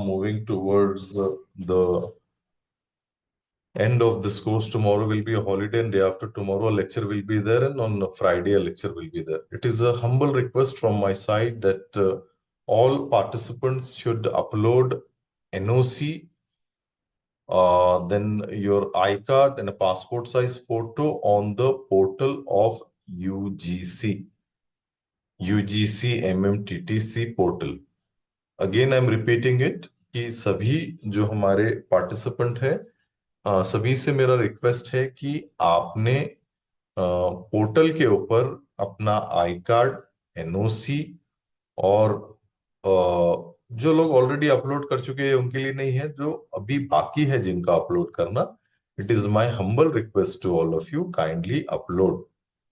moving towards the end of this course. Tomorrow will be a holiday, and day after tomorrow a lecture will be there, and on Friday a lecture will be there. It is a humble request from my side that all participants should upload NOC, then your iCard and a passport size photo on the portal of UGC MMTTC portal. Again, I'm repeating it कि सभी जो हमारे participant है सभी से मेरा request है कि आपने पोर्टल के ऊपर अपना आई कार्ड, एनओसी और जो लोग ऑलरेडी अपलोड कर चुके हैं उनके लिए नहीं है, जो अभी बाकी है जिनका अपलोड करना, it is my humble request to all of you, kindly upload.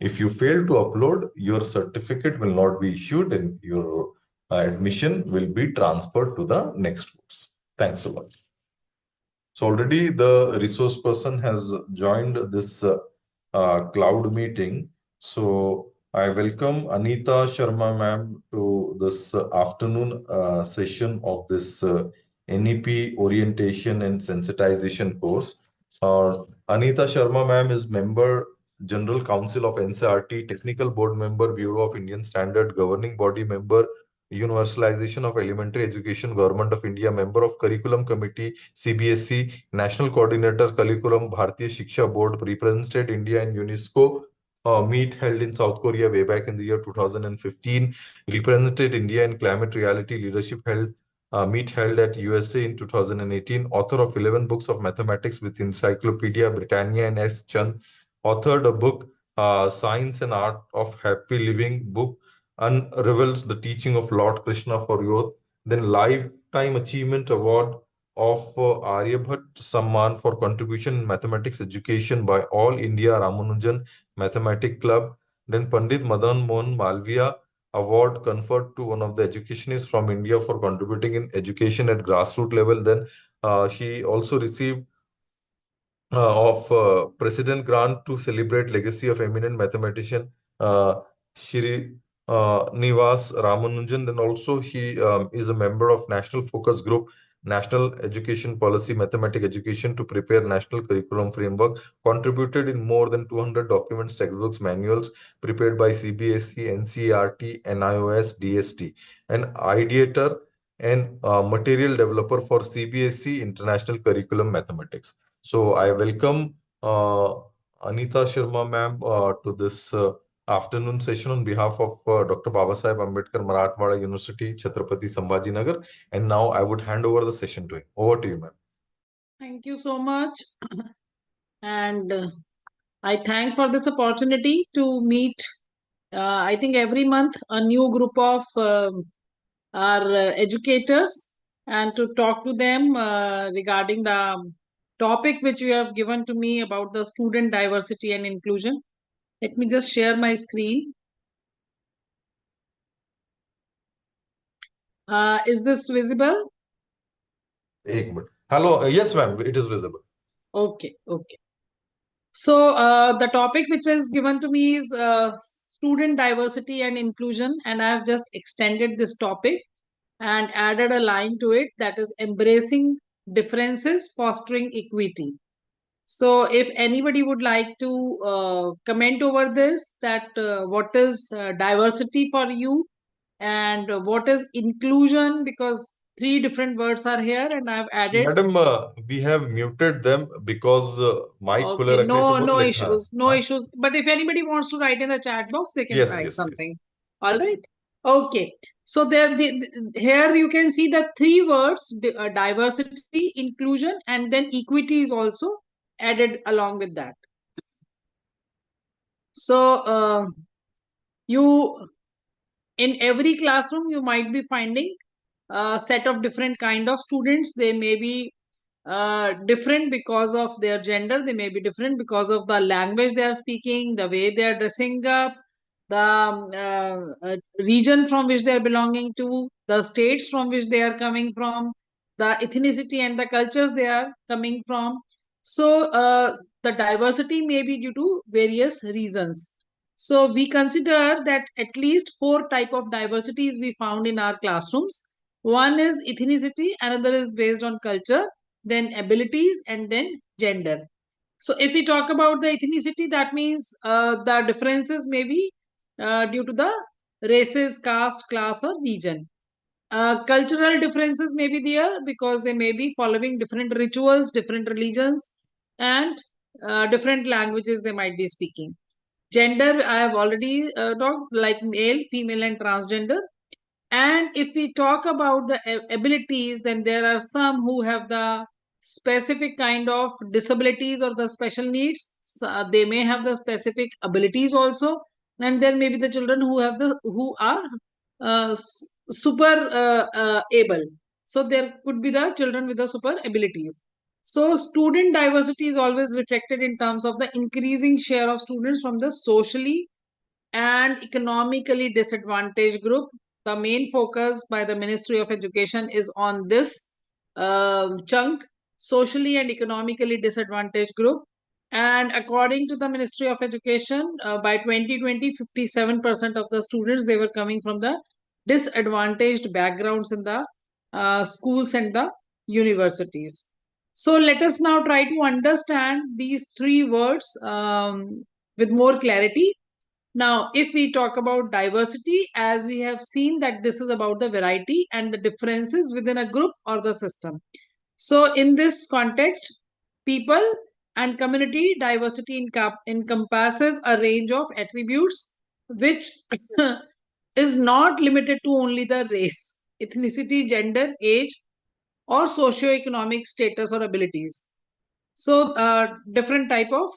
If you fail to upload, your certificate will not be issued and your admission will be transferred to the next course. Thanks a lot. So already the resource person has joined this cloud meeting. So I welcome Anita Sharma ma'am to this afternoon session of this NEP orientation and sensitization course. Anita Sharma ma'am is member General Council of NCERT, Technical Board Member, Bureau of Indian Standard, Governing Body Member, Universalization of Elementary Education, Government of India, Member of Curriculum Committee, CBSE, National Coordinator, Curriculum, Bharatiya Shiksha Board, represented India in UNESCO meet held in South Korea way back in the year 2015, represented India in Climate Reality Leadership meet held at USA in 2018, author of 11 books of mathematics with Encyclopedia Britannia and S. Chand, authored a book, Science and Art of Happy Living book, unravels the teaching of Lord Krishna for youth. Then Lifetime Achievement Award of Aryabhat Samman for contribution in mathematics education by All India Ramanujan Mathematic Club. Then Pandit Madan Mohan Malviya Award conferred to one of the educationists from India for contributing in education at grassroots level. Then she also received of President Grant to celebrate legacy of eminent mathematician Shri Nivas Ramanujan. Then also she is a member of National Focus Group, National Education Policy, Mathematics Education to prepare National Curriculum Framework, contributed in more than 200 documents, textbooks, manuals prepared by CBSE, NCERT, NIOS, DST, and ideator and material developer for CBSE International Curriculum Mathematics. So I welcome Anita Sharma ma'am to this afternoon session on behalf of Dr. Babasaheb Ambedkar Marathwada University, Chhatrapati Sambhajinagar. And now I would hand over the session to him. Over to you, ma'am. Thank you so much. And I thank for this opportunity to meet, I think every month, a new group of our educators and to talk to them regarding the topic which you have given to me about the student diversity and inclusion. Let me just share my screen. Is this visible? Hello. Yes, ma'am. It is visible. Okay. Okay. So the topic which is given to me is student diversity and inclusion, and I have just extended this topic and added a line to it, that is embracing differences, fostering equity. So if anybody would like to comment over this, that what is diversity for you and what is inclusion, because three different words are here and I've added. Madam, we have muted them because mic खुले Okay, रखने से no बोल issues, no issues. But if anybody wants to write in the chat box, they can write something. All right. Okay. So here you can see the three words: diversity, inclusion, and then equity is also added along with that. So you, in every classroom, you might be finding a set of different kind of students. They may be different because of their gender, they may be different because of the language they are speaking, the way they are dressing up, the region from which they are belonging to, the states from which they are coming from, the ethnicity and the cultures they are coming from. So the diversity may be due to various reasons. So we consider that at least 4 types of diversities we found in our classrooms. One is ethnicity, another is based on culture, then abilities, and then gender. So if we talk about the ethnicity, that means the differences may be due to the races, caste, class, or region. Cultural differences may be there because they may be following different rituals, different religions, and different languages they might be speaking. Gender, I have already talked, like male, female, and transgender. And if we talk about the abilities, then there are some who have the specific kind of disabilities or the special needs. So, they may have the specific abilities also, and there may be the children who have the who are super able. So there could be the children with the super abilities. So student diversity is always reflected in terms of the increasing share of students from the socially and economically disadvantaged group. The main focus by the Ministry of Education is on this chunk, socially and economically disadvantaged group. And according to the Ministry of Education, by 2020, 57% of the students, they were coming from the disadvantaged backgrounds in the schools and the universities. So let us now try to understand these three words with more clarity. Now, if we talk about diversity, as we have seen that this is about the variety and the differences within a group or the system. So, in this context, people and community diversity encompasses a range of attributes which is not limited to only the race, ethnicity, gender, age, or socio-economic status or abilities. So different type of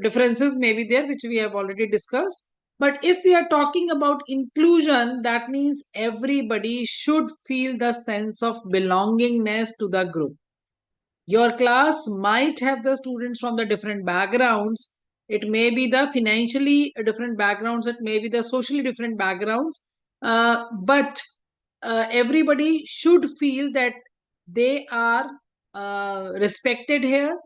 differences may be there, which we have already discussed. But if we are talking about inclusion, that means everybody should feel the sense of belongingness to the group. Your class might have the students from the different backgrounds. It may be the financially different backgrounds. It may be the socially different backgrounds. But everybody should feel that they are respected here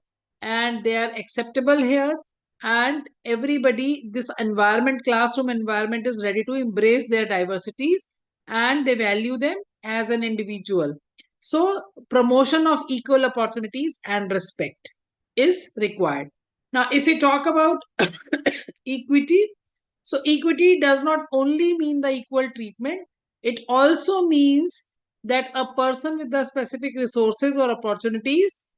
and they are acceptable here, and everybody, this environment, classroom environment, is ready to embrace their diversities and they value them as an individual. So promotion of equal opportunities and respect is required. Now if we talk about equity, so equity does not only mean the equal treatment, it also means that a person with the specific resources or opportunities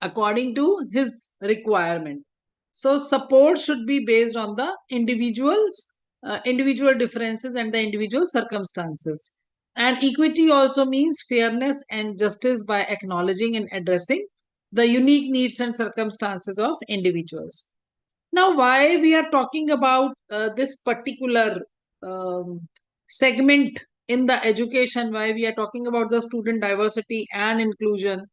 according to his requirement. So support should be based on the individual differences and the individual circumstances. And equity also means fairness and justice by acknowledging and addressing the unique needs and circumstances of individuals. Now, why we are talking about this particular segment in the education, why we are talking about the student diversity and inclusion.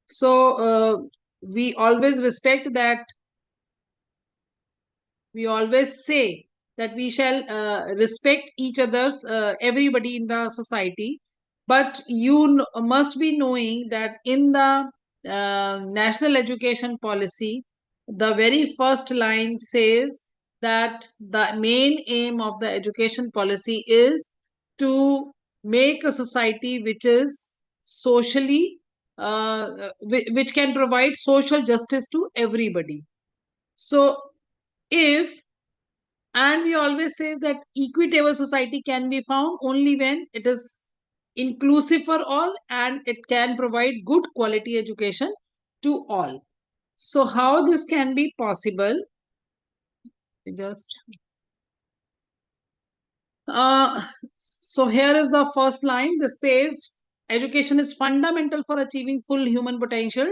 So we always respect that, we always say that we shall respect each other's, everybody in the society. But you must be knowing that in the national education policy, the very first line says that the main aim of the education policy is to make a society which is socially which can provide social justice to everybody. So if, and we always says that equitable society can be found only when it is inclusive for all and it can provide good quality education to all. So how this can be possible? Just so here is the first line. This says education is fundamental for achieving full human potential,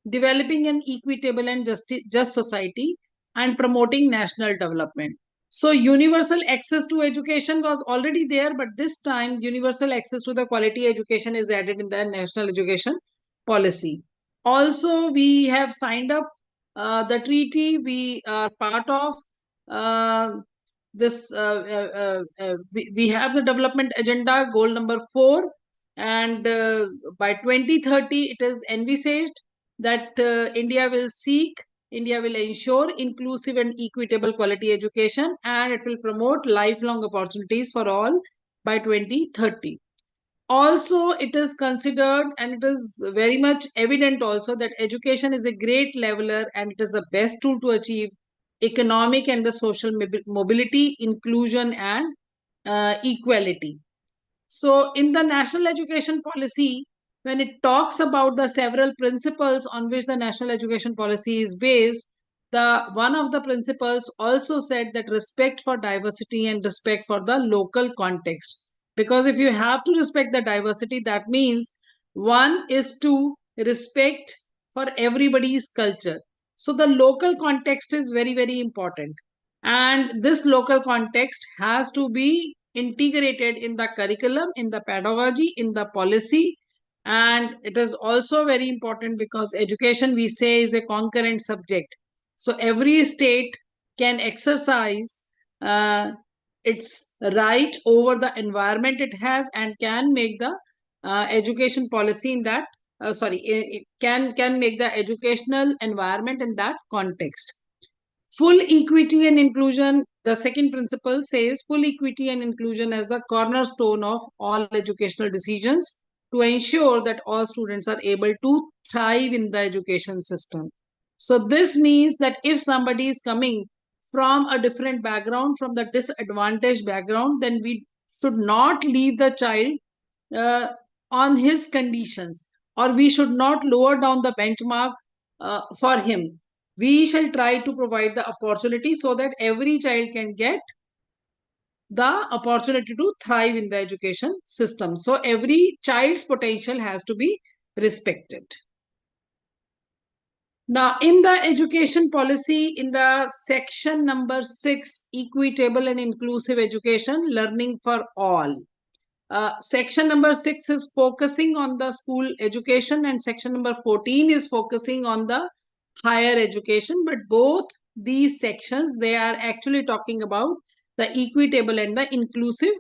developing an equitable and just society, and promoting national development. So universal access to education was already there, but this time universal access to the quality education is added in the national education policy. Also, we have signed up the treaty. We are part of uh, this. We have the development agenda goal number 4, and by 2030, it is envisaged that India will ensure inclusive and equitable quality education, and it will promote lifelong opportunities for all by 2030. Also, it is considered and it is very much evident also that education is a great leveler and it is the best tool to achieve economic and the social mobility, inclusion, and equality. So, in the national education policy, when it talks about the several principles on which the national education policy is based, the one of the principles also said that respect for diversity and respect for the local context. Because if you have to respect the diversity, that means one is to respect for everybody's culture. So the local context is very, very important. And this local context has to be integrated in the curriculum, in the pedagogy, in the policy. And it is also very important because education, we say, is a concurrent subject. So every state can exercise its right over the environment it has and can make the education policy in that, it can make the educational environment in that context. Full equity and inclusion, the second principle says full equity and inclusion as the cornerstone of all educational decisions to ensure that all students are able to thrive in the education system. So this means that if somebody is coming from a different background, from the disadvantaged background, then we should not leave the child uh, on his conditions, or we should not lower down the benchmark for him. We shall try to provide the opportunity so that every child can get the opportunity to thrive in the education system. So every child's potential has to be respected. Now, in the education policy, in the section number 6, equitable and inclusive education, learning for all. Section number 6 is focusing on the school education and section number 14 is focusing on the higher education. But both these sections, they are actually talking about the equitable and the inclusive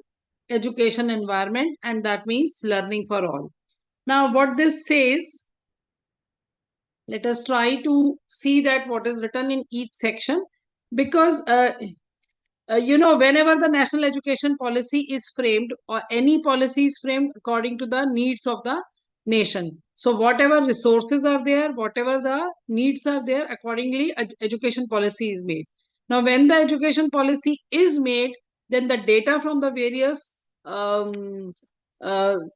education environment, and that means learning for all. Now, what this says, let us try to see that what is written in each section, because whenever the national education policy is framed or any policy is framed according to the needs of the nation. So whatever resources are there, whatever the needs are there, accordingly education policy is made. Now when the education policy is made, then the data from the various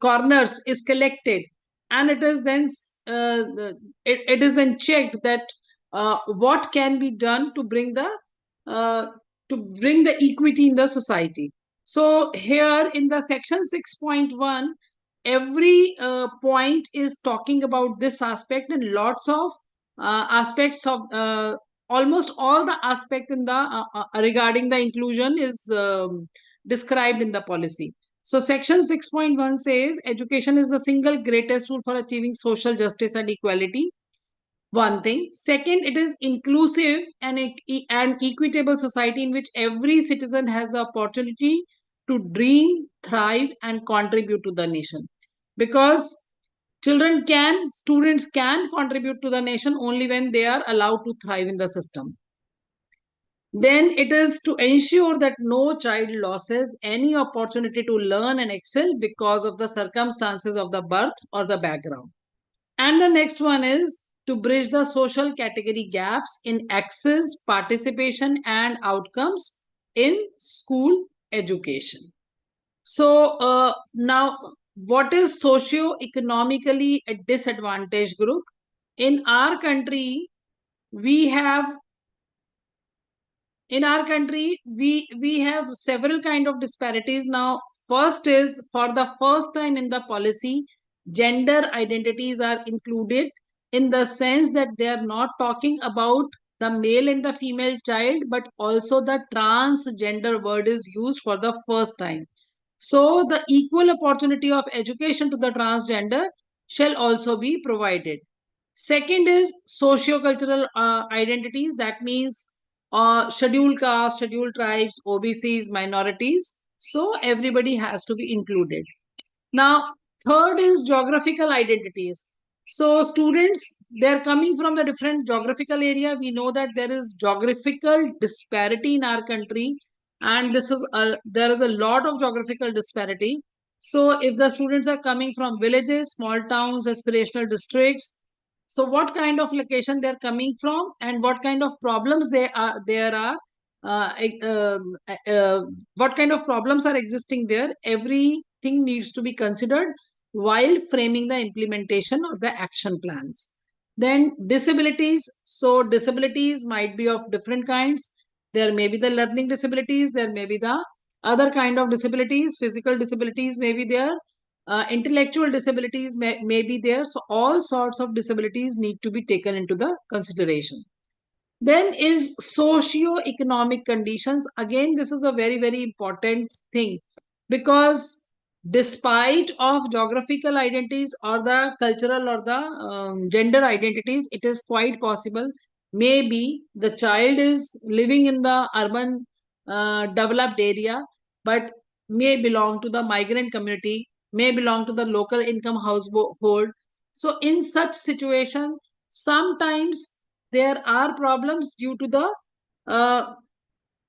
corners is collected, and it is then it is then checked that what can be done to bring uh, the equity in the society. So here in the section 6.1, every point is talking about this aspect, and lots of aspects of almost all the aspect in the regarding the inclusion is described in the policy. So section 6.1 says education is the single greatest tool for achieving social justice and equality. One thing. Second, it is inclusive and an equitable society in which every citizen has the opportunity to dream, thrive, and contribute to the nation. Because students can contribute to the nation only when they are allowed to thrive in the system. Then it is to ensure that no child loses any opportunity to learn and excel because of the circumstances of the birth or the background. And the next one is to bridge the social category gaps in access, participation, and outcomes in school education. So now, what is socio-economically a disadvantaged group? In our country, we have we have several kind of disparities. Now first is, for the first time in the policy, gender identities are included, in the sense that they are not talking about the male and the female child, but also the transgender word is used for the first time. So the equal opportunity of education to the transgender shall also be provided. Second is socio-cultural identities. That means scheduled caste, scheduled tribes, OBCs, minorities. So everybody has to be included. Now, third is geographical identities. So students, they're coming from the different geographical area. We know that there is geographical disparity in our country, and there is a lot of geographical disparity. So if the students are coming from villages, small towns, aspirational districts, so what kind of location they're coming from and what kind of problems there are, uh, uh, uh, what kind of problems are existing there, everything needs to be considered while framing the implementation of the action plans. Then disabilities. So disabilities might be of different kinds. There may be the learning disabilities, there may be the other kind of disabilities, physical disabilities may be there, intellectual disabilities may be there. So all sorts of disabilities need to be taken into the consideration. Then is socio-economic conditions. Again, this is a very, very important thing, because despite of geographical identities or the cultural or the gender identities, it is quite possible maybe the child is living in the urban developed area, but may belong to the migrant community, may belong to the local income household. So in such situation, sometimes there are problems due to the uh,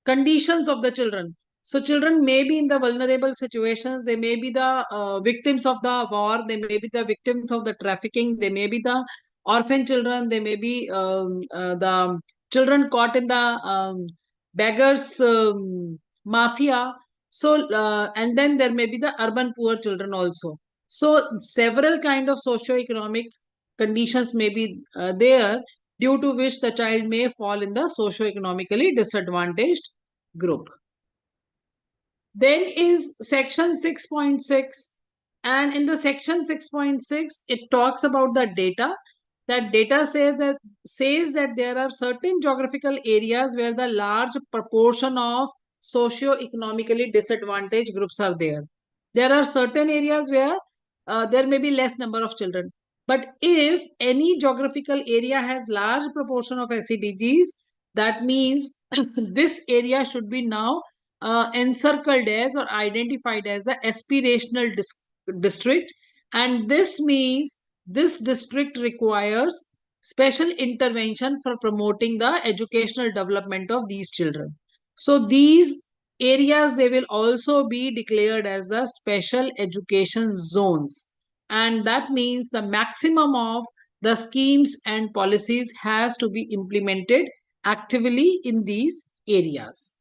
conditions of the children. So children may be in the vulnerable situations. They may be the victims of the war. They may be the victims of the trafficking. They may be the orphan children. They may be the children caught in the beggars mafia. So and then there may be the urban poor children also. So several kind of socio-economic conditions may be there, due to which the child may fall in the socio-economically disadvantaged group. Then is section 6.6, and in the section 6.6 it talks about the data. That data says that there are certain geographical areas where the large proportion of socio-economically disadvantaged groups are there. There are certain areas where there may be less number of children, but if any geographical area has large proportion of SEDGs, that means this area should be now encircled as or identified as the aspirational district. And this means this district requires special intervention for promoting the educational development of these children. So these areas, they will also be declared as the special education zones. And that means the maximum of the schemes and policies has to be implemented actively in these areas.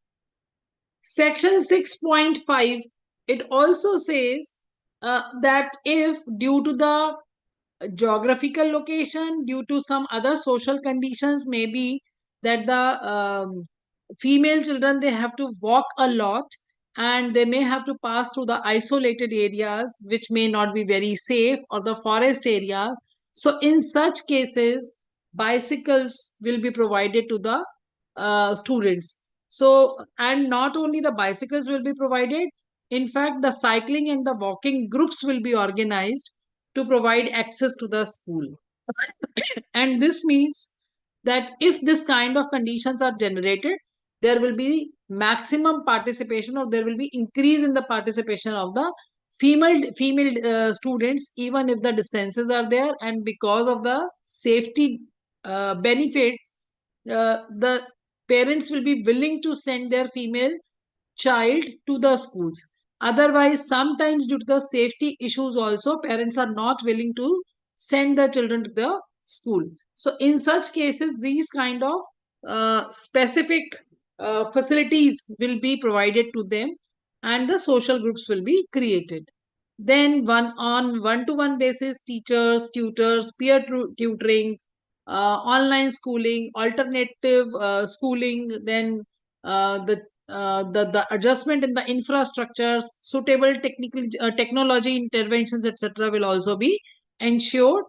Section 6.5, it also says that if due to the geographical location, due to some other social conditions, maybe that the female children, they have to walk a lot, and they may have to pass through the isolated areas which may not be very safe, or the forest areas. So in such cases, bicycles will be provided to the students. So, and not only the bicycles will be provided, in fact the cycling and the walking groups will be organized to provide access to the school. And this means that if this kind of conditions are generated, there will be maximum participation, or there will be increase in the participation of the female students, even if the distances are there. And because of the safety benefits, the parents will be willing to send their female child to the schools. Otherwise, sometimes due to the safety issues also, parents are not willing to send the children to the school. So in such cases, these kind of specific facilities will be provided to them, and the social groups will be created. Then one-to-one basis, teachers, tutors, tutoring, online schooling, alternative schooling, then the adjustment in the infrastructures, suitable technology interventions, etc., will also be ensured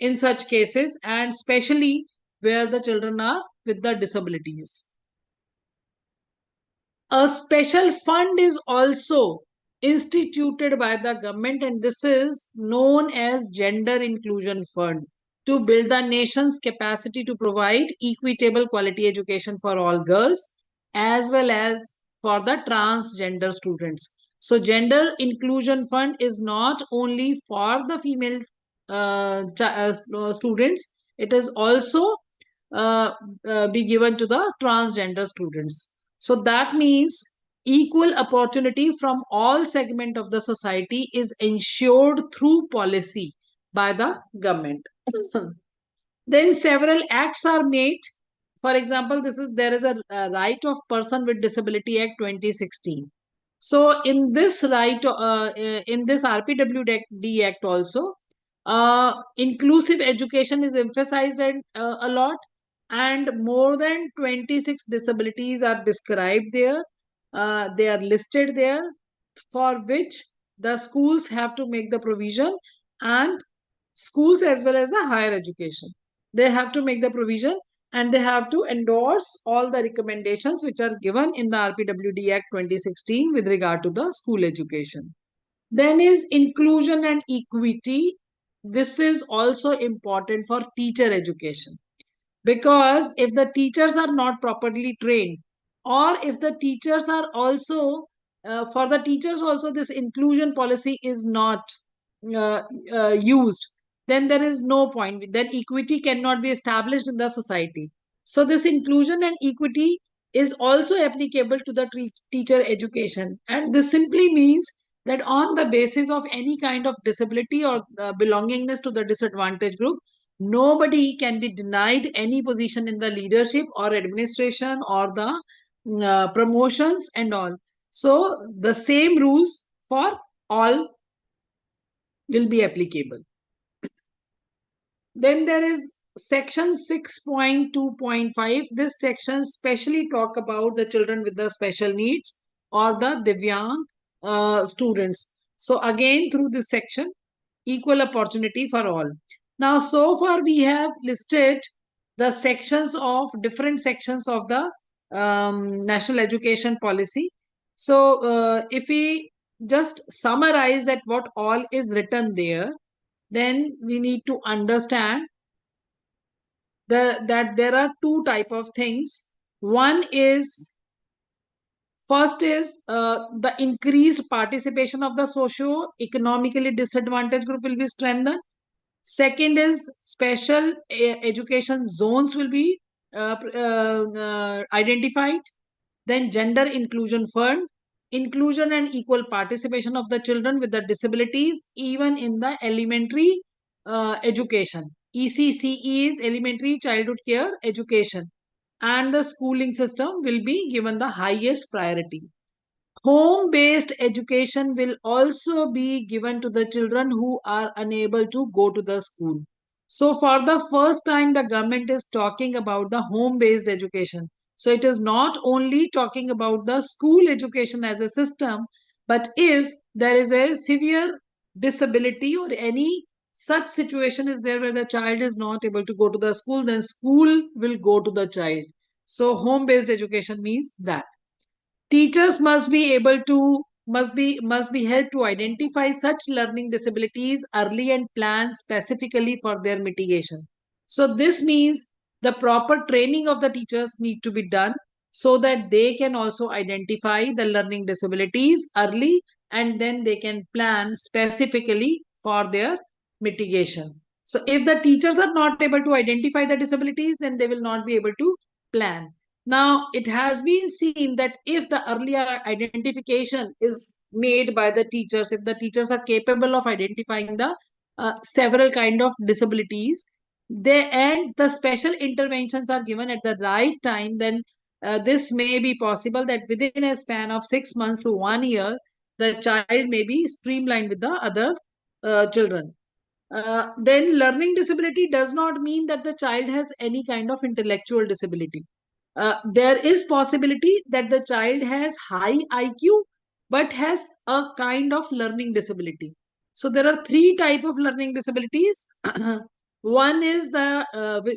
in such cases, and especially where the children are with the disabilities. A special fund is also instituted by the government, and this is known as Gender Inclusion Fund, to build the nation's capacity to provide equitable quality education for all girls as well as for the transgender students. So Gender Inclusion Fund is not only for the female students, it is also uh, be given to the transgender students. So that means equal opportunity from all segment of the society is ensured through policy by the government. Then several acts are made. For example, there is a right of person with disability act 2016. So in this in this rpwd act also, inclusive education is emphasized a lot, and more than 26 disabilities are described there. They are listed there, for which the schools have to make the provision, and schools as well as the higher education, they have to make the provision, and they have to endorse all the recommendations which are given in the rpwd act 2016 with regard to the school education. Then is inclusion and equity. This is also important for teacher education, because if the teachers are not properly trained, or if the teachers are also for the teachers also this inclusion policy is not uh, used, then there is no point, then equity cannot be established in the society. So this inclusion and equity is also applicable to the teacher education, and this simply means that on the basis of any kind of disability or belongingness to the disadvantaged group, nobody can be denied any position in the leadership or administration or the promotions and all. So the same rules for all will be applicable. Then there is section 6.2.5. This section specially talk about the children with the special needs or the divyang students. So again, through this section, equal opportunity for all. Now, so far we have listed the sections of different sections of the national education policy. So if we just summarize that what all is written there, then we need to understand that there are two type of things. One is, first is the increased participation of the socio-economically disadvantaged group will be strengthened. Second is special education zones will be identified. Then gender inclusion fund, inclusion and equal participation of the children with the disabilities even in the elementary education. ECCE is elementary childhood care education, and the schooling system will be given the highest priority. Home-based education will also be given to the children who are unable to go to the school. So for the first time, the government is talking about the home-based education. So it is not only talking about the school education as a system, but if there is a severe disability or any such situation is there where the child is not able to go to the school, then school will go to the child. So home-based education means that. Teachers must be helped to identify such learning disabilities early and plan specifically for their mitigation. So this means the proper training of the teachers need to be done so that they can also identify the learning disabilities early, and then they can plan specifically for their mitigation. So if the teachers are not able to identify the disabilities, then they will not be able to plan. Now, it has been seen that if the earlier identification is made by the teachers, if the teachers are capable of identifying the several kind of disabilities, they and the special interventions are given at the right time, then this may be possible that within a span of 6 months to 1 year, the child may be streamlined with the other children. Then learning disability does not mean that the child has any kind of intellectual disability. There is possibility that the child has high IQ but has a kind of learning disability. So there are three type of learning disabilities. One is the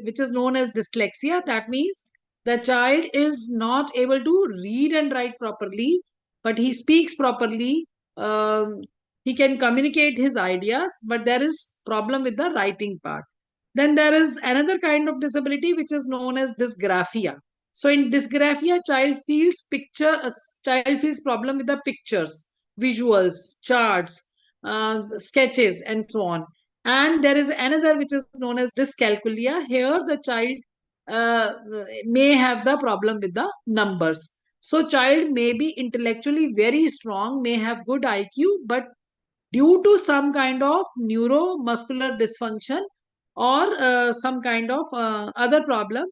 which is known as dyslexia. That means the child is not able to read and write properly, but he speaks properly. He can communicate his ideas, but there is problem with the writing part. Then there is another kind of disability which is known as dysgraphia. So in dysgraphia, child feels problem with the pictures, visuals, charts, sketches, and so on. And there is another which is known as dyscalculia. Here, the child may have the problem with the numbers. So child may be intellectually very strong, may have good IQ, but due to some kind of neuromuscular dysfunction or some kind of other problem,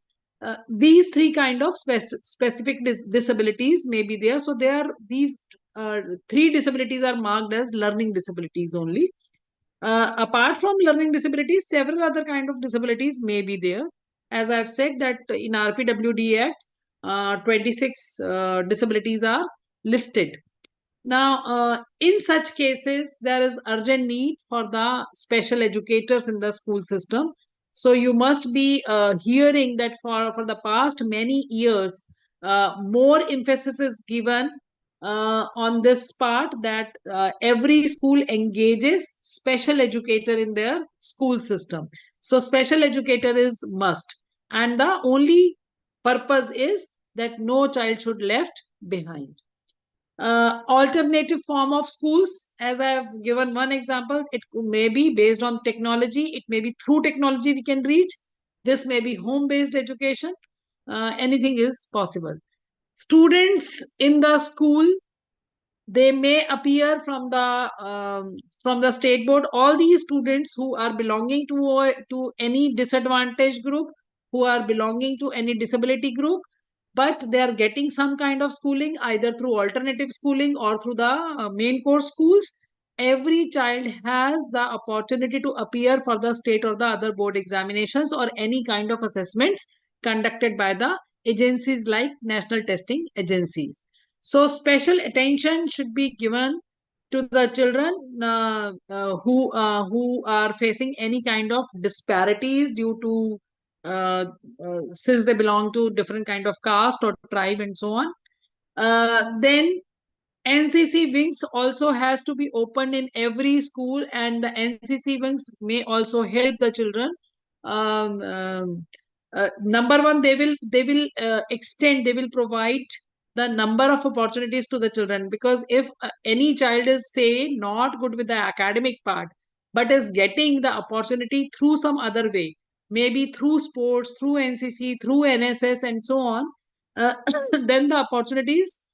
these three kind of specific disabilities may be there. So these three disabilities are marked as learning disabilities only. Apart from learning disabilities, several other kind of disabilities may be there. As I've said that in RPWD Act, 26 disabilities are listed. Now, in such cases, there is urgent need for the special educators in the school system. So you must be hearing that for the past many years, more emphasis is given on this part, that every school engages special educator in their school system. So special educator is must. And the only purpose is that no child should left behind. Alternative form of schools, as I have given one example, it may be based on technology, it may be through technology we can reach, this may be home based education, anything is possible. Students in the school, they may appear from the state board. All these students who are belonging to any disadvantaged group, who are belonging to any disability group, but they are getting some kind of schooling either through alternative schooling or through the main course schools, every child has the opportunity to appear for the state or the other board examinations or any kind of assessments conducted by the agencies like national testing agencies. So special attention should be given to the children who are facing any kind of disparities due to since they belong to different kind of caste or tribe and so on. Then NCC wings also has to be opened in every school, and the NCC wings may also help the children. Number one, they will provide the number of opportunities to the children, because if any child is say not good with the academic part but is getting the opportunity through some other way, maybe through sports, through NCC, through NSS and so on, then the opportunities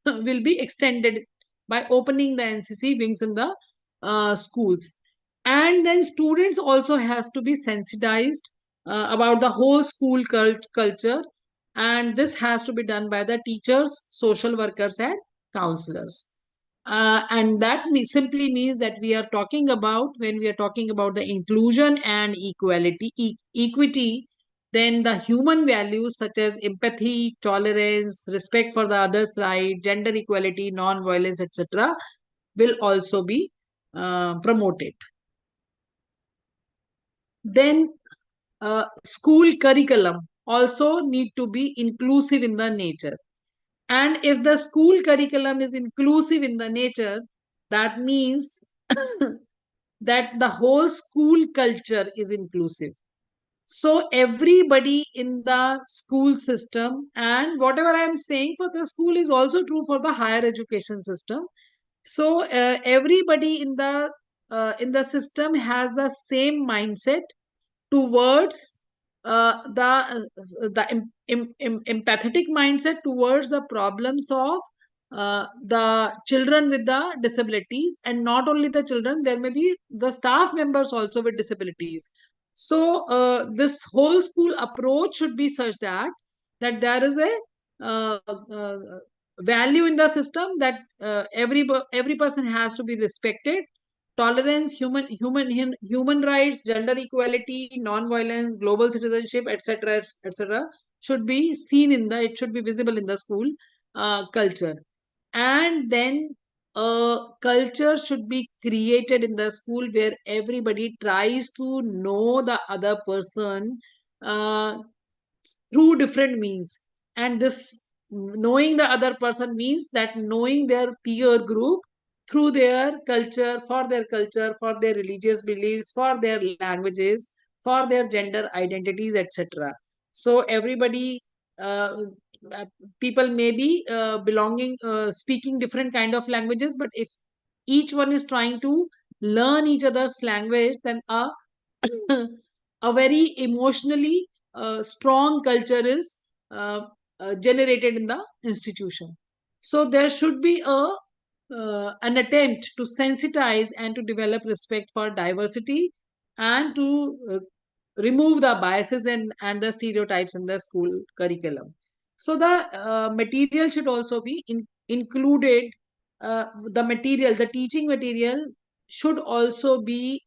will be extended by opening the NCC wings in the schools. And then students also has to be sensitized about the whole school culture, and this has to be done by the teachers, social workers and counselors. And that simply means that we are talking about, when we are talking about the inclusion and equity, then the human values such as empathy, tolerance, respect for the other's right, gender equality, non-violence, etc., will also be promoted. Then school curriculum also need to be inclusive in the nature. And if the school curriculum is inclusive in the nature, that means that the whole school culture is inclusive. So everybody in the school system, and whatever I am saying for the school is also true for the higher education system. So everybody in the system has the same mindset towards the empathetic mindset towards the problems of the children with the disabilities, and not only the children, there may be the staff members also with disabilities. So this whole school approach should be such that there is a value in the system, that every person has to be respected. Tolerance, human rights, gender equality, non-violence, global citizenship, etc., etc., should be seen in the, it should be visible in the school culture. And then culture should be created in the school where everybody tries to know the other person uh, through different means. And this knowing the other person means that knowing their peer group through their culture, for their religious beliefs, for their languages, for their gender identities, etc. So everybody, uh, uh, people may be belonging speaking different kind of languages, but if each one is trying to learn each other's language, then a very emotionally strong culture is uh, generated in the institution. So there should be an attempt to sensitize and to develop respect for diversity and to remove the biases and the stereotypes in the school curriculum. So the material should also be included. The material, the teaching material should also be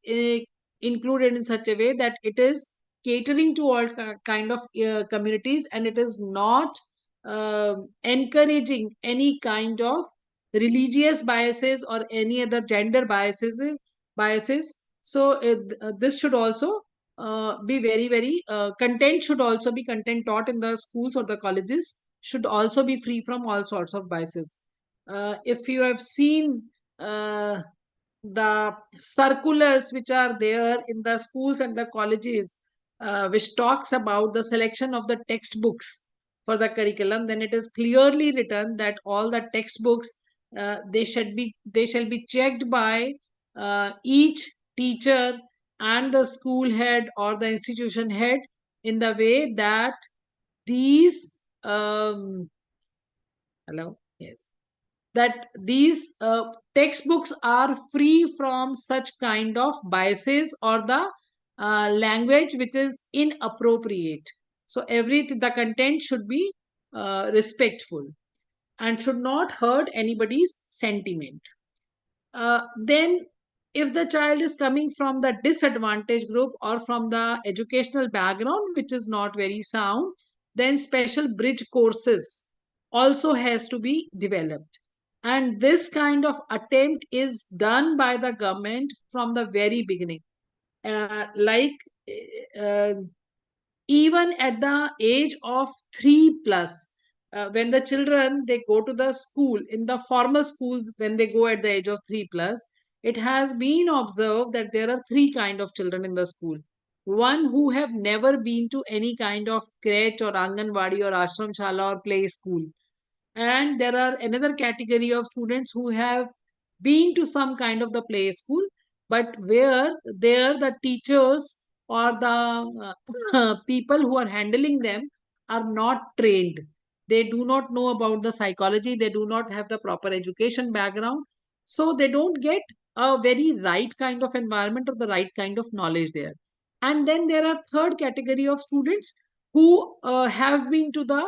included in such a way that it is catering to all kind of communities, and it is not encouraging any kind of religious biases or any other gender biases. So this should also be very content should also be content taught in the schools or the colleges should also be free from all sorts of biases. If you have seen the circulars which are there in the schools and the colleges, which talks about the selection of the textbooks for the curriculum, then it is clearly written that all the textbooks, they shall be checked by each teacher and the school head or the institution head in the way that these hello, yes, that these textbooks are free from such kind of biases or the language which is inappropriate. So everything, the content should be respectful and should not hurt anybody's sentiment. Then if the child is coming from the disadvantaged group or from the educational background which is not very sound, then special bridge courses also has to be developed, and this kind of attempt is done by the government from the very beginning. Like uh, even at the age of 3 plus, when the children they go to the school in the formal schools, when they go at the age of 3 plus, it has been observed that there are three kind of children in the school. One who have never been to any kind of crèche or anganwadi or ashram shala or play school, and there are another category of students who have been to some kind of the play school, but where there the teachers or the people who are handling them are not trained. They do not know about the psychology, they do not have the proper education background, so they don't get a very right kind of environment or the right kind of knowledge there. And then there are third category of students who have been to the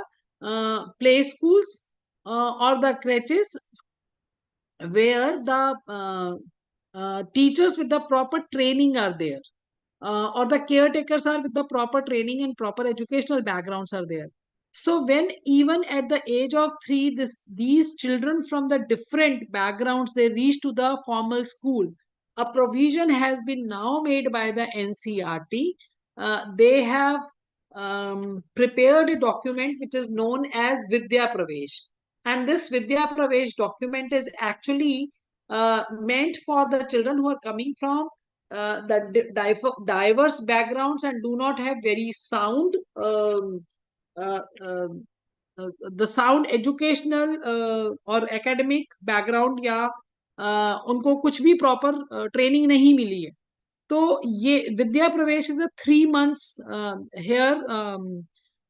play schools or the crèches, where the teachers with the proper training are there, or the caretakers are with the proper training and proper educational backgrounds are there. So when even at the age of 3, these children from the different backgrounds, they reach to the formal school, a provision has been now made by the NCRT. They have prepared a document which is known as Vidya Pravesh. And this Vidya Pravesh document is actually meant for the children who are coming from diverse backgrounds and do not have very sound uh, um, the sound educational और academic background, या उनको कुछ भी proper training नहीं मिली है. तो ये विद्या प्रवेश is a 3 months here.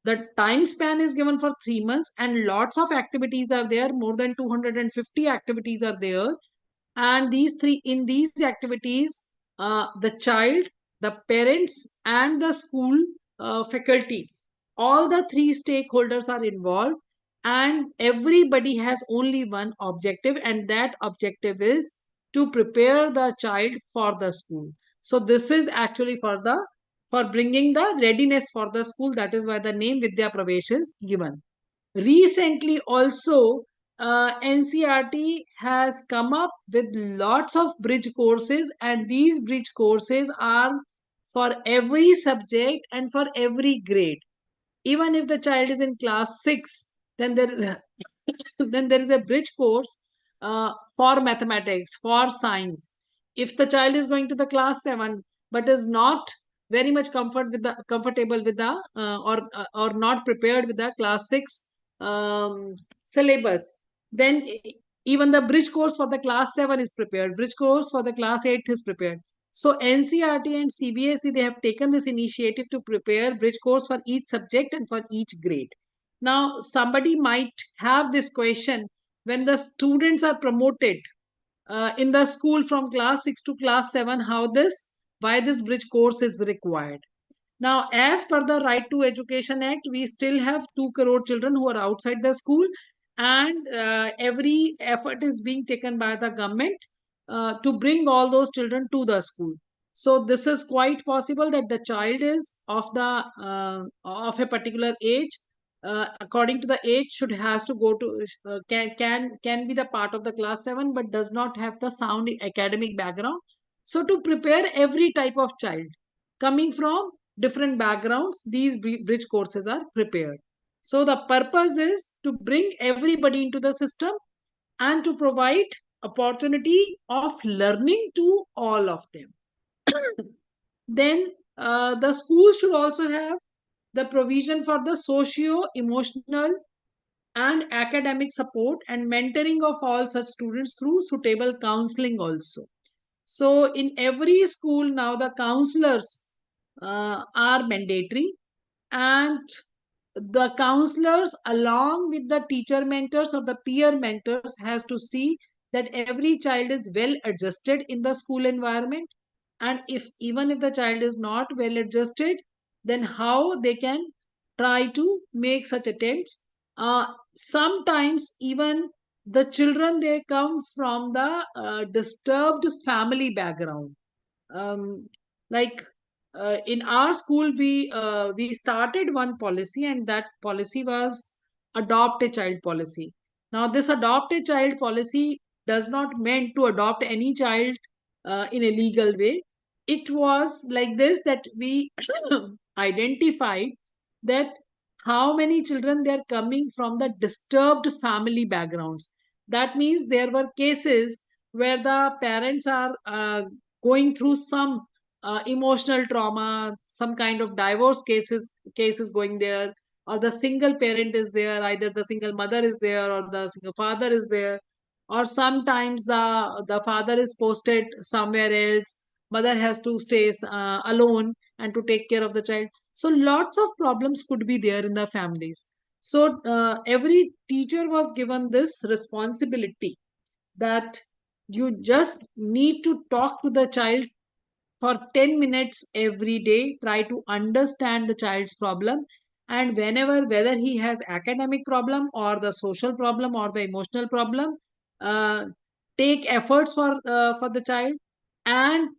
The time span is given for 3 months and lots of activities are there. More than 250 activities are there, and in these activities, the child, the parents, and the school faculty, all the three stakeholders are involved, and everybody has only one objective, and that objective is to prepare the child for the school. So this is actually for bringing the readiness for the school. That is why the name Vidya Pravesh is given. Recently also, NCRT has come up with lots of bridge courses, and these bridge courses are for every subject and for every grade. Even if the child is in class 6, then there is a then there is a bridge course for mathematics, for science. If the child is going to the class 7 but is not very much comfortable with the or not prepared with the class 6 syllabus, then even the bridge course for the class 7 is prepared, bridge course for the class 8 is prepared. So NCRT and CBSE, they have taken this initiative to prepare bridge course for each subject and for each grade. Now, somebody might have this question: when the students are promoted in the school from class 6 to class 7, why this bridge course is required? Now, as per the Right to Education Act, we still have 2 crore children who are outside the school, and every effort is being taken by the government to bring all those children to the school. So this is quite possible that the child is of a particular age. According to the age, should has to go to can be the part of the class 7, but does not have the sound academic background. So to prepare every type of child coming from different backgrounds, these bridge courses are prepared. So the purpose is to bring everybody into the system and to provide opportunity of learning to all of them. Then the schools should also have the provision for the socio emotional and academic support and mentoring of all such students through suitable counseling also. So in every school now, the counselors are mandatory, and the counselors along with the teacher mentors or the peer mentors has to see that every child is well adjusted in the school environment. And if even if the child is not well adjusted, then how they can try to make such attempts. Sometimes even the children, they come from the disturbed family background. um, like in our school, we started one policy, and that policy was adopt a child policy. Now this adopt a child policy does not meant to adopt any child in a legal way. It was like this, that we identified that how many children they are coming from the disturbed family backgrounds. That means there were cases where the parents are going through some emotional trauma, some kind of divorce cases going there, or the single parent is there, either the single mother is there or the single father is there, or sometimes the father is posted somewhere else, mother has to stay alone and to take care of the child. So lots of problems could be there in the families. So every teacher was given this responsibility that you just need to talk to the child for 10 minutes every day, try to understand the child's problem, and whenever, whether he has academic problem or the social problem or the emotional problem, uh, take efforts for the child. And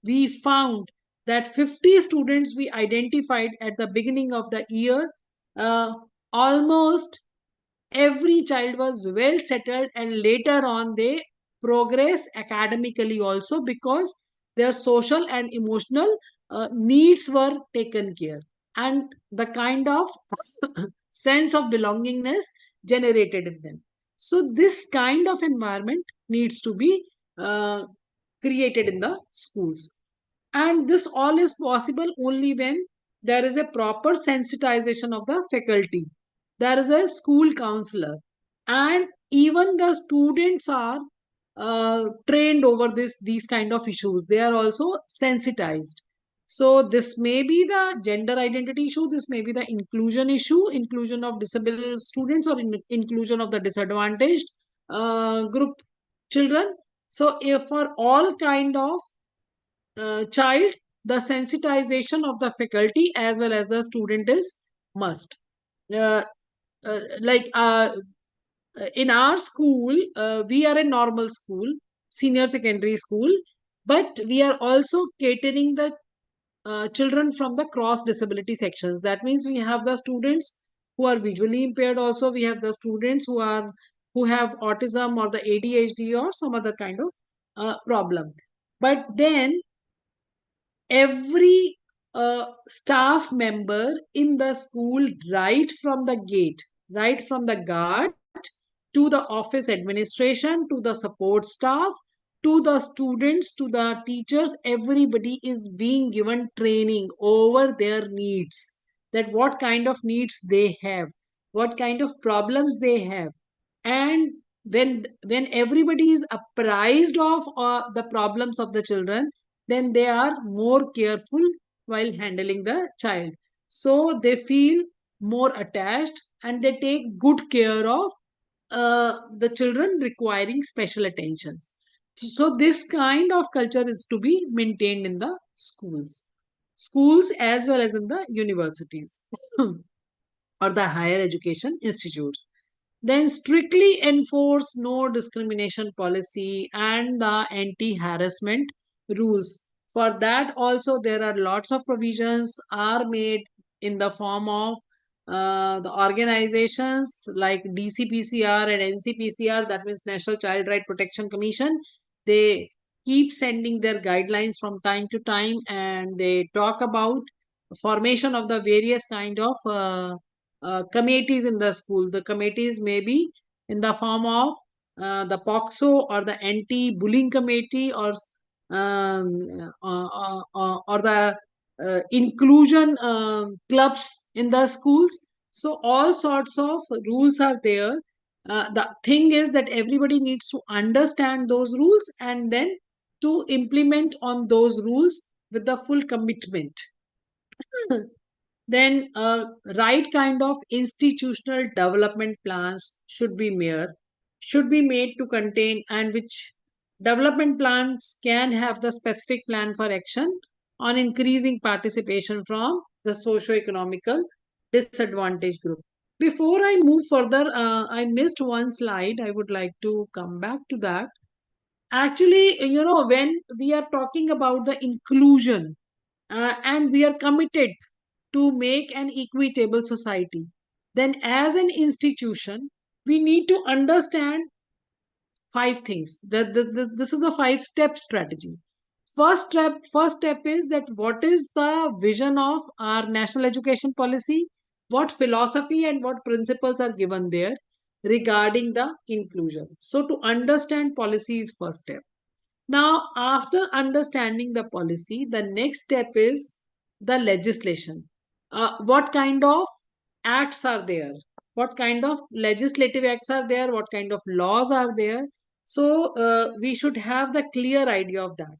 we found that 50 students we identified at the beginning of the year, uh, almost every child was well settled, and later on they progress academically also, because their social and emotional needs were taken care, and the kind of sense of belongingness generated in them. So this kind of environment needs to be created in the schools. And this all is possible only when there is a proper sensitization of the faculty. There is a school counselor, and even the students are trained over these kind of issues. They are also sensitized. So this may be the gender identity issue, this may be the inclusion issue, inclusion of disabled students, or inclusion of the disadvantaged group children. So if for all kind of child, the sensitization of the faculty as well as the student is must. Uh, like in our school, we are a normal school, senior secondary school, but we are also catering the children from the cross disability sections. That means we have the students who are visually impaired. Also, we have the students who have autism or the ADHD or some other kind of problem. But then every staff member in the school, right from the gate, right from the guard to the office administration, to the support staff, to the students, to the teachers, everybody is being given training over their needs, that what kind of needs they have, what kind of problems they have. And when everybody is apprised of the problems of the children, then they are more careful while handling the child. So they feel more attached, and they take good care of the children requiring special attentions. So this kind of culture is to be maintained in the schools as well as in the universities or the higher education institutes. Then strictly enforce no discrimination policy and the anti-harassment rules. For that also there are lots of provisions are made in the form of the organizations like DCPCR and NCPCR, that means National Child Right Protection Commission. They keep sending their guidelines from time to time, and they talk about formation of the various kind of committees in the school. The committees may be in the form of the POXO or the anti-bullying committee, or the inclusion clubs in the schools. So all sorts of rules are there. The thing is that everybody needs to understand those rules and then to implement on those rules with the full commitment. Then right kind of institutional development plans should be made to contain, and which development plans can have the specific plan for action on increasing participation from the socio-economical disadvantaged group. Before I move further, I missed one slide. I would like to come back to that. Actually, when we are talking about the inclusion, and we are committed to make an equitable society, then as an institution, we need to understand five things. This is a five-step strategy. First step is that what is the vision of our national education policy, what philosophy and what principles are given there regarding the inclusion. So to understand policy is first step. Now, after understanding the policy, the next step is the legislation. What kind of acts are there? What kind of legislative acts are there? What kind of laws are there? So, we should have the clear idea of that.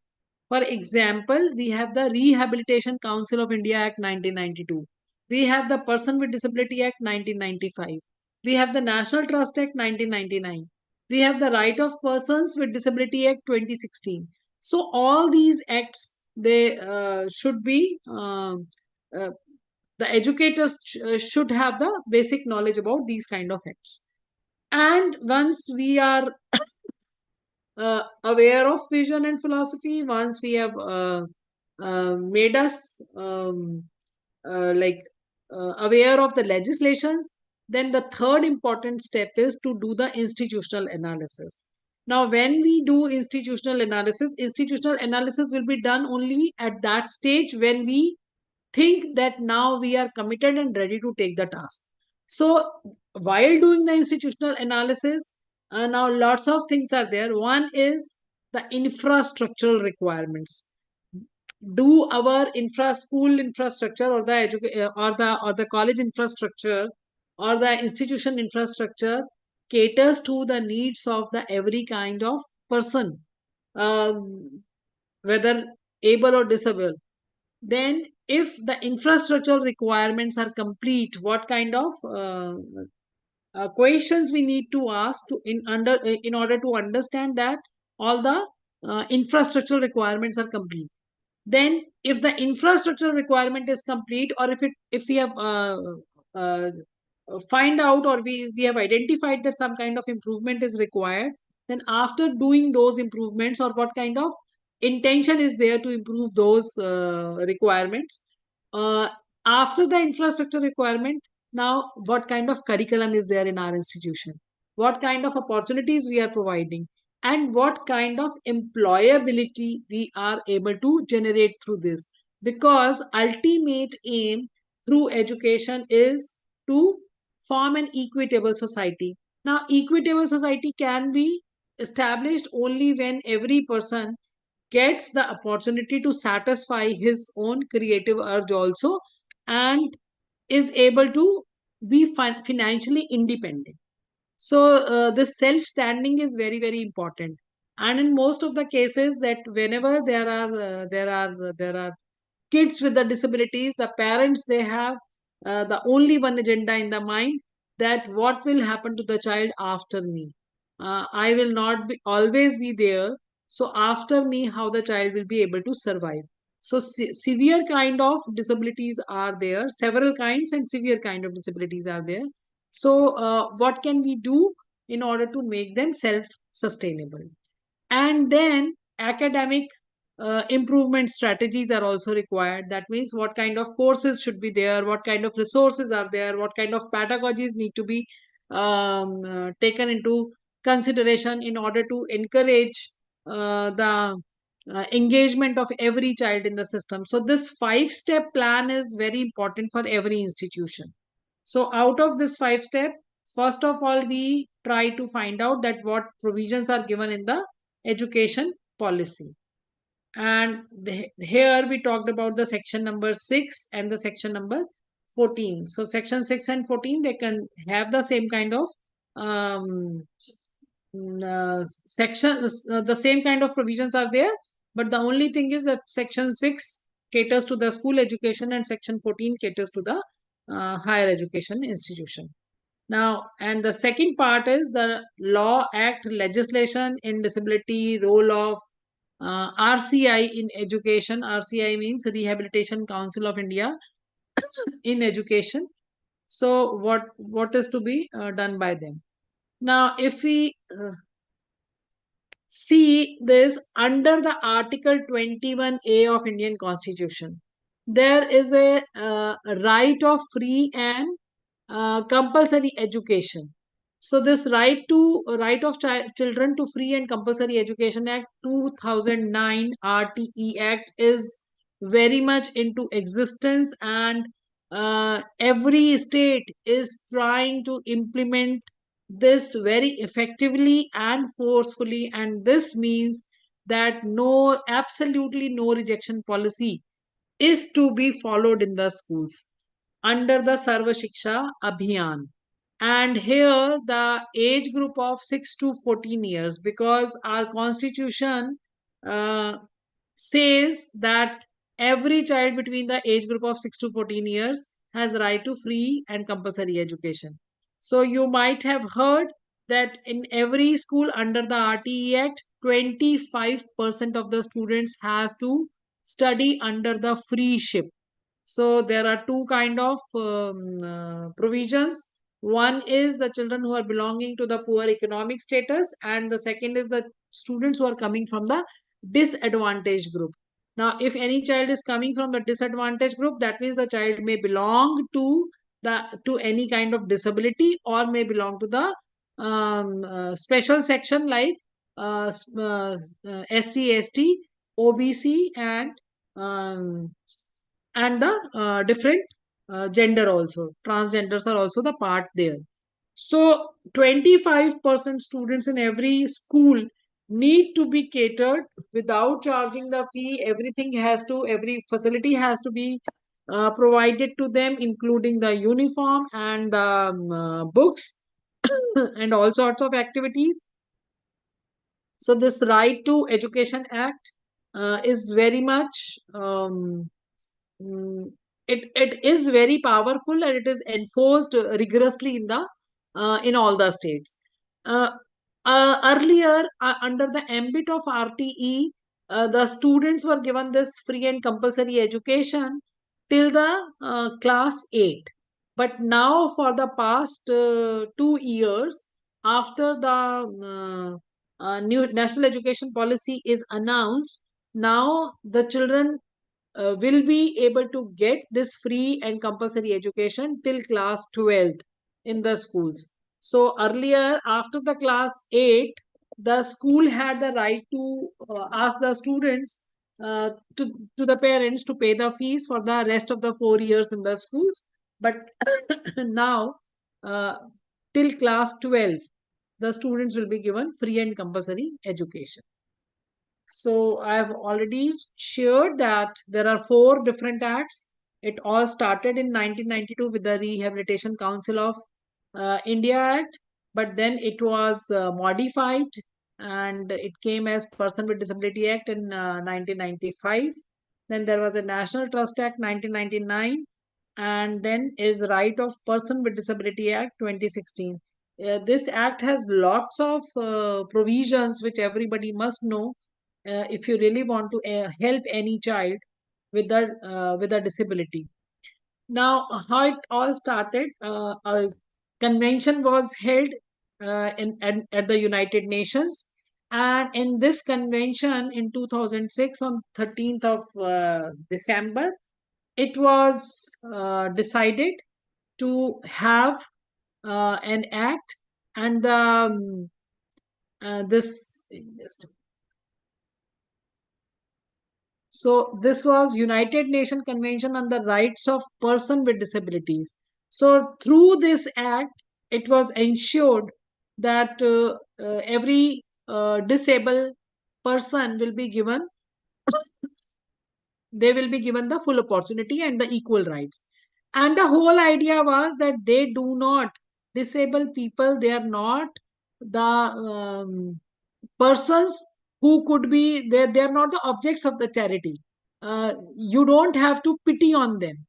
For example, we have the Rehabilitation Council of India Act 1992. We have the Person with Disability Act 1995. We have the National Trust Act 1999. We have the Right of Persons with Disability Act 2016. So all these acts, they should be uh, the educators should have the basic knowledge about these kind of acts. And once we are aware of vision and philosophy, once we have made us like aware of the legislations, then the third important step is to do the institutional analysis. Now, when we do institutional analysis will be done only at that stage when we think that now we are committed and ready to take the task. So, while doing the institutional analysis, now lots of things are there. One is the infrastructural requirements. Do our school infrastructure, or the or the college infrastructure, or the institution infrastructure caters to the needs of the every kind of person, whether able or disabled? Then if the infrastructural requirements are complete, what kind of questions we need to ask in order to understand that all the infrastructural requirements are complete? Then if the infrastructure requirement is complete, or if we have uh, find out, or we have identified that some kind of improvement is required, then after doing those improvements, or what kind of intention is there to improve those requirements, uh, after the infrastructure requirement, now what kind of curriculum is there in our institution, what kind of opportunities we are providing, and what kind of employability we are able to generate through this. Because ultimate aim through education is to form an equitable society. Now, equitable society can be established only when every person gets the opportunity to satisfy his own creative urge also, and is able to be financially independent. So this self standing is very very important. And in most of the cases, that whenever there are kids with the disabilities, the parents, they have the only one agenda in the mind, that what will happen to the child after me. I will not be always be there. So after me, how the child will be able to survive. So severe kind of disabilities are there, several kinds and severe kind of disabilities are there. So what can we do in order to make them self-sustainable? And then academic improvement strategies are also required. That means what kind of courses should be there, what kind of resources are there, what kind of pedagogies need to be taken into consideration in order to encourage the engagement of every child in the system. So this 5-step plan is very important for every institution. So out of this 5-step, first of all, we try to find out that what provisions are given in the education policy. And here we talked about the section number 6 and the section number 14. So section 6 and 14, they can have the same kind of um, the same kind of provisions are there. But the only thing is that section 6 caters to the school education and section 14 caters to the higher education institution. Now, and the second part is the law, act, legislation in disability, role of RCI in education. RCI means Rehabilitation Council of India in education. So, what is to be done by them? Now, if we see this under the Article 21A of Indian Constitution, there is a right of free and compulsory education. So this right of children to free and compulsory education act 2009 RTE Act is very much into existence, and every state is trying to implement this very effectively and forcefully. And this means that no, absolutely no rejection policy is to be followed in the schools under the Sarva Shiksha Abhiyan. And here the age group of 6 to 14 years, because our constitution uh, says that every child between the age group of 6 to 14 years has right to free and compulsory education. So you might have heard that in every school under the RTE Act, 25% of the students has to study under the free ship. So there are two kind of provisions. One is the children who are belonging to the poor economic status, and the second is the students who are coming from the disadvantaged group. Now, if any child is coming from the disadvantaged group, that means the child may belong to any kind of disability, or may belong to the special section like SC, ST, OBC, and the different gender also. Transgenders are also the part there. So 25% students in every school need to be catered without charging the fee. Every facility has to be provided to them, including the uniform and the books and all sorts of activities. So this Right to Education Act is very much Mm, it is very powerful, and it is enforced rigorously in all the states. Uh, Earlier, under the ambit of RTE, the students were given this free and compulsory education till the class 8. But now, for the past 2 years, after the new national education policy is announced, now the children will be able to get this free and compulsory education till class 12th in the schools. So earlier, after the class 8, the school had the right to ask the students to the parents to pay the fees for the rest of the 4 years in the schools. But now, uh, till class 12, the students will be given free and compulsory education. So I have already shared that there are 4 different acts. It all started in 1992 with the Rehabilitation Council of India Act, but then it was modified and it came as Person with Disability Act in 1995. Then there was a National Trust Act 1999. and then is Right of Person with Disability Act 2016. This act has lots of provisions which everybody must know if you really want to help any child with a disability. Now, how it all started, a convention was held at the United Nations. And in this convention in 2006, on 13th of December, it was decided to have an act, and the this just so this was United Nations Convention on the Rights of Person with Disabilities. So through this act, it was ensured that every disabled person will be given they will be given the full opportunity and the equal rights. And the whole idea was that they do not, disabled people, they are not the persons who could be, they are not the objects of the charity. You don't have to pity on them.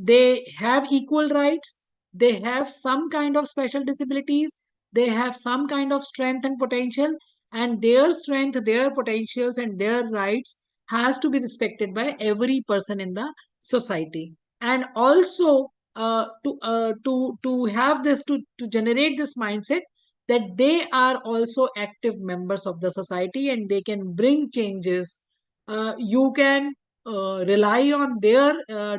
They have equal rights, they have some kind of special disabilities, they have some kind of strength and potential, and their strength, their potentials, and their rights has to be respected by every person in the society. And also to have this, to generate this mindset that they are also active members of the society and they can bring changes. You can rely on their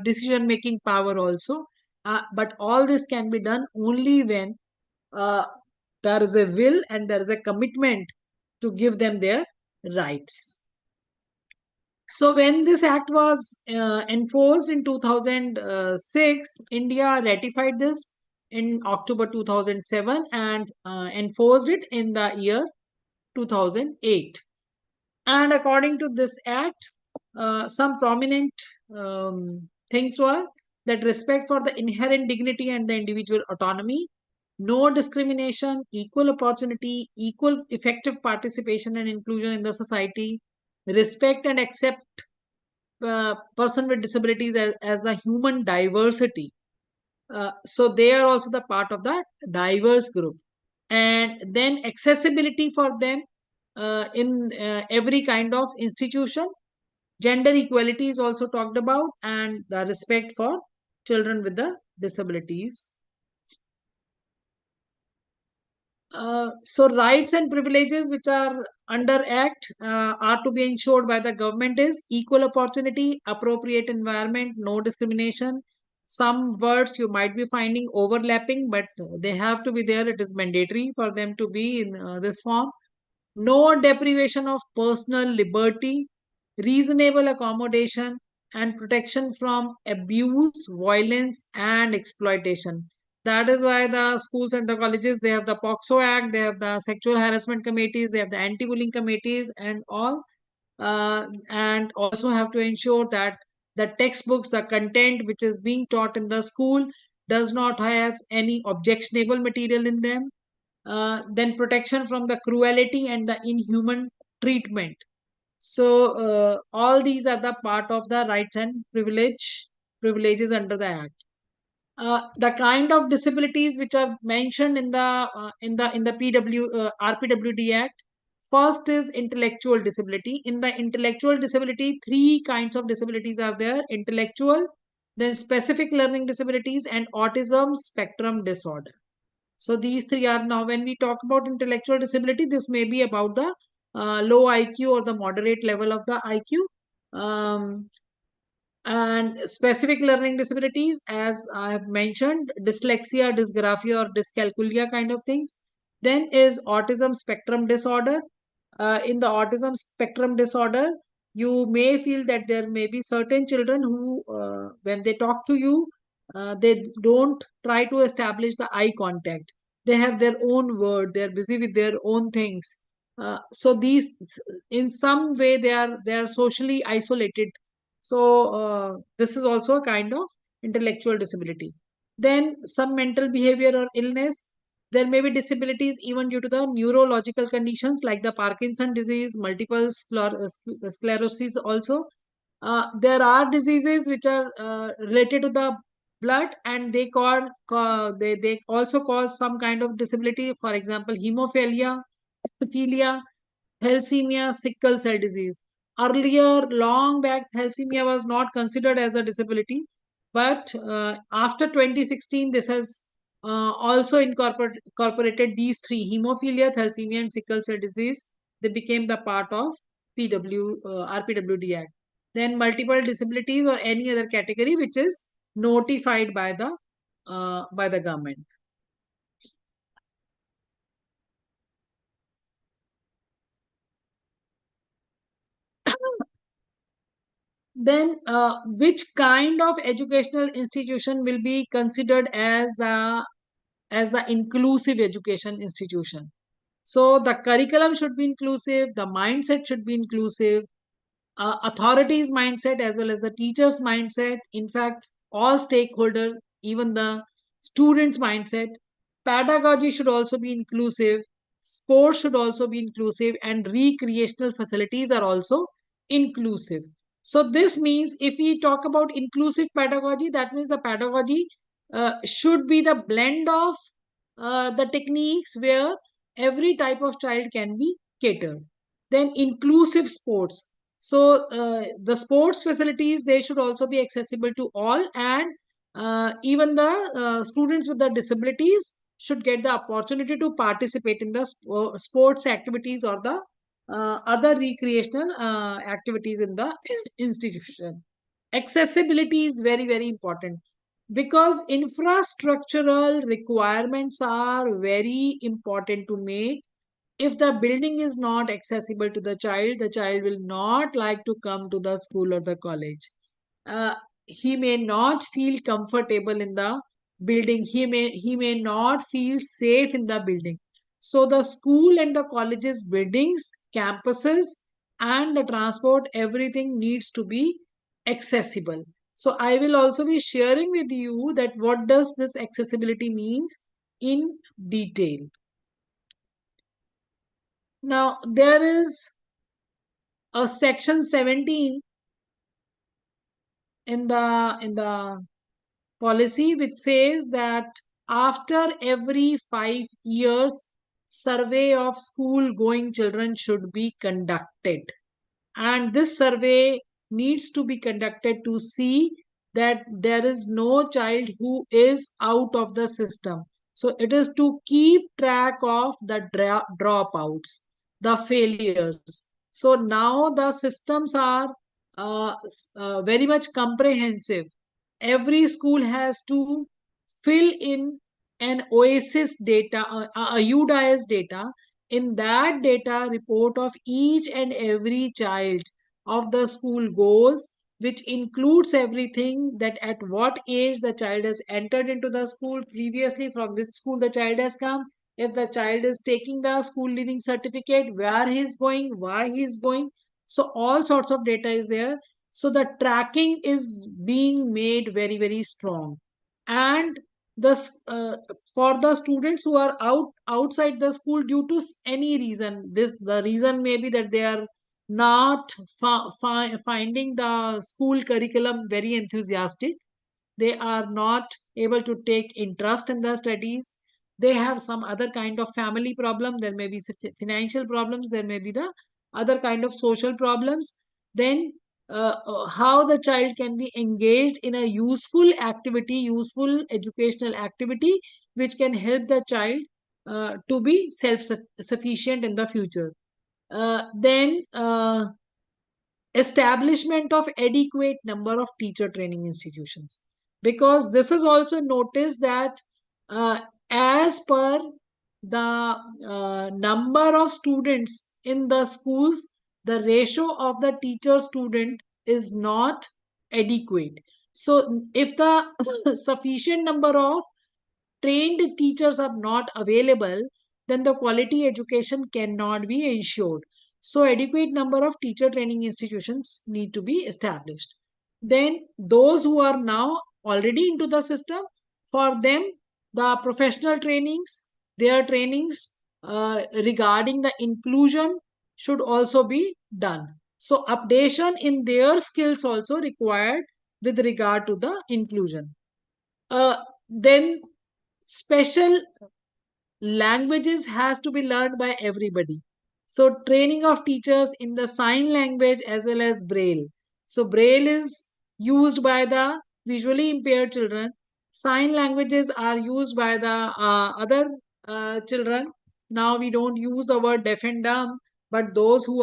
decision making power also. But all this can be done only when uh, there is a will and there is a commitment to give them their rights. So when this act was enforced in 2006, India ratified this in October 2007 and enforced it in the year 2008. And according to this act, some prominent things were that respect for the inherent dignity and the individual autonomy, no discrimination, equal opportunity, equal effective participation and inclusion in the society, respect and accept person with disabilities as the human diversity. So they are also the part of the diverse group. And then accessibility for them in every kind of institution. Gender equality is also talked about, and the respect for children with the disabilities. So rights and privileges which are under Act are to be ensured by the government is equal opportunity, appropriate environment, no discrimination. Some words you might be finding overlapping, but they have to be there. It is mandatory for them to be in this form. No deprivation of personal liberty, reasonable accommodation, and protection from abuse, violence, and exploitation. That is why the schools and the colleges, they have the POXO Act, they have the sexual harassment committees, they have the anti-bullying committees and all. And also have to ensure that the textbooks, the content which is being taught in the school does not have any objectionable material in them. Then protection from the cruelty and the inhuman treatment. So all these are the part of the rights and privileges under the Act. The kind of disabilities which are mentioned in the RPWD Act. First is intellectual disability. In the intellectual disability, three kinds of disabilities are there: intellectual, then specific learning disabilities, and autism spectrum disorder. So these three are, now when we talk about intellectual disability, this may be about the low IQ or the moderate level of the IQ. And specific learning disabilities, as I have mentioned, dyslexia, dysgraphia, or dyscalculia kind of things. Then is autism spectrum disorder. In the autism spectrum disorder, you may feel that there may be certain children who, when they talk to you, they don't try to establish the eye contact. They have their own word. They're busy with their own things. So these, in some way, they are socially isolated. So this is also a kind of intellectual disability. Then some mental behavior or illness. There may be disabilities even due to the neurological conditions like the Parkinson disease, multiple sclerosis also. There are diseases which are related to the blood, and they also cause some kind of disability, for example hemophilia, thalassemia, sickle cell disease. Earlier, long back, thalassemia was not considered as a disability, but after 2016, this has also incorporated these three: hemophilia, thalassemia, and sickle cell disease. They became the part of RPWD Act. Then multiple disabilities or any other category which is notified by the government. Then which kind of educational institution will be considered as the inclusive education institution? So the curriculum should be inclusive, the mindset should be inclusive, authorities mindset as well as the teachers mindset, in fact all stakeholders, even the students mindset. Pedagogy should also be inclusive, sports should also be inclusive, and recreational facilities are also inclusive. So this means if we talk about inclusive pedagogy, that means the pedagogy should be the blend of the techniques where every type of child can be catered. Then inclusive sports, so the sports facilities, they should also be accessible to all, and even the students with the disabilities should get the opportunity to participate in the sports activities or the other recreational activities in the institution. Accessibility is very, very important because infrastructural requirements are very important to make. If the building is not accessible to the child will not like to come to the school or the college. uh, he may not feel comfortable in the building, he may not feel safe in the building. So the school and the colleges buildings, campuses, and the transport, everything needs to be accessible. So I will also be sharing with you that what does this accessibility means in detail. Now there is a section 17 in the policy which says that after every 5 years, survey of school going children should be conducted, and this survey needs to be conducted to see that there is no child who is out of the system. So it is to keep track of the dropouts, the failures. So now the systems are very much comprehensive. Every school has to fill in an oasis data, a UDIS data. In that data, report of each and every child of the school goes, which includes everything, that at what age the child has entered into the school previously, from which school the child has come, if the child is taking the school leaving certificate, where he is going, why he is going. So all sorts of data is there. So the tracking is being made very, very strong. And this for the students who are outside the school due to any reason, this the reason may be that they are not finding the school curriculum very enthusiastic, they are not able to take interest in the studies, they have some other kind of family problem, there may be financial problems, there may be the other kind of social problems. Then how the child can be engaged in a useful activity, useful educational activity, which can help the child to be self sufficient in the future. Then establishment of adequate number of teacher training institutions, because this is also noticed that uh, as per the number of students in the schools, the ratio of the teacher student is not adequate. So if the sufficient number of trained teachers are not available, then the quality education cannot be ensured. So adequate number of teacher training institutions need to be established. Then those who are now already into the system, for them, the professional trainings, their trainings regarding the inclusion should also be done. So updation in their skills also required with regard to the inclusion. Then special languages has to be learned by everybody. So training of teachers in the sign language as well as braille. So braille is used by the visually impaired children. Sign languages are used by the other children. Now we don't use the word deaf and dumb, but those who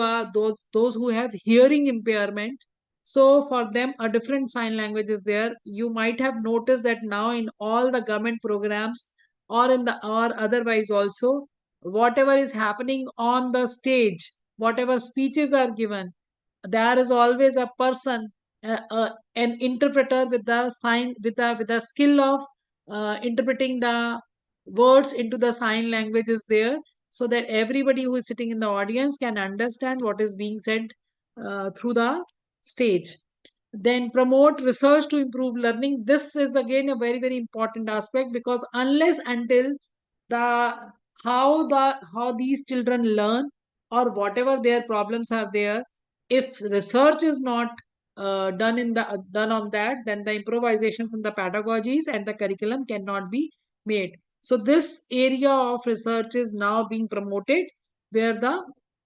have hearing impairment. So for them a different sign language is there. You might have noticed that now in all the government programs or in the or otherwise also, whatever is happening on the stage, whatever speeches are given, there is always a person, an interpreter with the sign, with the skill of interpreting the words into the sign language is there, so that everybody who is sitting in the audience can understand what is being said through the stage. Then promote research to improve learning. This is again a very very important aspect, because unless until the how these children learn, or whatever their problems are there, if research is not done on that, then the improvisations in the pedagogies and the curriculum cannot be made. So this area of research is now being promoted, where the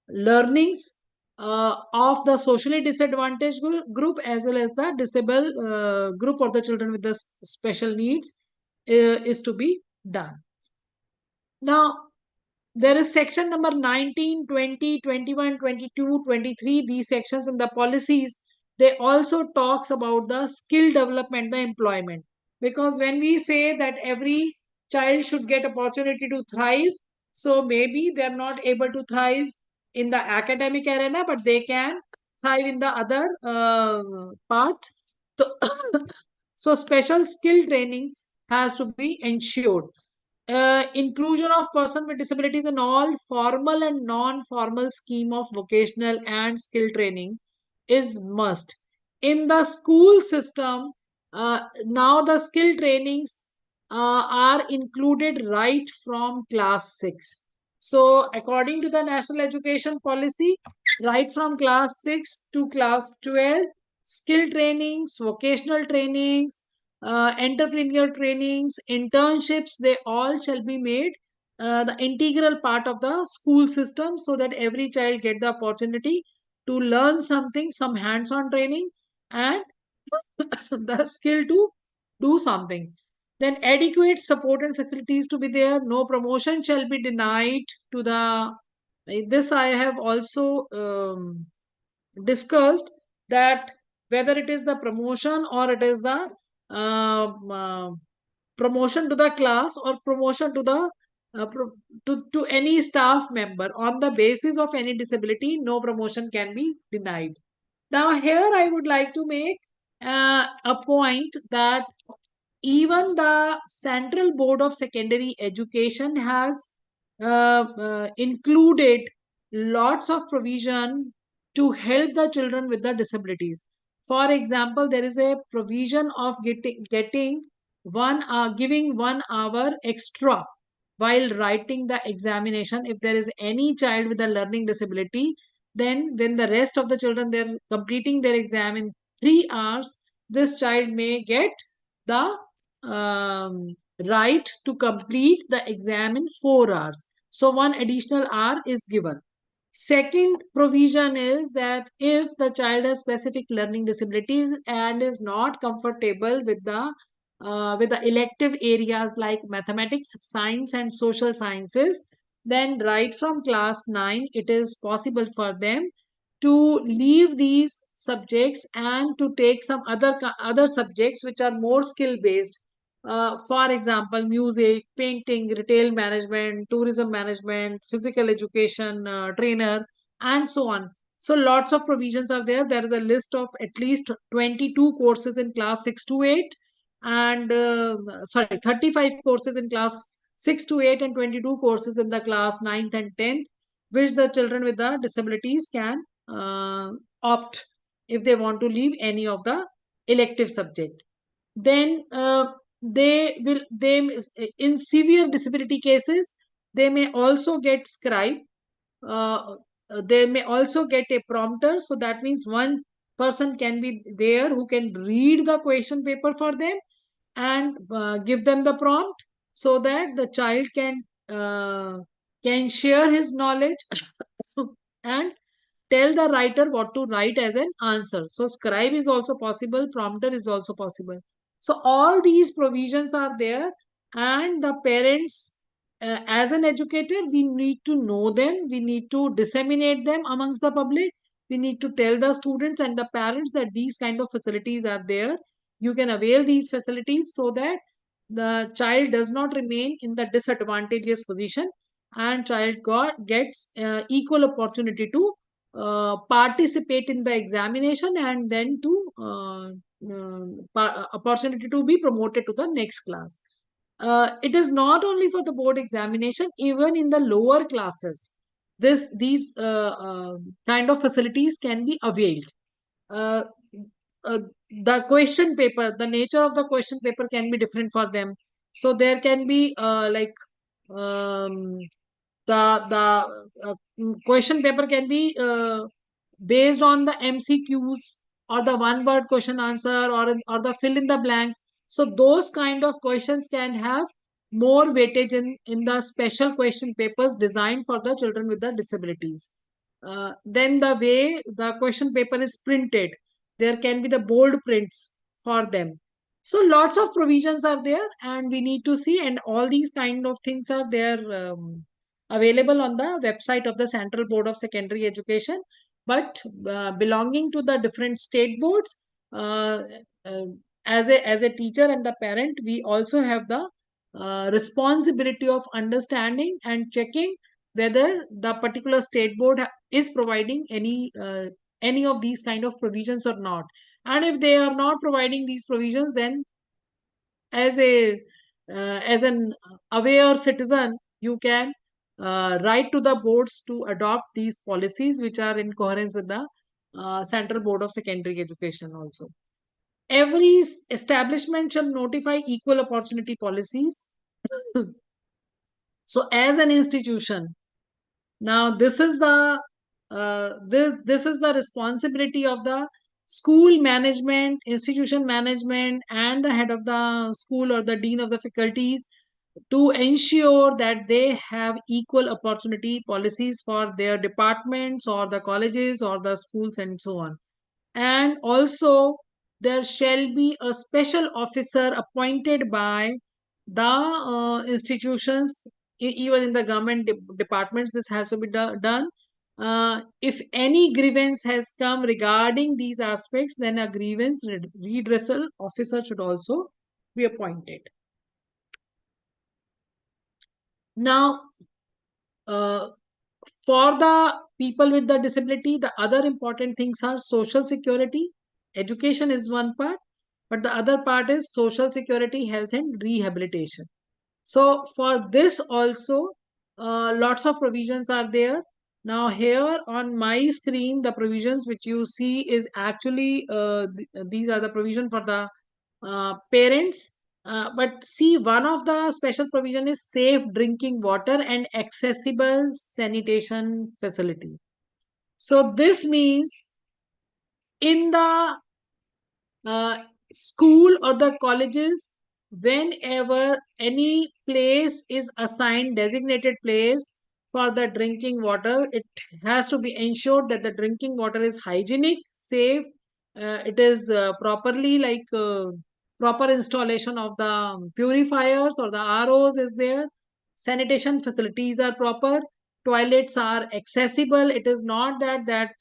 learnings of the socially disadvantaged group as well as the disabled group, or the children with the special needs, is to be done. Now, there is section number 19, 20, 21, 22, 23. These sections in the policies, they also talks about the skill development, the employment. Because when we say that every child should get opportunity to thrive, so maybe they're not able to thrive in the academic arena, but they can thrive in the other part. So, so special skill trainings has to be ensured. Inclusion of person with disabilities in all formal and non-formal scheme of vocational and skill training is must. In the school system, now the skill trainings are included right from class 6. So according to the national education policy, right from class 6 to class 12, skill trainings, vocational trainings, entrepreneurial trainings, internships, they all shall be made the integral part of the school system, so that every child get the opportunity to learn something, some hands-on training, and the skill to do something. Then adequate support and facilities to be there. No promotion shall be denied to the. This I have also discussed, that whether it is the promotion or it is the promotion to the class or promotion to the to any staff member on the basis of any disability, no promotion can be denied. Now here I would like to make a point that even the Central Board of Secondary Education has included lots of provision to help the children with the disabilities. For example, there is a provision of getting giving 1 hour extra while writing the examination. If there is any child with a learning disability, then when the rest of the children they're completing their exam in 3 hours, this child may get the right to complete the exam in 4 hours. So one additional hour is given. Second provision is that if the child has specific learning disabilities and is not comfortable with the elective areas like mathematics, science, and social sciences, then right from class 9, it is possible for them to leave these subjects and to take some other subjects which are more skill based. For example, music, painting, retail management, tourism management, physical education trainer, and so on. So lots of provisions are there. There is a list of at least 22 courses in class 6 to 8, and sorry, 35 courses in class 6 to 8, and 22 courses in the class 9th and 10th, which the children with the disabilities can opt if they want to leave any of the elective subject. Then they in severe disability cases, they may also get scribe. uh, they may also get a prompter. So that means one person can be there who can read the question paper for them, and give them the prompt so that the child can share his knowledge and tell the writer what to write as an answer. So scribe is also possible, prompter is also possible. So all these provisions are there, and the parents, as an educator, we need to know them, we need to disseminate them amongst the public, we need to tell the students and the parents that these kind of facilities are there. You can avail these facilities so that the child does not remain in the disadvantageous position, and child gets equal opportunity to participate in the examination, and then to opportunity to be promoted to the next class. It is not only for the board examination, even in the lower classes these kind of facilities can be availed. uh, the question paper, the nature of the question paper can be different for them. So there can be um, the question paper can be based on the MCQs, or the one word question answer, or the fill in the blanks. So those kind of questions can have more weightage in the special question papers designed for the children with the disabilities. Then the way the question paper is printed, there can be the bold prints for them. So lots of provisions are there, and we need to see, and all these kind of things are there, available on the website of the Central Board of Secondary Education. But belonging to the different state boards, uh, uh, as a teacher and the parent, we also have the responsibility of understanding and checking whether the particular state board is providing any of these kind of provisions or not. And if they are not providing these provisions, then as a as an aware citizen, you can write to the boards to adopt these policies which are in coherence with the Central Board of Secondary Education also. Every establishment shall notify equal opportunity policies. So as an institution, now this is the responsibility of the school management, institution management, and the head of the school or the dean of the faculties, to ensure that they have equal opportunity policies for their departments or the colleges or the schools and so on. And also, there shall be a special officer appointed by the institutions, even in the government departments. This has to be done. If any grievance has come regarding these aspects, then a grievance redressal officer should also be appointed. Now, uh, for the people with the disability, the other important things are social security. Education is one part, but the other part is social security, health, and rehabilitation. So for this also, lots of provisions are there. Now here on my screen, the provisions which you see is actually these are the provision for the parents. But see, one of the special provision is safe drinking water and accessible sanitation facility. So this means in the uh, school or the colleges, whenever any place is assigned designated place for the drinking water, it has to be ensured that the drinking water is hygienic, safe, it is properly proper installation of the purifiers or the ROs is there, sanitation facilities are proper, toilets are accessible. It is not that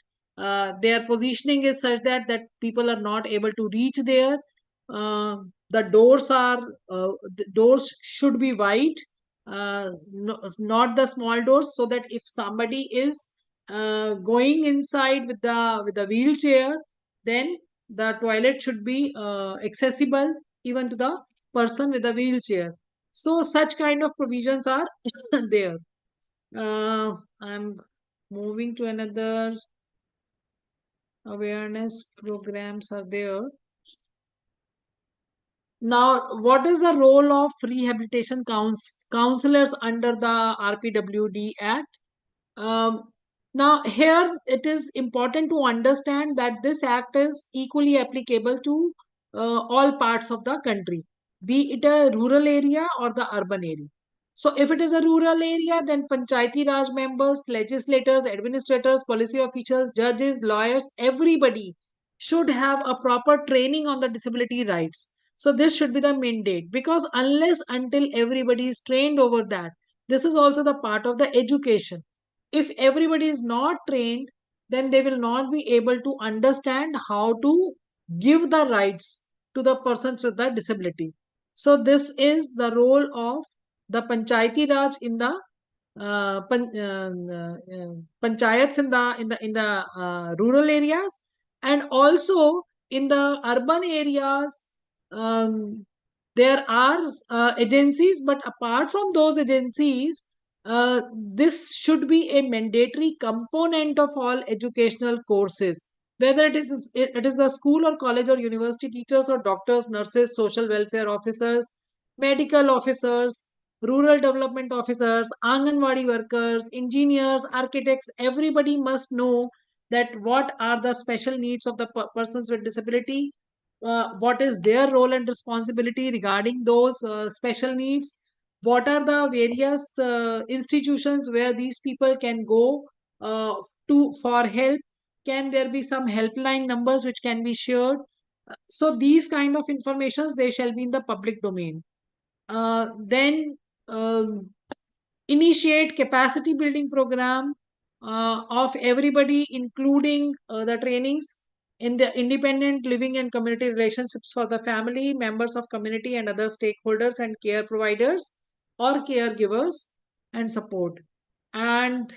their positioning is such that people are not able to reach there. The doors are the doors should be wide, not the small doors, so that if somebody is going inside with the wheelchair, then the toilet should be accessible even to the person with a wheelchair. So such kind of provisions are there. I'm moving to another. Awareness programs are there. Now, what is the role of rehabilitation counselors under the RPWD Act? Um, Now, here it is important to understand that this act is equally applicable to all parts of the country. be it a rural area or the urban area. So if it is a rural area, then Panchayati Raj members, legislators, administrators, policy officials, judges, lawyers, everybody should have a proper training on the disability rights. So this should be the mandate, because unless until everybody is trained over that, this is also the part of the education. If everybody is not trained, then they will not be able to understand how to give the rights to the persons with the disability. So this is the role of the Panchayati Raj in the panchayats in the rural areas, and also in the urban areas. Um, there are agencies, but apart from those agencies, this should be a mandatory component of all educational courses, whether it is the school or college or university teachers or doctors, nurses, social welfare officers, medical officers, rural development officers, Anganwadi workers, engineers, architects. Everybody must know that what are the special needs of the persons with disability, what is their role and responsibility regarding those special needs, what are the various institutions where these people can go to for help, can there be some helpline numbers which can be shared. So these kind of informations, they shall be in the public domain. Then um, initiate capacity building program of everybody, including the trainings in the independent living and community relationships for the family members of community and other stakeholders and care providers or caregivers and support. And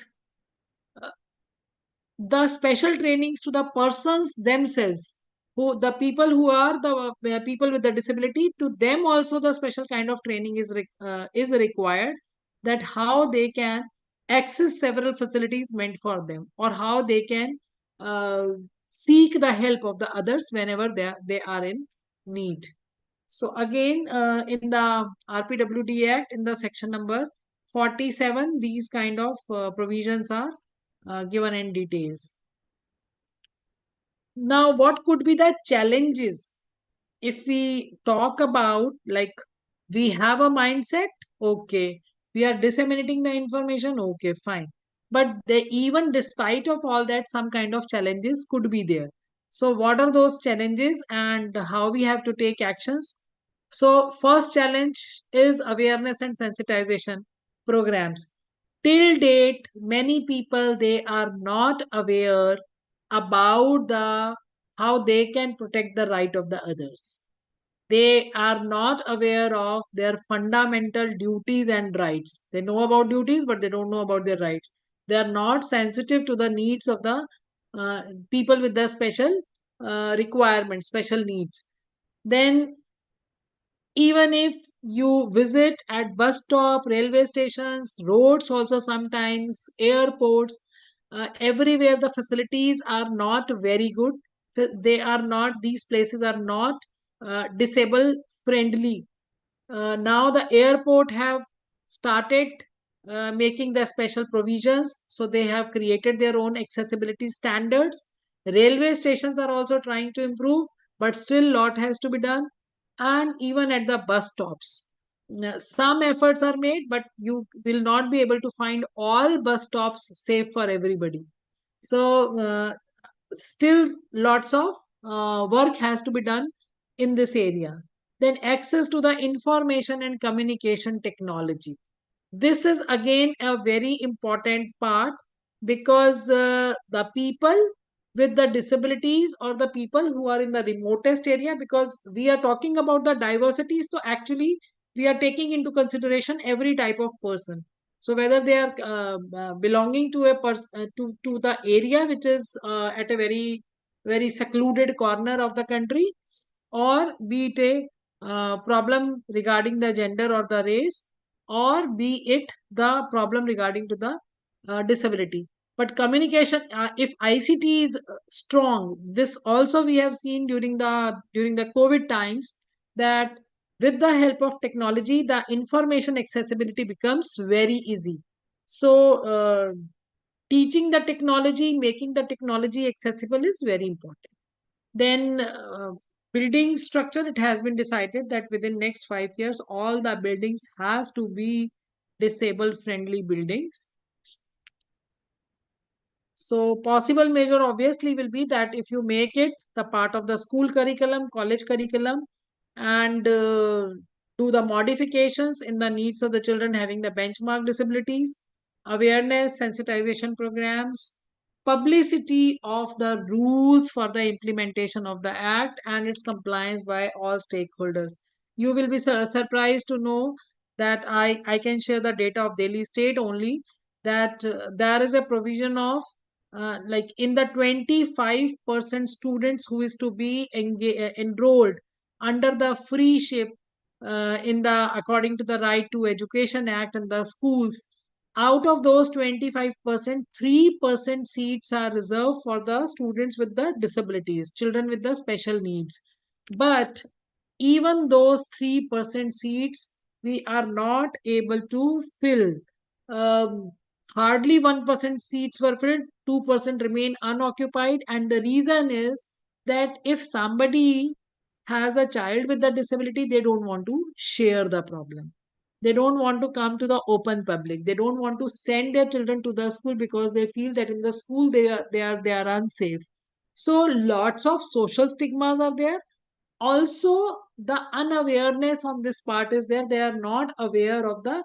the special trainings to the persons themselves, who the people who are the people with the disability, to them also the special kind of training is required, that how they can access several facilities meant for them, or how they can uh, seek the help of the others whenever they are in need. So again, in the RPWD Act, in the section number 47, these kind of provisions are given in details. Now, what could be the challenges if we talk about, like, we have a mindset, okay, we are disseminating the information, okay, fine. But they, even despite of all that, some kind of challenges could be there. So what are those challenges and how we have to take actions? So first challenge is awareness and sensitization programs. Till date, many people, they are not aware about the how they can protect the right of the others. They are not aware of their fundamental duties and rights. They know about duties, but they don't know about their rights. They are not sensitive to the needs of the people with the special requirements, special needs. Then, even if you visit at bus stop, railway stations, roads, also sometimes airports, everywhere the facilities are not very good. They are not, these places are not disabled friendly. Now the airport have started making the special provisions, so they have created their own accessibility standards. Railway stations are also trying to improve, but still lot has to be done. And even at the bus stops, some efforts are made, but you will not be able to find all bus stops safe for everybody. So still lots of work has to be done in this area. Then access to the information and communication technology. This is again a very important part, because the people with the disabilities, or the people who are in the remotest area, because we are talking about the diversity, so actually we are taking into consideration every type of person. So whether they are belonging to a person to the area which is at a very very secluded corner of the country, or be it a problem regarding the gender or the race, or be it the problem regarding to the disability. But communication, if ICT is strong, this also we have seen during the COVID times, that with the help of technology, the information accessibility becomes very easy. So teaching the technology, making the technology accessible is very important. Then building structure, it has been decided that within next 5 years, all the buildings has to be disabled friendly buildings. So possible measure obviously will be that if you make it the part of the school curriculum, college curriculum, and do the modifications in the needs of the children having the benchmark disabilities, awareness, sensitization programs, publicity of the rules for the implementation of the act and its compliance by all stakeholders. You will be surprised to know that I can share the data of Delhi state only, that there is a provision of like in the 25% students who is to be enrolled under the free ship in the according to the Right to Education Act in the schools. Out of those 25%, 3% seats are reserved for the students with the disabilities, children with the special needs. But even those 3% seats we are not able to fill. Um, Hardly 1% seats were filled, 2% remain unoccupied. And the reason is that if somebody has a child with a disability, they don't want to share the problem. They don't want to come to the open public. They don't want to send their children to the school because they feel that in the school they are unsafe. So lots of social stigmas are there. Also, the unawareness on this part is there. They are not aware of the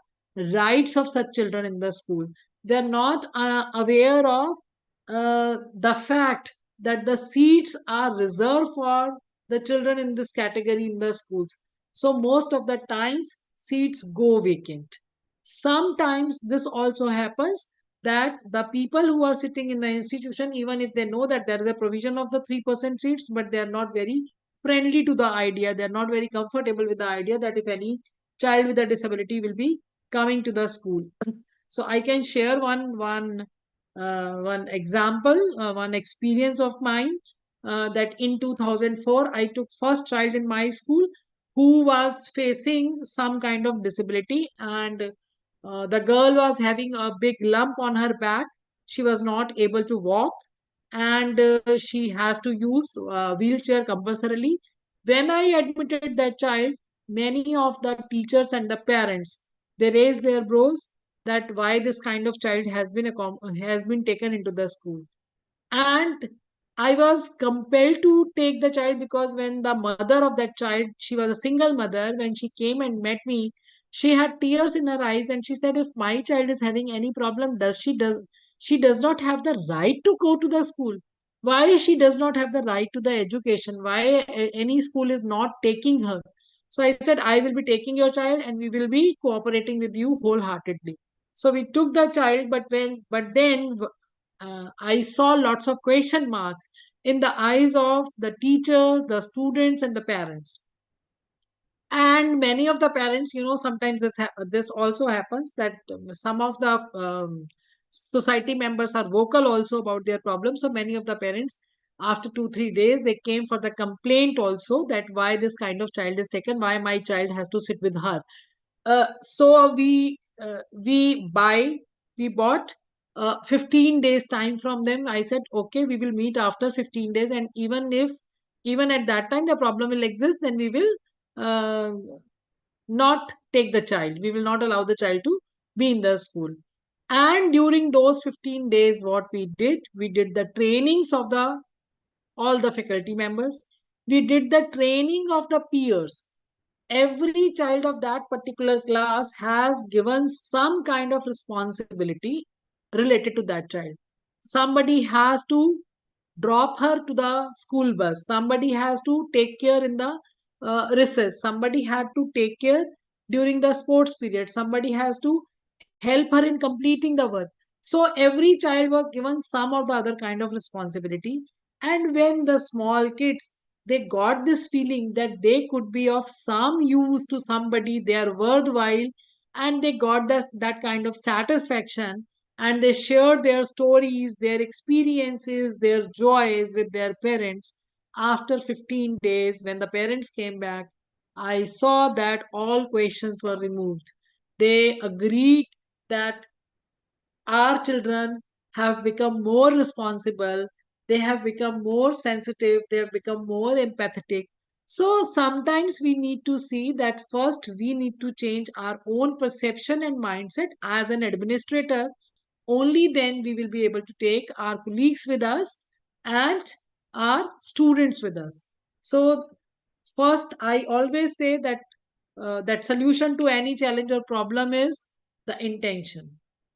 rights of such children in the school. They are not aware of the fact that the seats are reserved for the children in this category in the schools. So most of the times seats go vacant. Sometimes this also happens that the people who are sitting in the institution, even if they know that there is a provision of the 3% seats, but they are not very friendly to the idea. They're not very comfortable with the idea that if any child with a disability will be coming to the school. So I can share one example, one experience of mine, that in 2004 I took first child in my school who was facing some kind of disability, and the girl was having a big lump on her back. She was not able to walk, and she has to use wheelchair compulsorily. When I admitted that child, many of the teachers and the parents, they raised their brows that why this kind of child has been taken into the school. And I was compelled to take the child because when the mother of that child, she was a single mother, when she came and met me, she had tears in her eyes and she said, if my child is having any problem, she does not have the right to go to the school? Why she does not have the right to the education? Why any school is not taking her? So I said, I will be taking your child and we will be cooperating with you wholeheartedly. So we took the child, but then I saw lots of question marks in the eyes of the teachers, the students, and the parents. And many of the parents, sometimes this also happens that some of the society members are vocal also about their problems. So many of the parents, after 2 3 days, they came for the complaint also that why this kind of child is taken, why my child has to sit with her. So we bought 15 days time from them. I said, okay, we will meet after 15 days, and even at that time the problem will exist, then we will uh, not take the child. We will not allow the child to be in the school. And during those 15 days, what we did the trainings of the all the faculty members. We did the training of the peers. Every child of that particular class has given some kind of responsibility related to that child. Somebody has to drop her to the school bus. Somebody has to take care in the recess. Somebody had to take care during the sports period. Somebody has to help her in completing the work. So every child was given some of the other kind of responsibility. And when the small kids, they got this feeling that they could be of some use to somebody, they are worthwhile, and they got that kind of satisfaction, and they shared their stories, their experiences, their joys with their parents. After 15 days, when the parents came back, I saw that all questions were removed. They agreed that our children have become more responsible, they have become more sensitive, they have become more empathetic. So sometimes we need to see that first we need to change our own perception and mindset as an administrator. Only then we will be able to take our colleagues with us and our students with us. So first, I always say that that solution to any challenge or problem is the intention.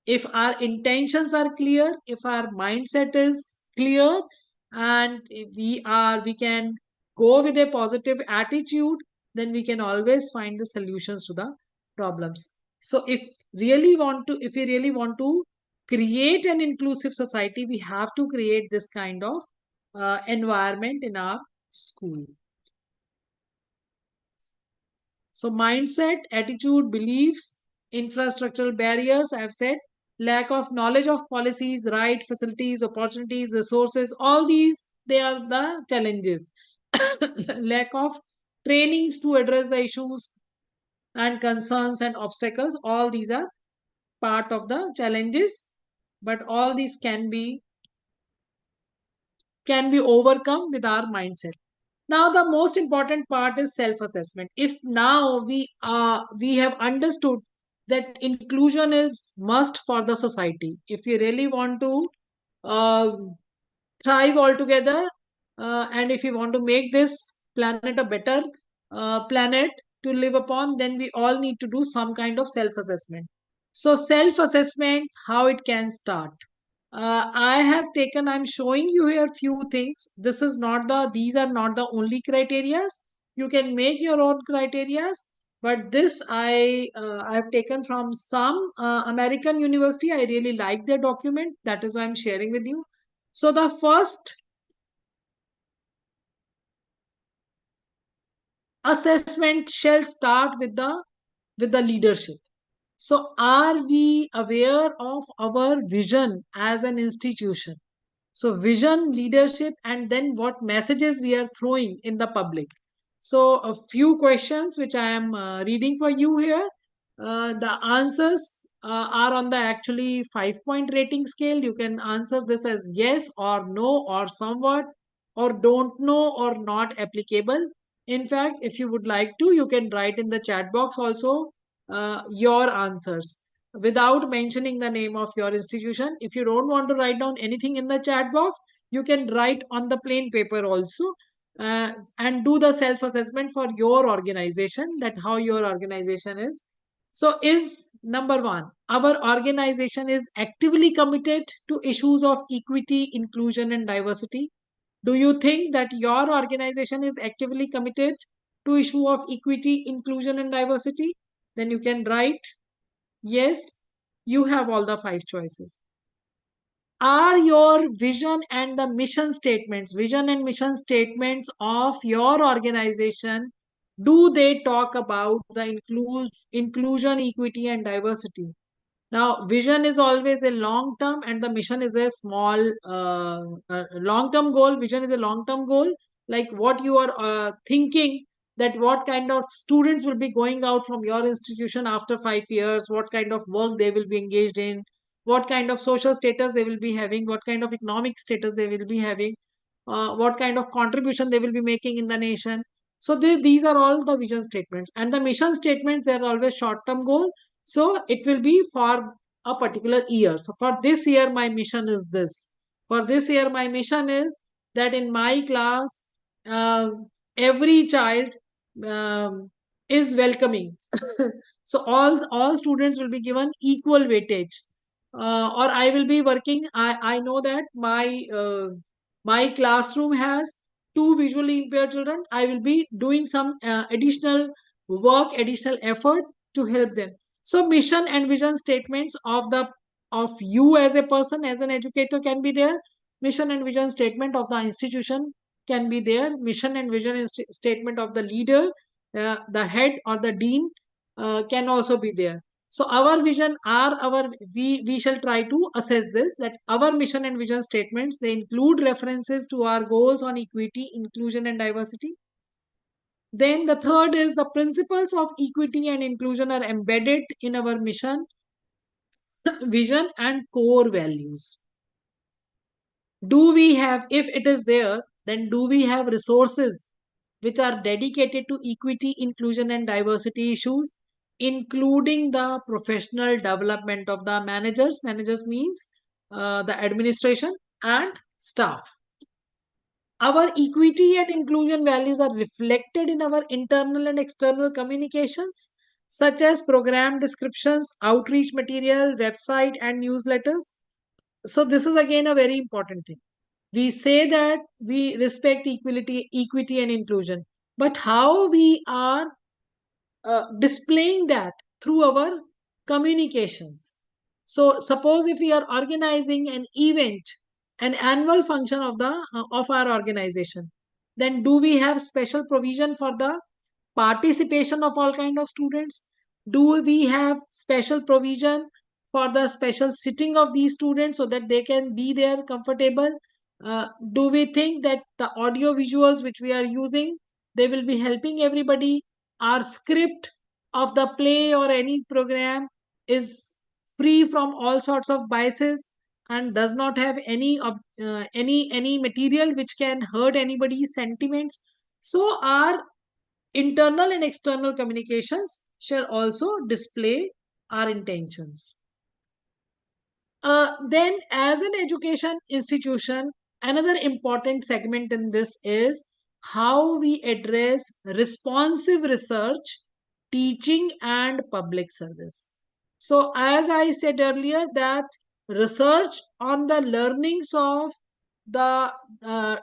If our intentions are clear, if our mindset is clear, and if we can go with a positive attitude, then we can always find the solutions to the problems. So if we really want to create an inclusive society, we have to create this kind of environment in our school. So mindset, attitude, beliefs, infrastructural barriers, I've said, lack of knowledge of policies, right, facilities, opportunities, resources, all these, they are the challenges. Lack of trainings to address the issues and concerns and obstacles, all these are part of the challenges, but all these can be overcome with our mindset. Now the most important part is self assessment. If now we have understood that inclusion is must for the society, if we really want to uh, thrive altogether, and if we want to make this planet a better planet to live upon, then we all need to do some kind of self assessment. So self assessment, how it can start. I'm showing you here few things. These are not the only criterias. You can make your own criterias, but this I've taken from some American university. I really like their document. That is why I'm sharing with you. So the first assessment shall start with the leadership. So are we aware of our vision as an institution? So vision, leadership, and then what messages we are throwing in the public. So a few questions which I am reading for you here. The answers are on the actually 5-point rating scale. You can answer this as yes or no or somewhat or don't know or not applicable. In fact, if you would like to, you can write in the chat box also your answers without mentioning the name of your institution. If you don't want to write down anything in the chat box, you can write on the plain paper also, and do the self assessment for your organization, that how your organization is. So is number one, our organization is actively committed to issues of equity, inclusion, and diversity. Do you think that your organization is actively committed to issue of equity, inclusion, and diversity? Then you can write yes. You have all the 5 choices. Are your vision and mission statements of your organization, do they talk about the inclusion, equity, and diversity? Now, vision is always a long term, and the mission is a small, long term goal. Vision is a long term goal, like what you are thinking, that what kind of students will be going out from your institution after 5 years, what kind of work they will be engaged in, what kind of social status they will be having, what kind of economic status they will be having, what kind of contribution they will be making in the nation. So these are all the vision statements, and the mission statements, they are always short term goal. So it will be for a particular year. So for this year, my mission is this. For this year, my mission is that in my class, uh, every child um, is welcoming. So all students will be given equal weightage. Or I will be working. I know that my classroom has two visually impaired children. I will be doing some additional work, additional effort to help them. So mission and vision statements of you as a person, as an educator, can be there. Mission and vision statement of the institution can be there. Mission and vision statement of the leader, the head or the dean, can also be there. So our vision are our we shall try to assess this, that our mission and vision statements, they include references to our goals on equity, inclusion, and diversity. Then the third is the principles of equity and inclusion are embedded in our mission, vision, and core values. Do we have, if it is there, then do we have resources which are dedicated to equity, inclusion, and diversity issues, including the professional development of the managers. Managers means the administration and staff. Our equity and inclusion values are reflected in our internal and external communications, such as program descriptions, outreach material, website, and newsletters. So, this is again a very important thing. We say that we respect equity, and inclusion, but how we are displaying that through our communications. So suppose if we are organizing an event, an annual function of our organization, then do we have special provision for the participation of all kind of students? Do we have special provision for the special sitting of these students so that they can be there comfortable? Do we think that the audio visuals which we are using, they will be helping everybody? Our script of the play or any program is free from all sorts of biases and does not have any material which can hurt anybody's sentiments. So our internal and external communications shall also display our intentions. Then, as an education institution, another important segment in this is how we address responsive research, teaching, and public service. So, as I said earlier, that research on the learnings of the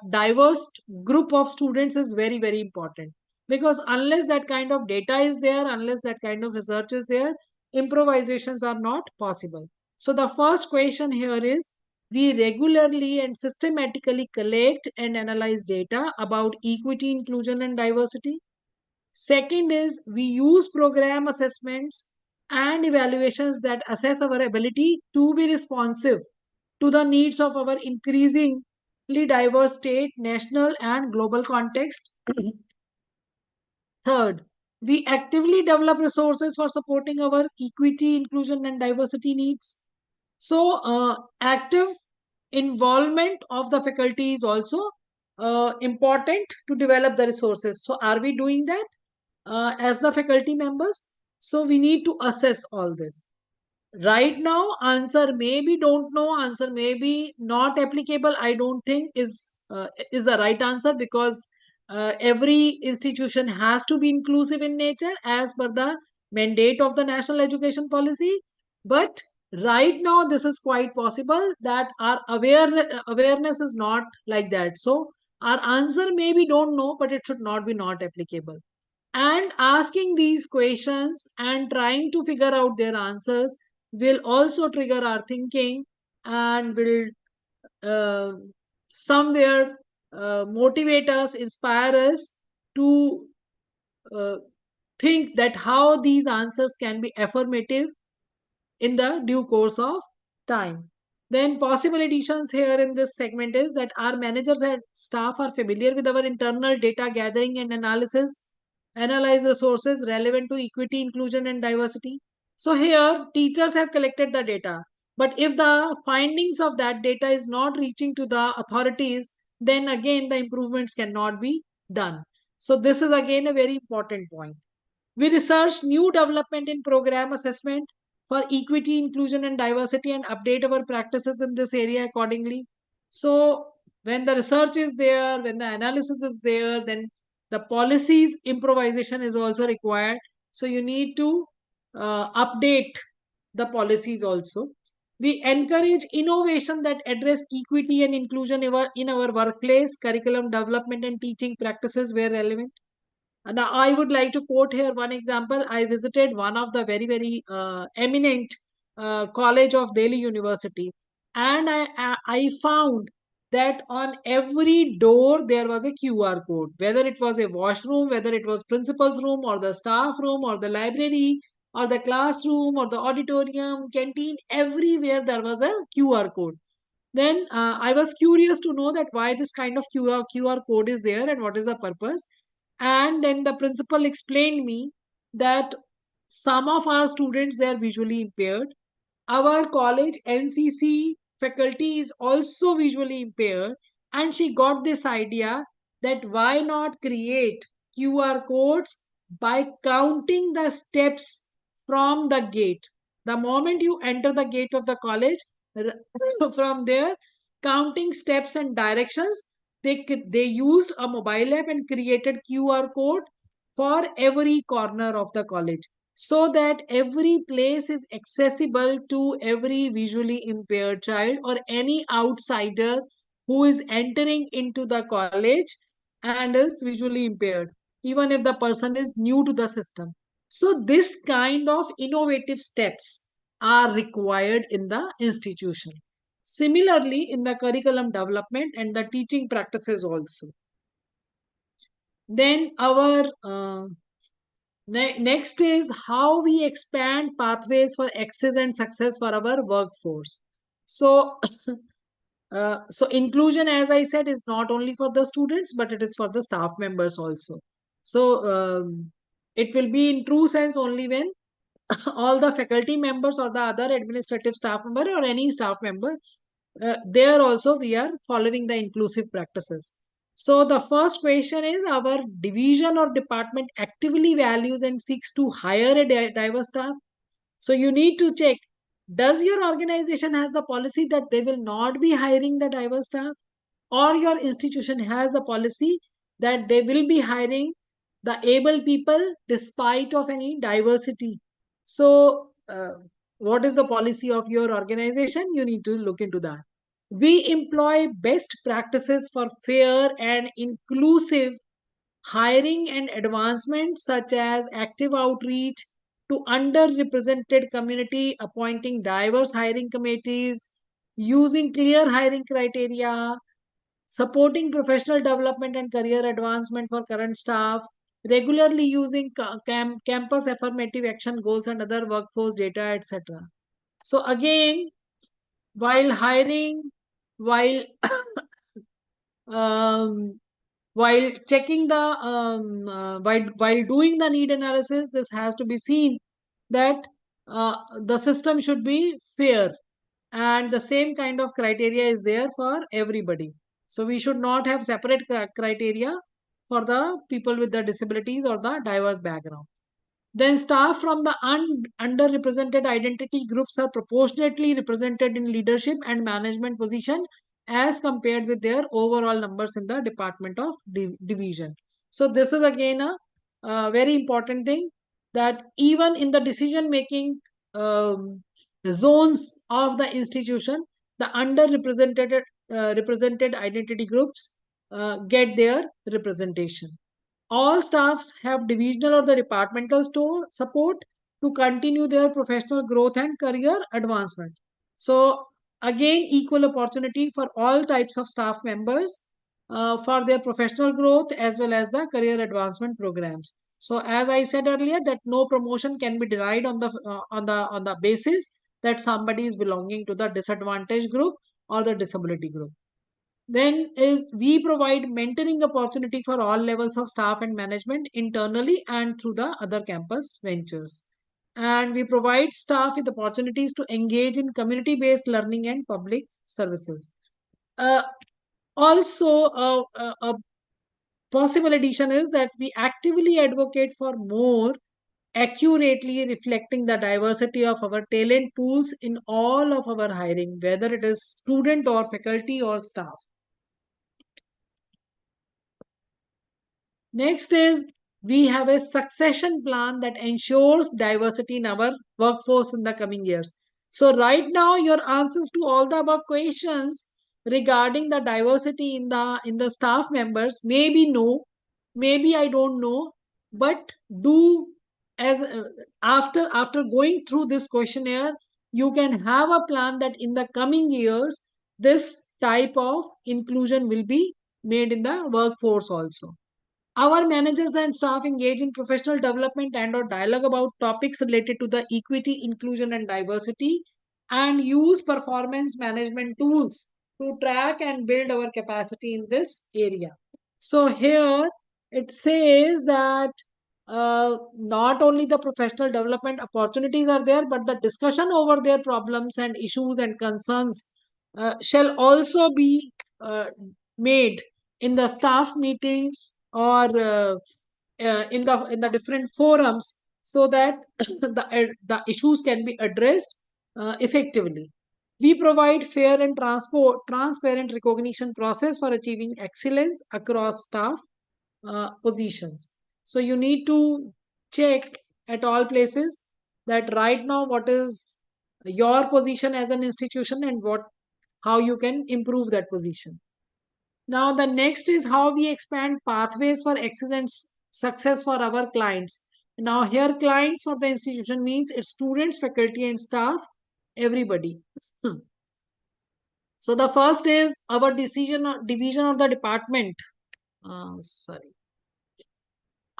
diverse group of students is very, very important, because unless that kind of data is there, unless that kind of research is there, improvisations are not possible. So the first question here is, we regularly and systematically collect and analyze data about equity, inclusion, and diversity. Second is, we use program assessments and evaluations that assess our ability to be responsive to the needs of our increasingly diverse state, national, and global context. Third, we actively develop resources for supporting our equity, inclusion, and diversity needs. So, active involvement of the faculty is also important to develop the resources. So, are we doing that as the faculty members? So, we need to assess all this. Right now, answer maybe don't know, answer maybe not applicable, I don't think is the right answer, because every institution has to be inclusive in nature as per the mandate of the national education policy. But right now, this is quite possible that our awareness is not like that. So our answer maybe don't know, but it should not be not applicable. And asking these questions and trying to figure out their answers will also trigger our thinking and will uh, somewhere motivate us, inspire us to uh, think that how these answers can be affirmative in the due course of time. Then possible additions here in this segment is that our managers and staff are familiar with our internal data gathering and analysis, analyze resources relevant to equity, inclusion, and diversity. So here teachers have collected the data, but if the findings of that data is not reaching to the authorities, then again the improvements cannot be done. So this is again a very important point. We research new development in program assessment for equity, inclusion, and diversity, and update our practices in this area accordingly. So, when the research is there, when the analysis is there, then the policies improvisation is also required. So, you need to update the policies also. We encourage innovation that address equity and inclusion in our workplace, curriculum development, and teaching practices where relevant. Now, I would like to quote here one example. I visited one of the very, very eminent college of Delhi University, and I found that on every door there was a QR code. Whether it was a washroom, whether it was principal's room, or the staff room, or the library, or the classroom, or the auditorium, canteen, everywhere there was a QR code. Then I was curious to know that why this kind of QR code is there and what is the purpose. And then the principal explained me that some of our students, they are visually impaired. Our college NCC faculty is also visually impaired, and she got this idea that why not create QR codes by counting the steps from the gate. The moment you enter the gate of the college, from there, counting steps and directions, they used a mobile app and created QR code for every corner of the college, so that every place is accessible to every visually impaired child or any outsider who is entering into the college and is visually impaired, even if the person is new to the system. So this kind of innovative steps are required in the institution. Similarly, in the curriculum development and the teaching practices also. Then our next is how we expand pathways for access and success for our workforce. So, so inclusion, as I said, is not only for the students, but it is for the staff members also. So it will be in true sense only when all the faculty members or the other administrative staff member or any staff member, there also we are following the inclusive practices. So the first question is, our division or department actively values and seeks to hire a diverse staff. So you need to check, does your organization has the policy that they will not be hiring the diverse staff, or your institution has the policy that they will be hiring the able people despite of any diversity. So what is the policy of your organization? You need to look into that. We employ best practices for fair and inclusive hiring and advancement, such as active outreach to underrepresented community, appointing diverse hiring committees, using clear hiring criteria, supporting professional development and career advancement for current staff, regularly using campus affirmative action goals and other workforce data, etc. So again, while hiring, while um, while checking the while doing the need analysis, this has to be seen that the system should be fair and the same kind of criteria is there for everybody. So we should not have separate criteria for the people with the disabilities or the diverse background. Then staff from the underrepresented identity groups are proportionately represented in leadership and management position as compared with their overall numbers in the department of division. So this is again a very important thing, that even in the decision making zones of the institution, the underrepresented represented identity groups get their representation. All staffs have divisional or the departmental store support to continue their professional growth and career advancement. So again, equal opportunity for all types of staff members for their professional growth as well as the career advancement programs. So as I said earlier, that no promotion can be denied on the basis that somebody is belonging to the disadvantaged group or the disability group. Then is we provide mentoring opportunity for all levels of staff and management internally and through the other campus ventures. And we provide staff with opportunities to engage in community-based learning and public services. Uh, also, a possible addition is that we actively advocate for more accurately reflecting the diversity of our talent pools in all of our hiring, whether it is student or faculty or staff. Next is, we have a succession plan that ensures diversity in our workforce in the coming years. So right now, your answers to all the above questions regarding the diversity in the staff members may be no, maybe I don't know, but do as after going through this questionnaire, you can have a plan that in the coming years this type of inclusion will be made in the workforce also. Our managers and staff engage in professional development and or dialogue about topics related to the equity, inclusion and diversity, and use performance management tools to track and build our capacity in this area. So here it says that not only the professional development opportunities are there, but the discussion over their problems and issues and concerns shall also be made in the staff meetings or in the different forums, so that the issues can be addressed effectively. We provide fair and transparent recognition process for achieving excellence across staff positions. So you need to check at all places that right now what is your position as an institution and what how you can improve that position. Now, the next is how we expand pathways for excellence success for our clients. Now, here, clients for the institution means its students, faculty, and staff, everybody. So, the first is our division of the department. Sorry.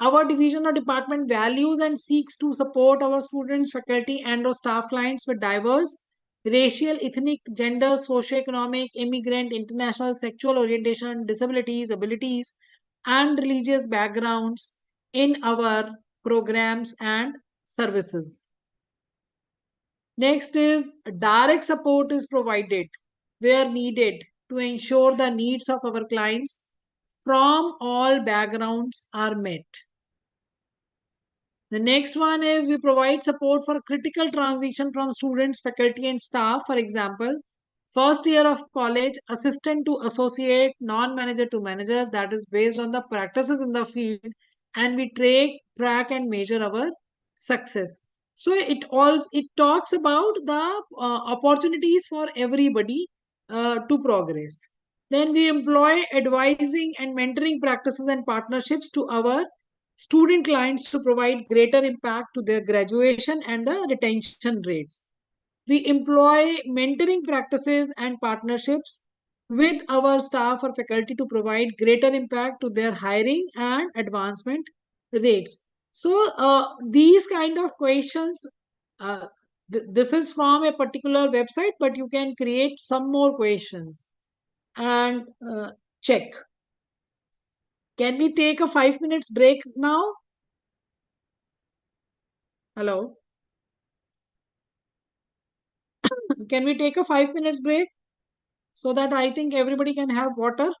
Our division or department values and seeks to support our students, faculty, and our staff clients with diverse racial, ethnic, gender, socioeconomic, immigrant, international, sexual orientation, disabilities, abilities, and religious backgrounds in our programs and services. Next is direct support is provided where needed to ensure the needs of our clients from all backgrounds are met. The next one is we provide support for critical transition from students, faculty, and staff. For example, first year of college, assistant to associate, non-manager to manager. That is based on the practices in the field, and we track and measure our success. So it talks about the opportunities for everybody to progress. Then we employ advising and mentoring practices and partnerships to our student clients to provide greater impact to their graduation and the retention rates. We employ mentoring practices and partnerships with our staff or faculty to provide greater impact to their hiring and advancement rates. So, these kind of questions, uh, this is from a particular website, but you can create some more questions and check. Can we take a 5 minutes break now? Hello. Can we take a 5 minutes break so that I think everybody can have water?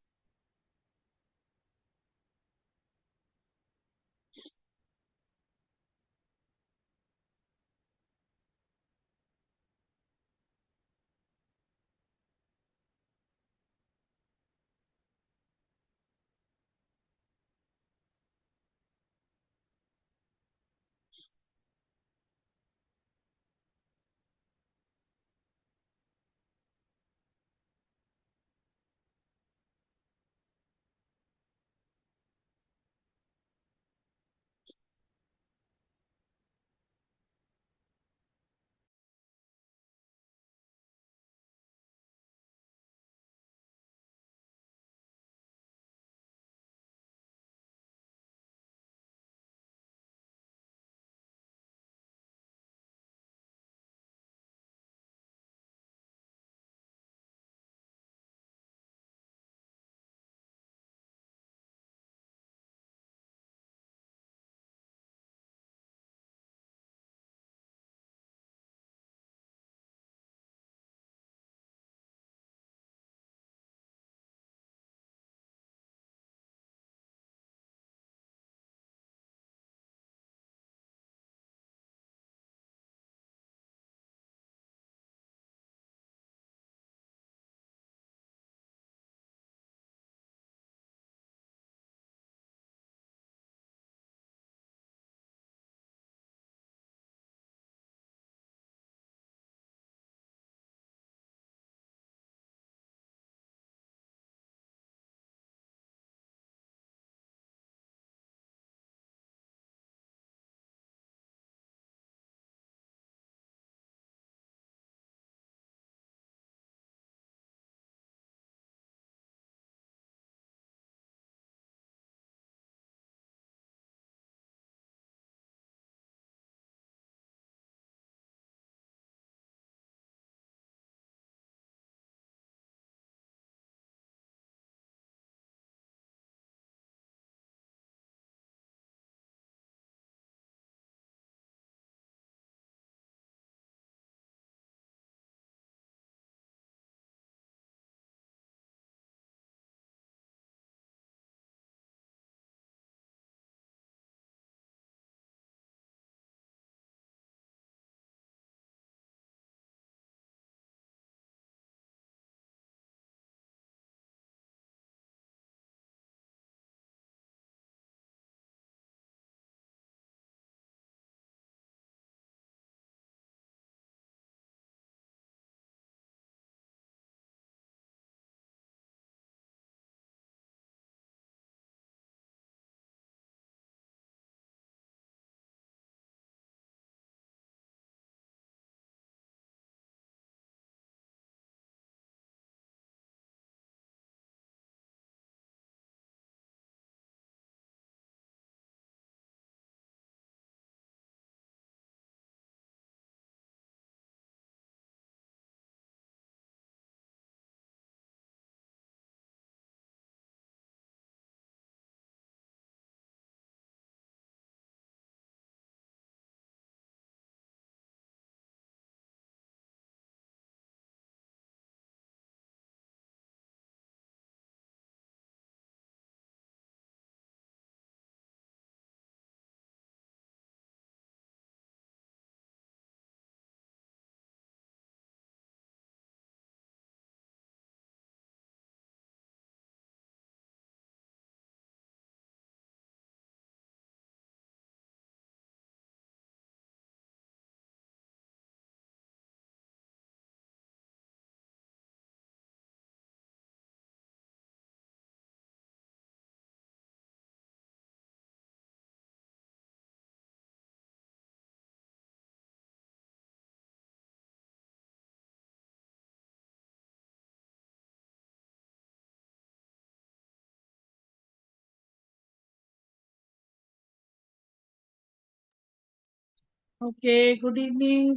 Okay, good evening.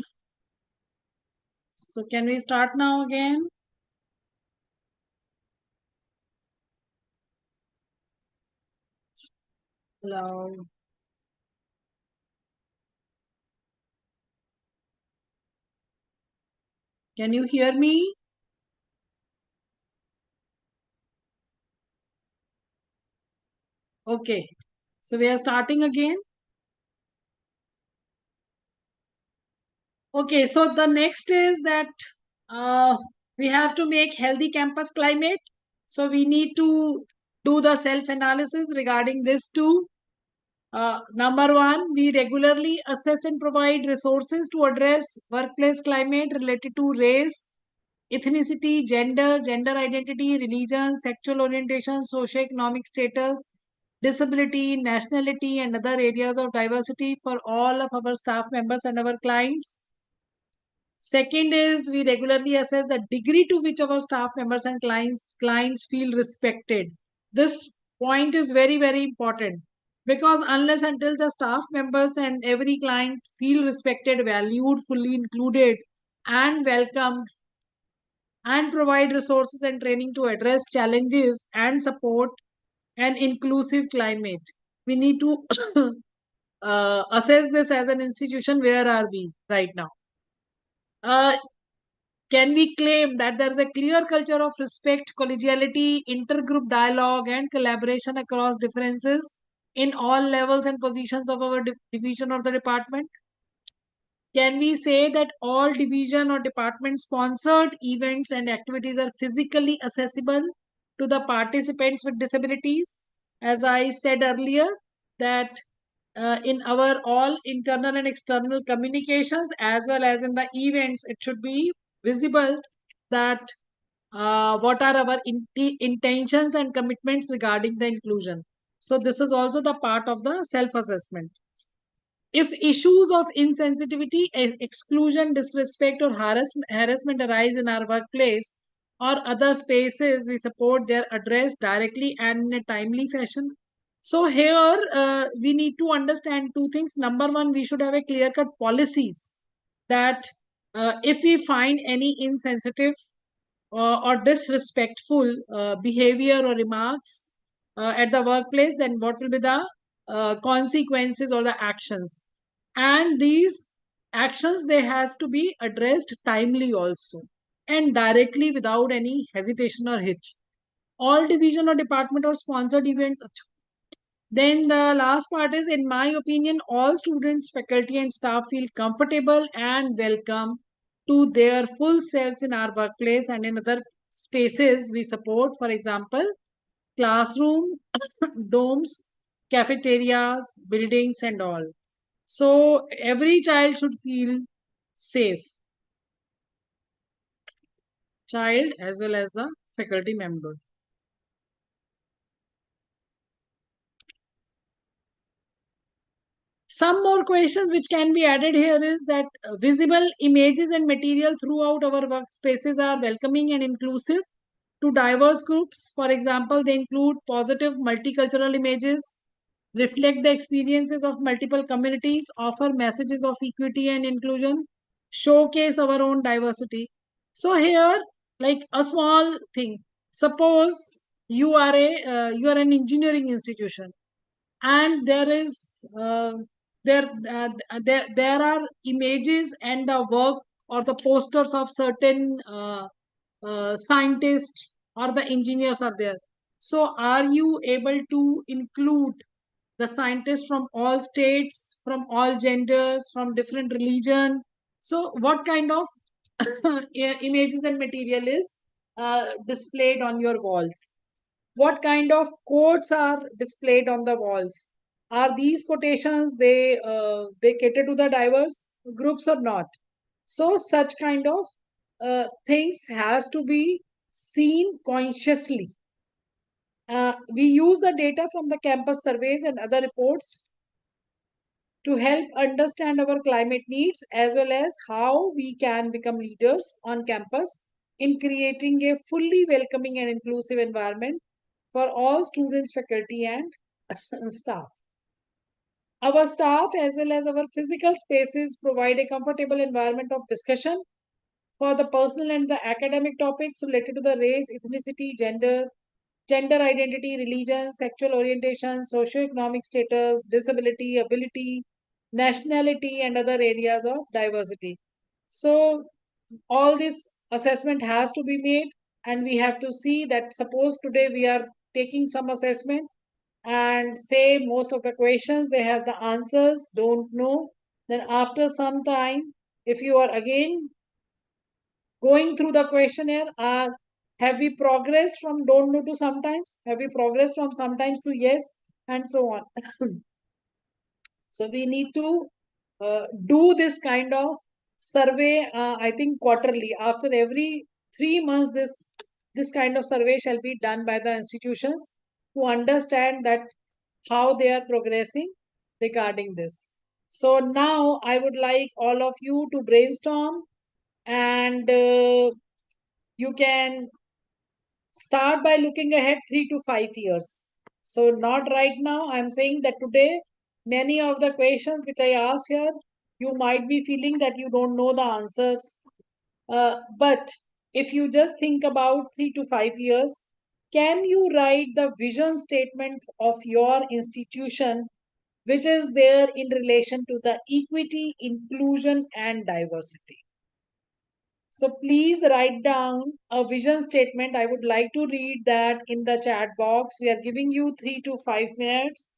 So can we start now again? Hello. Can you hear me? Okay. So we are starting again. Okay, so the next is that uh, we have to make healthy campus climate. So we need to do the self-analysis regarding this too. Number one, we regularly assess and provide resources to address workplace climate related to race, ethnicity, gender, gender identity, religion, sexual orientation, socioeconomic status, disability, nationality, and other areas of diversity for all of our staff members and our clients. Second is we regularly assess the degree to which our staff members and clients feel respected. This point is very, very important because unless until the staff members and every client feel respected, valued, fully included, and welcomed, and provide resources and training to address challenges and support an inclusive climate. We need to assess this as an institution. Where are we right now? Uh, can we claim that there is a clear culture of respect, collegiality, intergroup dialogue, and collaboration across differences in all levels and positions of our division or the department? Can we say that all division or department sponsored events and activities are physically accessible to the participants with disabilities? As I said earlier, that in our all internal and external communications as well as in the events, it should be visible that what are our intentions and commitments regarding the inclusion. So this is also the part of the self-assessment. If issues of insensitivity, exclusion, disrespect, or harassment arise in our workplace or other spaces, we support their address directly and in a timely fashion. So here we need to understand two things. Number one, we should have a clear-cut policies that if we find any insensitive or disrespectful behavior or remarks at the workplace, then what will be the consequences or the actions? And these actions, they has to be addressed timely also and directly without any hesitation or hitch. All division or department or sponsored events. Then the last part is, in my opinion, all students, faculty, and staff feel comfortable and welcome to their full selves in our workplace and in other spaces we support. For example, classroom, domes, cafeterias, buildings, and all. So every child should feel safe, child as well as the faculty members. Some more questions which can be added here is that visible images and material throughout our workspaces are welcoming and inclusive to diverse groups. For example, they include positive multicultural images, reflect the experiences of multiple communities, offer messages of equity and inclusion, showcase our own diversity. So here, like a small thing, suppose you are an engineering institution and there are images and the work or the posters of certain scientists or the engineers are there. So are you able to include the scientists from all states, from all genders, from different religion? So what kind of images and material is displayed on your walls? What kind of quotes are displayed on the walls? Are these quotations, they cater to the diverse groups or not? So such kind of things has to be seen consciously. We use the data from the campus surveys and other reports to help understand our climate needs as well as how we can become leaders on campus in creating a fully welcoming and inclusive environment for all students, faculty, and staff. Our staff as well as our physical spaces provide a comfortable environment of discussion for the personal and the academic topics related to the race, ethnicity, gender identity, religion, sexual orientation, socioeconomic status, disability, ability, nationality, and other areas of diversity. So, all this assessment has to be made, and we have to see that suppose today we are taking some assessment and say most of the questions they have the answers, don't know, then after some time, if you are again going through the questionnaire, have we progressed from don't know to sometimes, have we progressed from sometimes to yes, and so on. So we need to do this kind of survey, I think quarterly. After every 3 months, this kind of survey shall be done by the institutions to understand that how they are progressing regarding this. So now I would like all of you to brainstorm, and you can start by looking ahead 3 to 5 years. So, not right now. I'm saying that today, many of the questions which I asked here, you might be feeling that you don't know the answers. But if you just think about 3 to 5 years, can you write the vision statement of your institution, which is there in relation to the equity, inclusion, and diversity? So please write down a vision statement. I would like to read that in the chat box. We are giving you 3 to 5 minutes.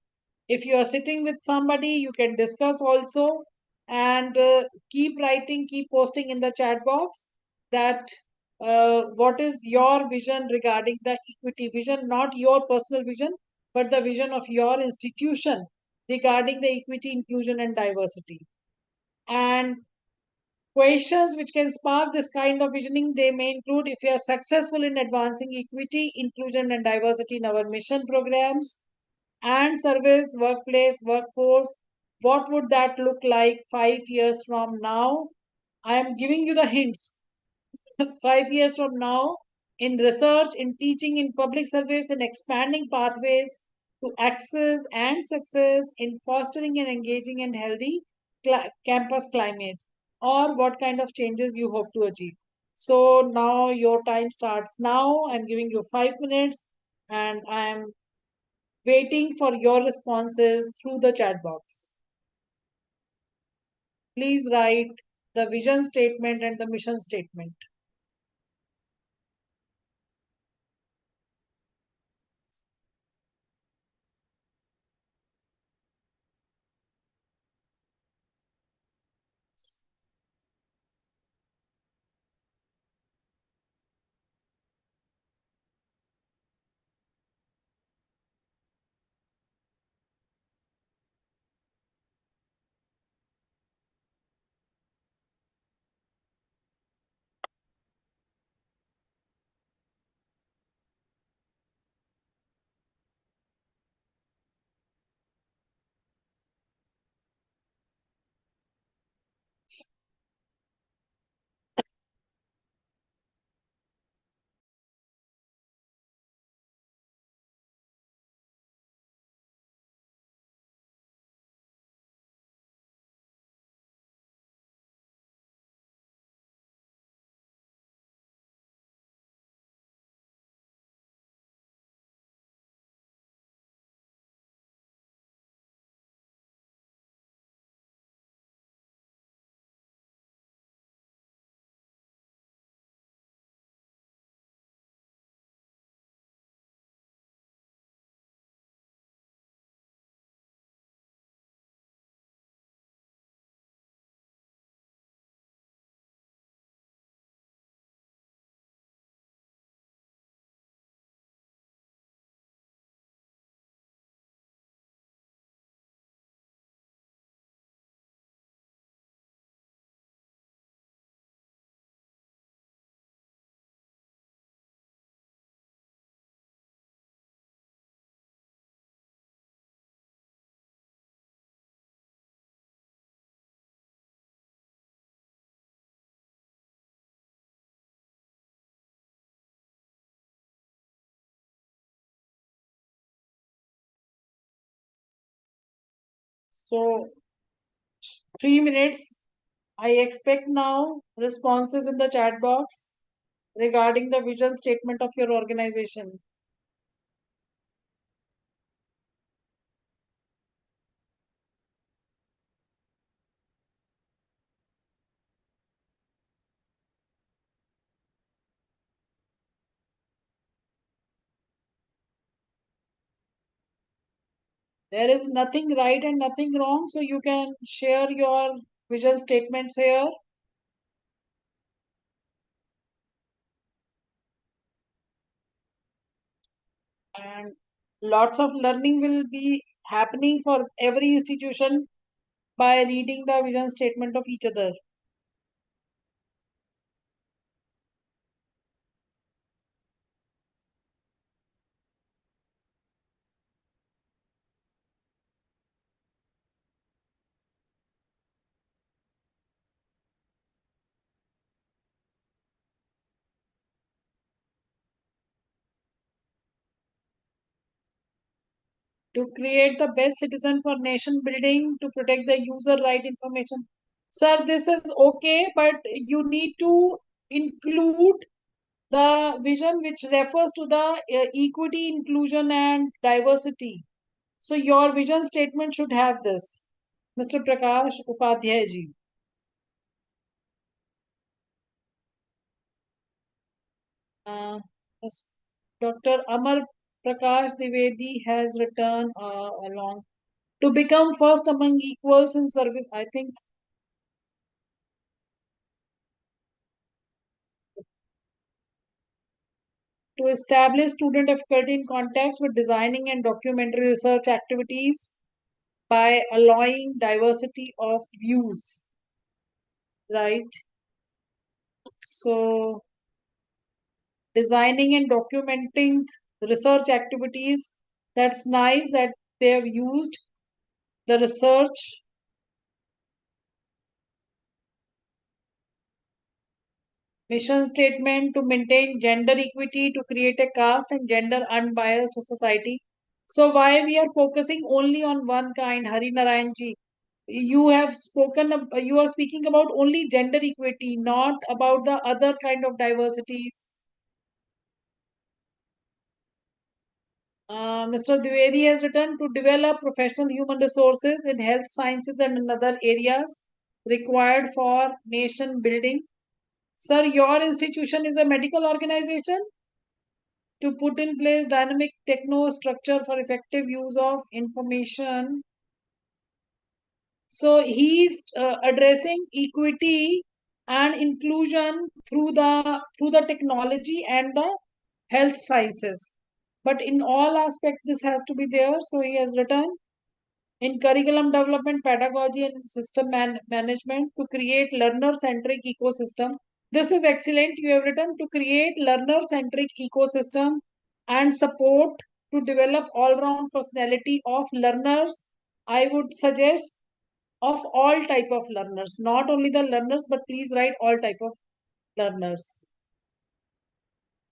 If you are sitting with somebody, you can discuss also, and keep writing, keep posting in the chat box that what is your vision regarding the equity vision, not your personal vision, but the vision of your institution regarding the equity, inclusion, and diversity. And questions which can spark this kind of visioning, they may include if we are successful in advancing equity, inclusion, and diversity in our mission programs and service, workplace, workforce, what would that look like 5 years from now? I am giving you the hints. 5 years from now, in research, in teaching, in public service, in expanding pathways to access and success, in fostering and engaging and healthy campus climate, or what kind of changes you hope to achieve. So now your time starts now. I'm giving you 5 minutes, and I'm waiting for your responses through the chat box. Please write the vision statement and the mission statement. So 3 minutes. I expect now responses in the chat box regarding the vision statement of your organization. There is nothing right and nothing wrong, so you can share your vision statements here. And lots of learning will be happening for every institution by reading the vision statement of each other. To create the best citizen for nation building, to protect the user right information. Sir, this is okay, but you need to include the vision which refers to the equity, inclusion, and diversity. So your vision statement should have this. Mr. Prakash Upadhyay ji. Yes, Dr. Amar Prakash Dwivedi has written along to become first among equals in service. I think to establish student difficulty in context with designing and documentary research activities by allowing diversity of views, right? So designing and documenting research activities, that's nice that they have used the research. Mission statement to maintain gender equity, to create a caste and gender unbiased society. So why we are focusing only on one kind, Hari Narayan ji? You have spoken, you are speaking about only gender equity, not about the other kind of diversities. Mr. Dwivedi has written to develop professional human resources in health sciences and in other areas required for nation building. Sir, your institution is a medical organization to put in place dynamic techno structure for effective use of information. So he's addressing equity and inclusion through the technology and the health sciences. But in all aspects, this has to be there. So he has written in curriculum development, pedagogy, and system management to create learner-centric ecosystem. This is excellent. You have written to create learner-centric ecosystem and support to develop all-round personality of learners. I would suggest of all type of learners, not only the learners, but please write all type of learners.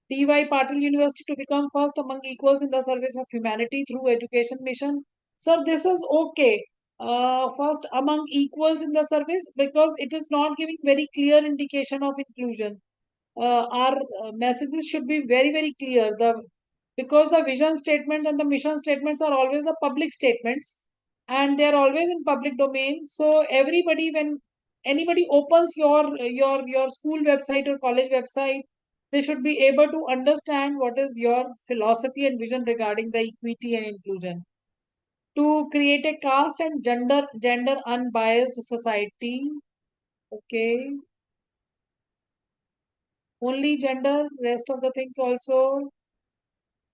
D.Y. Patil University to become first among equals in the service of humanity through education mission. Sir, this is okay. First among equals in the service because it is not giving very clear indication of inclusion. Our messages should be very, very clear. Because the vision statement and the mission statements are always the public statements and they are always in public domain. So everybody, when anybody opens your school website or college website, they should be able to understand what is your philosophy and vision regarding the equity and inclusion. To create a caste and gender unbiased society. Okay. Only gender, rest of the things also.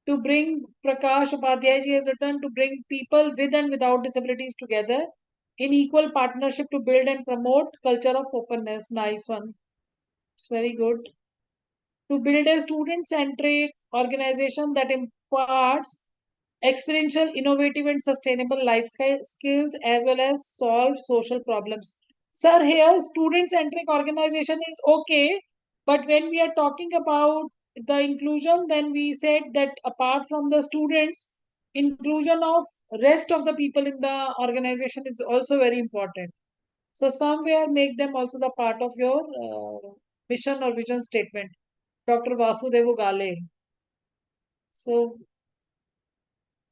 To bring Prakash Upadhyay ji has written to bring people with and without disabilities together in equal partnership to build and promote culture of openness. Nice one. It's very good. To build a student-centric organization that imparts experiential, innovative, and sustainable life skills as well as solve social problems. Sir, here student-centric organization is okay, but when we are talking about the inclusion, then we said that apart from the students, inclusion of rest of the people in the organization is also very important. So somewhere make them also the part of your mission or vision statement. Dr. Vasudev Gale. So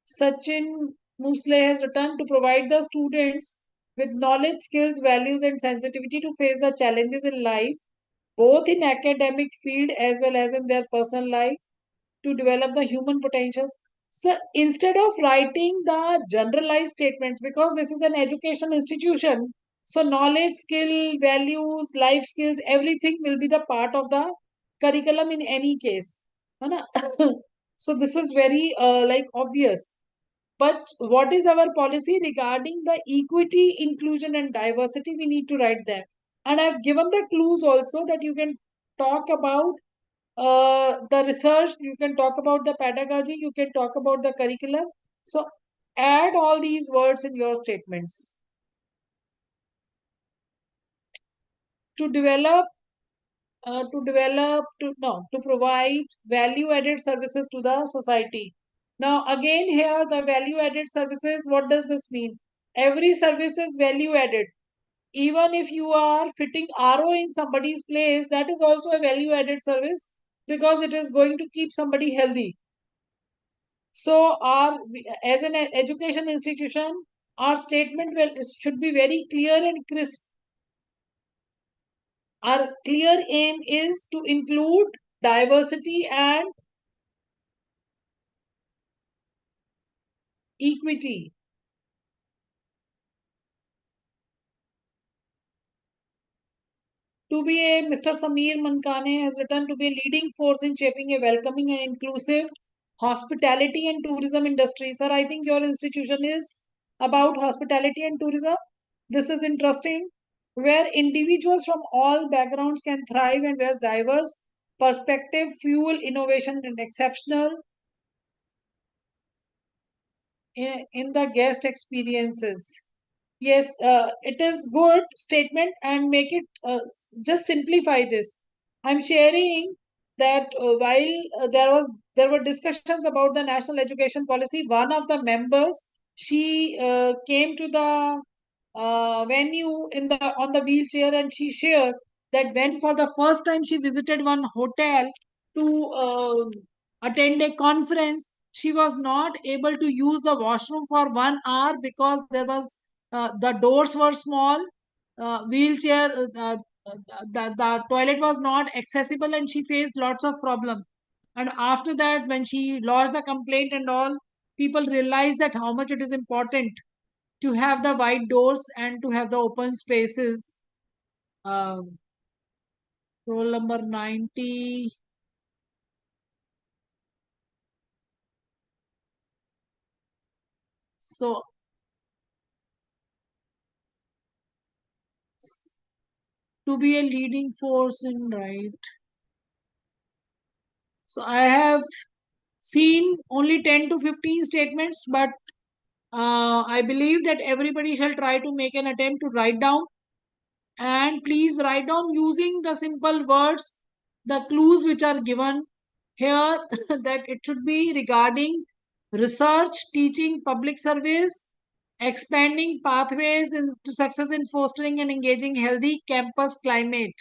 Sachin Musle has returned to provide the students with knowledge, skills, values, and sensitivity to face the challenges in life, both in academic field as well as in their personal life, to develop the human potentials. So instead of writing the generalized statements, because this is an education institution, so knowledge, skill, values, life skills, everything will be the part of the curriculum in any case. है ना? So this is very like obvious. But what is our policy regarding the equity, inclusion, and diversity? We need to write them. And I've given the clues also that you can talk about the research, you can talk about the pedagogy, you can talk about the curriculum. So add all these words in your statements. To develop, to provide value added services to the society. Now again here the value added services, what does this mean? Every service is value added. Even if you are fitting RO in somebody's place, that is also a value added service because it is going to keep somebody healthy. So, as an education institution, our statement should be very clear and crisp. Our clear aim is to include diversity and equity. To be a Mr. Samir Mankane has written to be a leading force in shaping a welcoming and inclusive hospitality and tourism industry. Sir, I think your institution is about hospitality and tourism. This is interesting, where individuals from all backgrounds can thrive and where diverse perspective fuel innovation and exceptional in the guest experiences. Yes, it is good statement and make it just simplify this. I'm sharing that while there were discussions about the national education policy, one of the members, she came to the venue in the on the wheelchair and she shared that when for the first time she visited one hotel to attend a conference, she was not able to use the washroom for 1 hour because there was the doors were small, wheelchair, the toilet was not accessible, and she faced lots of problem. And after that, when she lodged the complaint and all, people realized that how much it is important to have the wide doors and to have the open spaces. Um, Roll number 90. So to be a leading force in right. So I have seen only 10 to 15 statements, but I believe that everybody shall try to make an attempt to write down. And please write down using the simple words, the clues which are given here, that it should be regarding research, teaching, public service, expanding pathways to success in fostering and engaging healthy campus climate.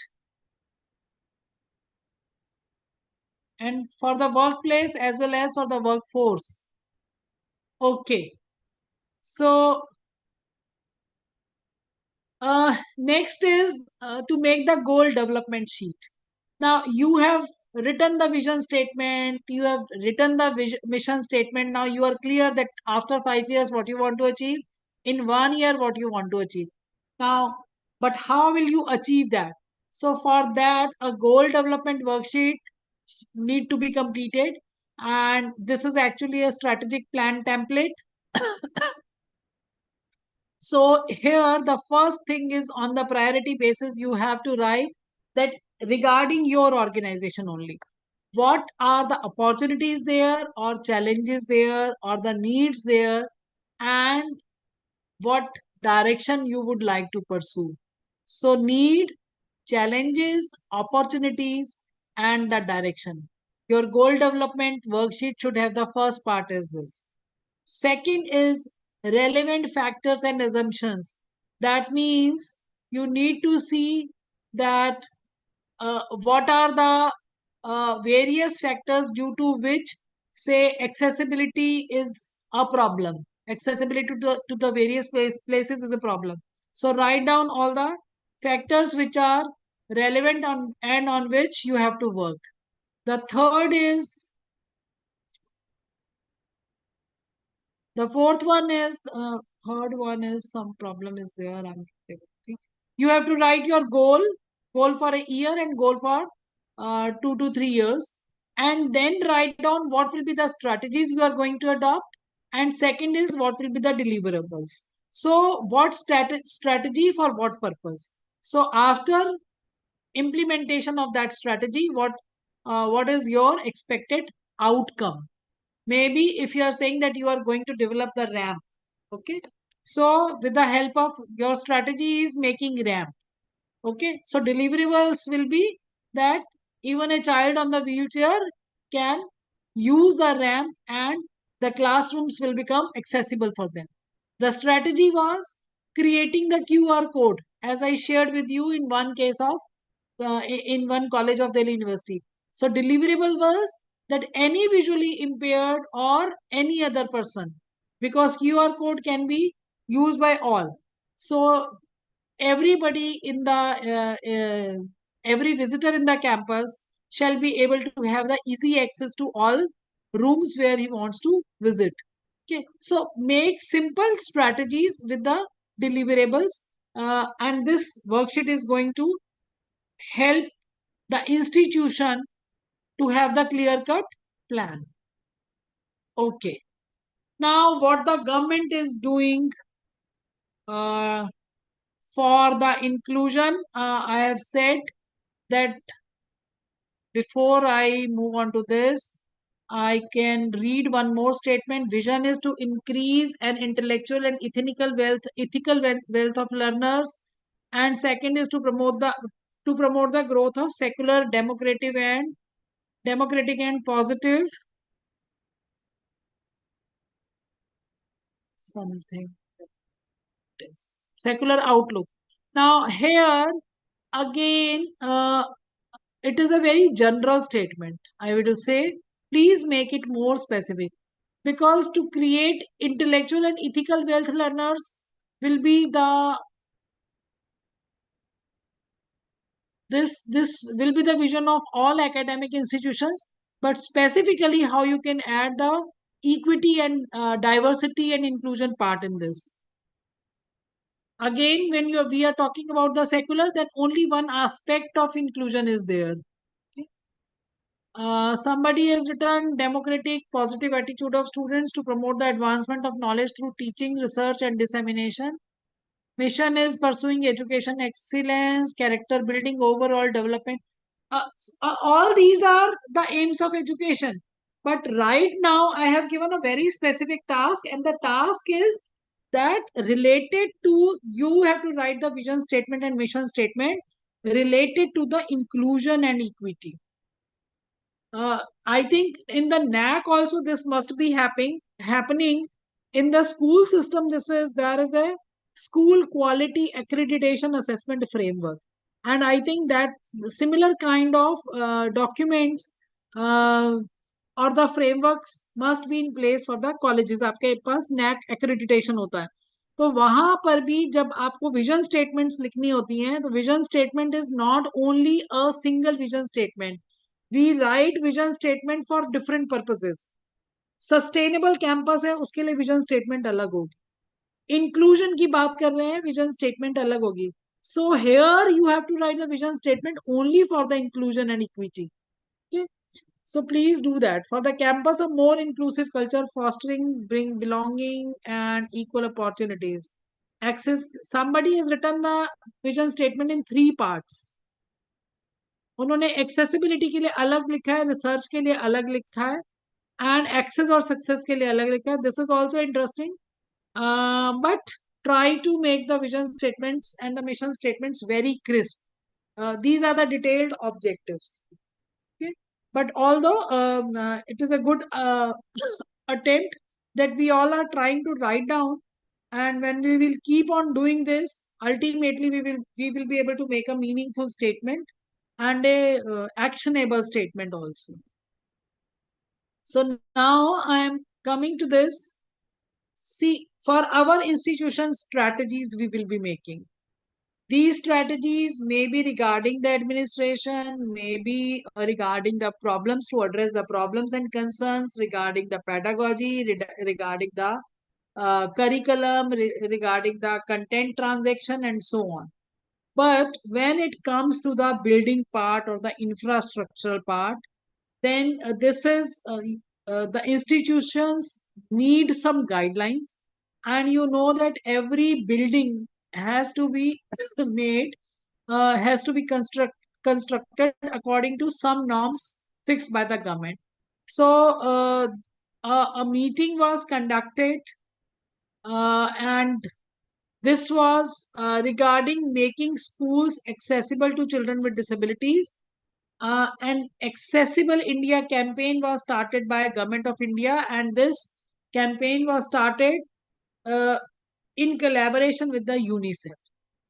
And for the workplace as well as for the workforce. Okay. So next is to make the goal development sheet. Now you have written the vision statement, you have written the mission statement. Now you are clear that after 5 years what you want to achieve, in 1 year what you want to achieve. Now, but how will you achieve that? So for that, a goal development worksheet need to be completed, and this is actually a strategic plan template. So here the first thing is on the priority basis, you have to write that regarding your organization only. What are the opportunities there or challenges there or the needs there, and what direction you would like to pursue. So need, challenges, opportunities, and the direction. Your goal development worksheet should have the first part is this. Second is relevant factors and assumptions. That means you need to see that what are the various factors due to which, say, accessibility is a problem. Accessibility to the various places is a problem. So write down all the factors which are relevant on and on which you have to work. The third is The fourth one is, third one is some problem is there. You have to write your goal for a year and goal for 2 to 3 years, and then write down what will be the strategies you are going to adopt. And second is what will be the deliverables. So, what strategy for what purpose? So, after implementation of that strategy, what is your expected outcome? Maybe if you are saying that you are going to develop the ramp, okay, so with the help of your strategy is making ramp, okay, so deliverables will be that even a child on the wheelchair can use the ramp and the classrooms will become accessible for them. The strategy was creating the QR code, as I shared with you in one case of in one college of Delhi University. So deliverable was that any visually impaired or any other person, because QR code can be used by all. So everybody in the every visitor in the campus shall be able to have the easy access to all rooms where he wants to visit. Okay, so make simple strategies with the deliverables, and this worksheet is going to help the institution to have the clear cut plan. Okay, now what the government is doing uh, for the inclusion, I have said that before I move on to this, I can read one more statement. Vision is to increase an intellectual and ethical wealth of learners, and second is to promote the growth of secular, democratic and positive something secular outlook. Now here again, it is a very general statement. I will say, please make it more specific, because to create intellectual and ethical wealth learners will be the this will be the vision of all academic institutions, but specifically how you can add the equity and diversity and inclusion part in this. Again, when we are talking about the secular, then only one aspect of inclusion is there. Okay. Somebody has written democratic, positive attitude of students to promote the advancement of knowledge through teaching, research, and dissemination. Mission is pursuing education excellence, character building, overall development. All these are the aims of education. But right now, I have given a very specific task, and the task is that related to, you have to write the vision statement and mission statement related to the inclusion and equity. I think in the NAC also this must be happening in the school system. There is a school quality accreditation assessment framework, and I think that similar kind of documents uh, और the frameworks must be in place for the colleges. आपके पास NAC accreditation होता है, तो वहां पर भी जब आपको विजन स्टेटमेंट्स लिखनी होती हैं, तो vision statement is not only a single vision statement. We write vision statement for different purposes. Sustainable campus है, उसके लिए विजन स्टेटमेंट अलग होगी. इंक्लूजन की बात कर रहे हैं, विजन स्टेटमेंट अलग होगी. So here you have to write the vision statement only for the inclusion and equity. So please do that. For the campus, a more inclusive culture, fostering, bring belonging and equal opportunities. Access. Somebody has written the vision statement in 3 parts. उन्होंने accessibility के लिए अलग लिखा है, research के लिए अलग लिखा है, एंड एक्सेस और सक्सेस के लिए अलग लिखा है. This is also interesting, but try to make the vision statements and the mission statements very crisp. These are the detailed objectives. Okay. But although it is a good attempt, that we all are trying to write down. And when we will keep on doing this, ultimately we will be able to make a meaningful statement and a actionable statement also. So now I am coming to this. See, for our institution strategies we will be making. These strategies may be regarding the administration, may be regarding the problems, to address the problems and concerns, regarding the pedagogy, regarding the curriculum, regarding the content transaction, and so on. But when it comes to the building part or the infrastructural part, then this is the institutions need some guidelines, and you know that every building has to be made, has to be constructed according to some norms fixed by the government. So a meeting was conducted, and this was regarding making schools accessible to children with disabilities. An Accessible India campaign was started by Government of India, and this campaign was started uh, in collaboration with the UNICEF.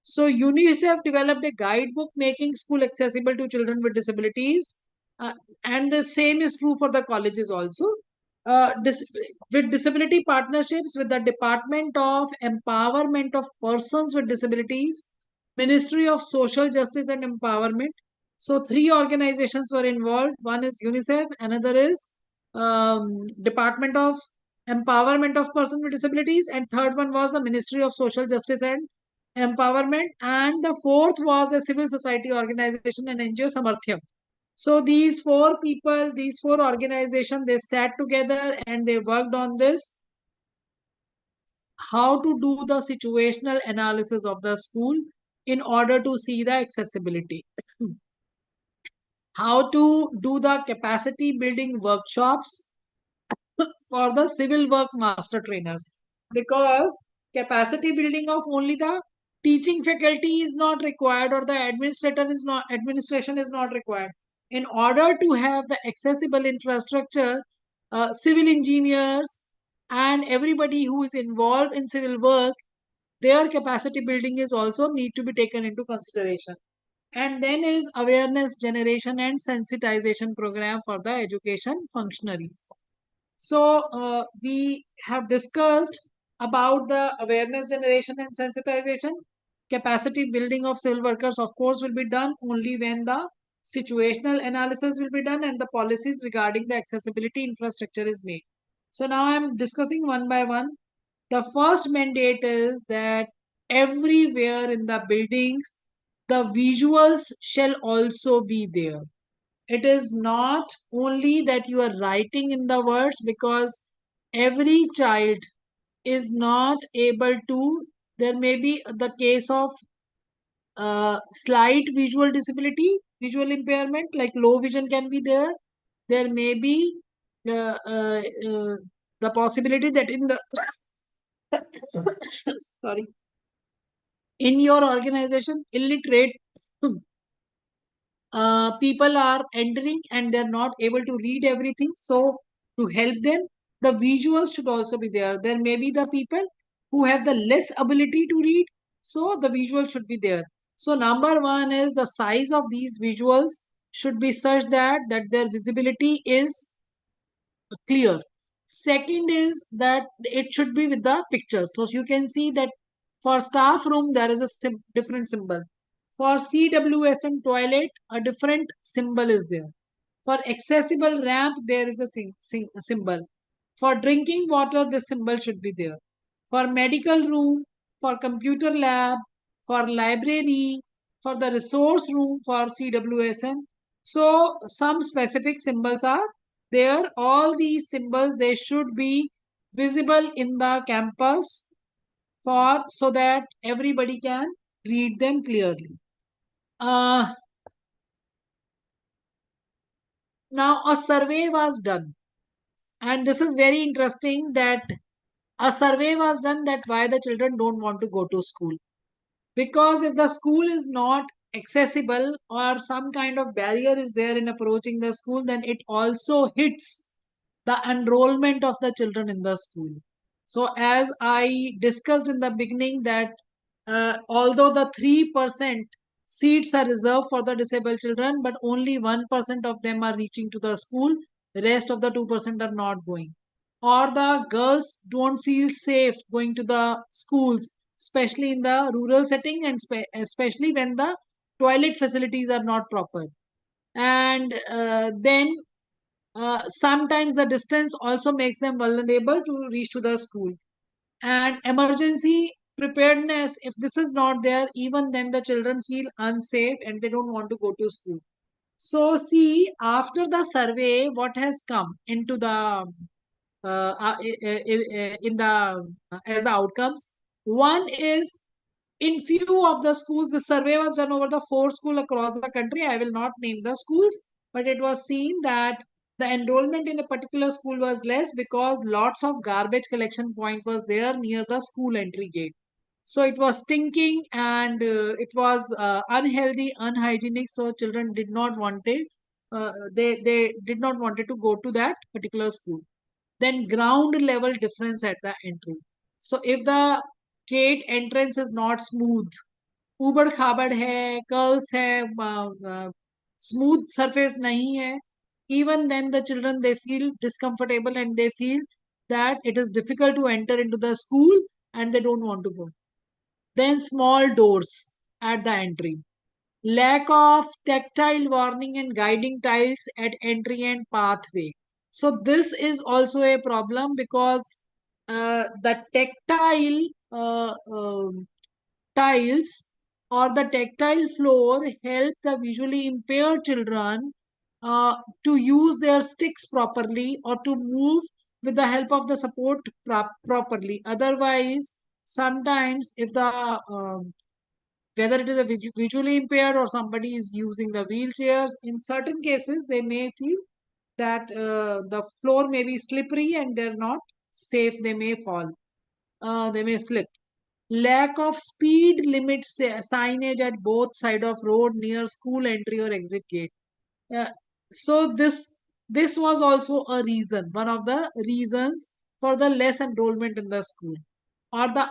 So UNICEF developed a guidebook making school accessible to children with disabilities, uh, and the same is true for the colleges also. Uh, dis- with disability partnerships with the Department of Empowerment of Persons with Disabilities, Ministry of Social Justice and Empowerment. So three organizations were involved. One is UNICEF, another is Department of Empowerment of Persons with Disabilities, and third one was the Ministry of Social Justice and Empowerment, and the fourth was a civil society organization and NGO, Samarthyam. So these four people, these four organizations, they sat together and they worked on this, how to do the situational analysis of the school in order to see the accessibility, how to do the capacity building workshops for the civil work master trainers, because capacity building of only the teaching faculty is not required, or the administration is not required. In order to have the accessible infrastructure, civil engineers and everybody who is involved in civil work, their capacity building is also need to be taken into consideration. And then is awareness generation and sensitization program for the education functionaries. So we have discussed about the awareness generation and sensitization. Capacity building of civil workers, of course, will be done only when the situational analysis will be done and the policies regarding the accessibility infrastructure is made. So now I'm discussing one by one. The first mandate is that everywhere in the buildings, the visuals shall also be there. It is not only that you are writing in the words, because every child is not able to, there may be the case of slight visual disability, visual impairment, like low vision can be there. There may be the possibility that in the sorry, in your organization illiterate people are entering and they're not able to read everything. So to help them, the visuals should also be there. There may be the people who have the less ability to read, so the visual should be there. So number one is the size of these visuals should be such that their visibility is clear. Second is that it should be with the pictures. So you can see that for staff room, there is a different symbol. For CWSM toilet, a different symbol is there. For accessible ramp, there is a symbol. For drinking water, this symbol should be there. For medical room, for computer lab, for library, for the resource room, for CWSM. So some specific symbols are there. All these symbols, they should be visible in the campus for so that everybody can read them clearly. Uh, Now a survey was done, and this is very interesting that a survey was done that why the children don't want to go to school. Because if the school is not accessible or some kind of barrier is there in approaching the school, then it also hits the enrollment of the children in the school. So as I discussed in the beginning that although the 3% seats are reserved for the disabled children, but only 1% of them are reaching to the school. The rest of the 2% are not going. Or the girls don't feel safe going to the schools, especially in the rural setting and especially when the toilet facilities are not proper. And then sometimes the distance also makes them vulnerable to reach to the school. And emergency preparedness, if this is not there, even then the children feel unsafe and they don't want to go to school. So see, after the survey, what has come into the in the as the outcomes. One is, in few of the schools, the survey was done over the 4 schools across the country. I will not name the schools, but it was seen that the enrollment in a particular school was less because lots of garbage collection point was there near the school entry gate. So it was stinking and it was unhealthy, unhygienic. So children did not want it. They did not wanted to go to that particular school. Then ground level difference at the entry. So if the gate entrance is not smooth, उबड़ खाबड़ है, curls है, smooth surface नहीं है, even then the children they feel discomfortable and they feel that it is difficult to enter into the school and they don't want to go. Then small doors at the entry. Lack of tactile warning and guiding tiles at entry and pathway. So this is also a problem because the tactile tiles or the tactile floor help the visually impaired children to use their sticks properly or to move with the help of the support properly. Otherwise, sometimes if the whether it is a visually impaired or somebody is using the wheelchairs, in certain cases they may feel that the floor may be slippery and they're not safe. They may fall, they may slip. Lack of speed limit signage at both side of road near school entry or exit gate. uh, so this was also a reason, one of the reasons for the less enrollment in the school, or the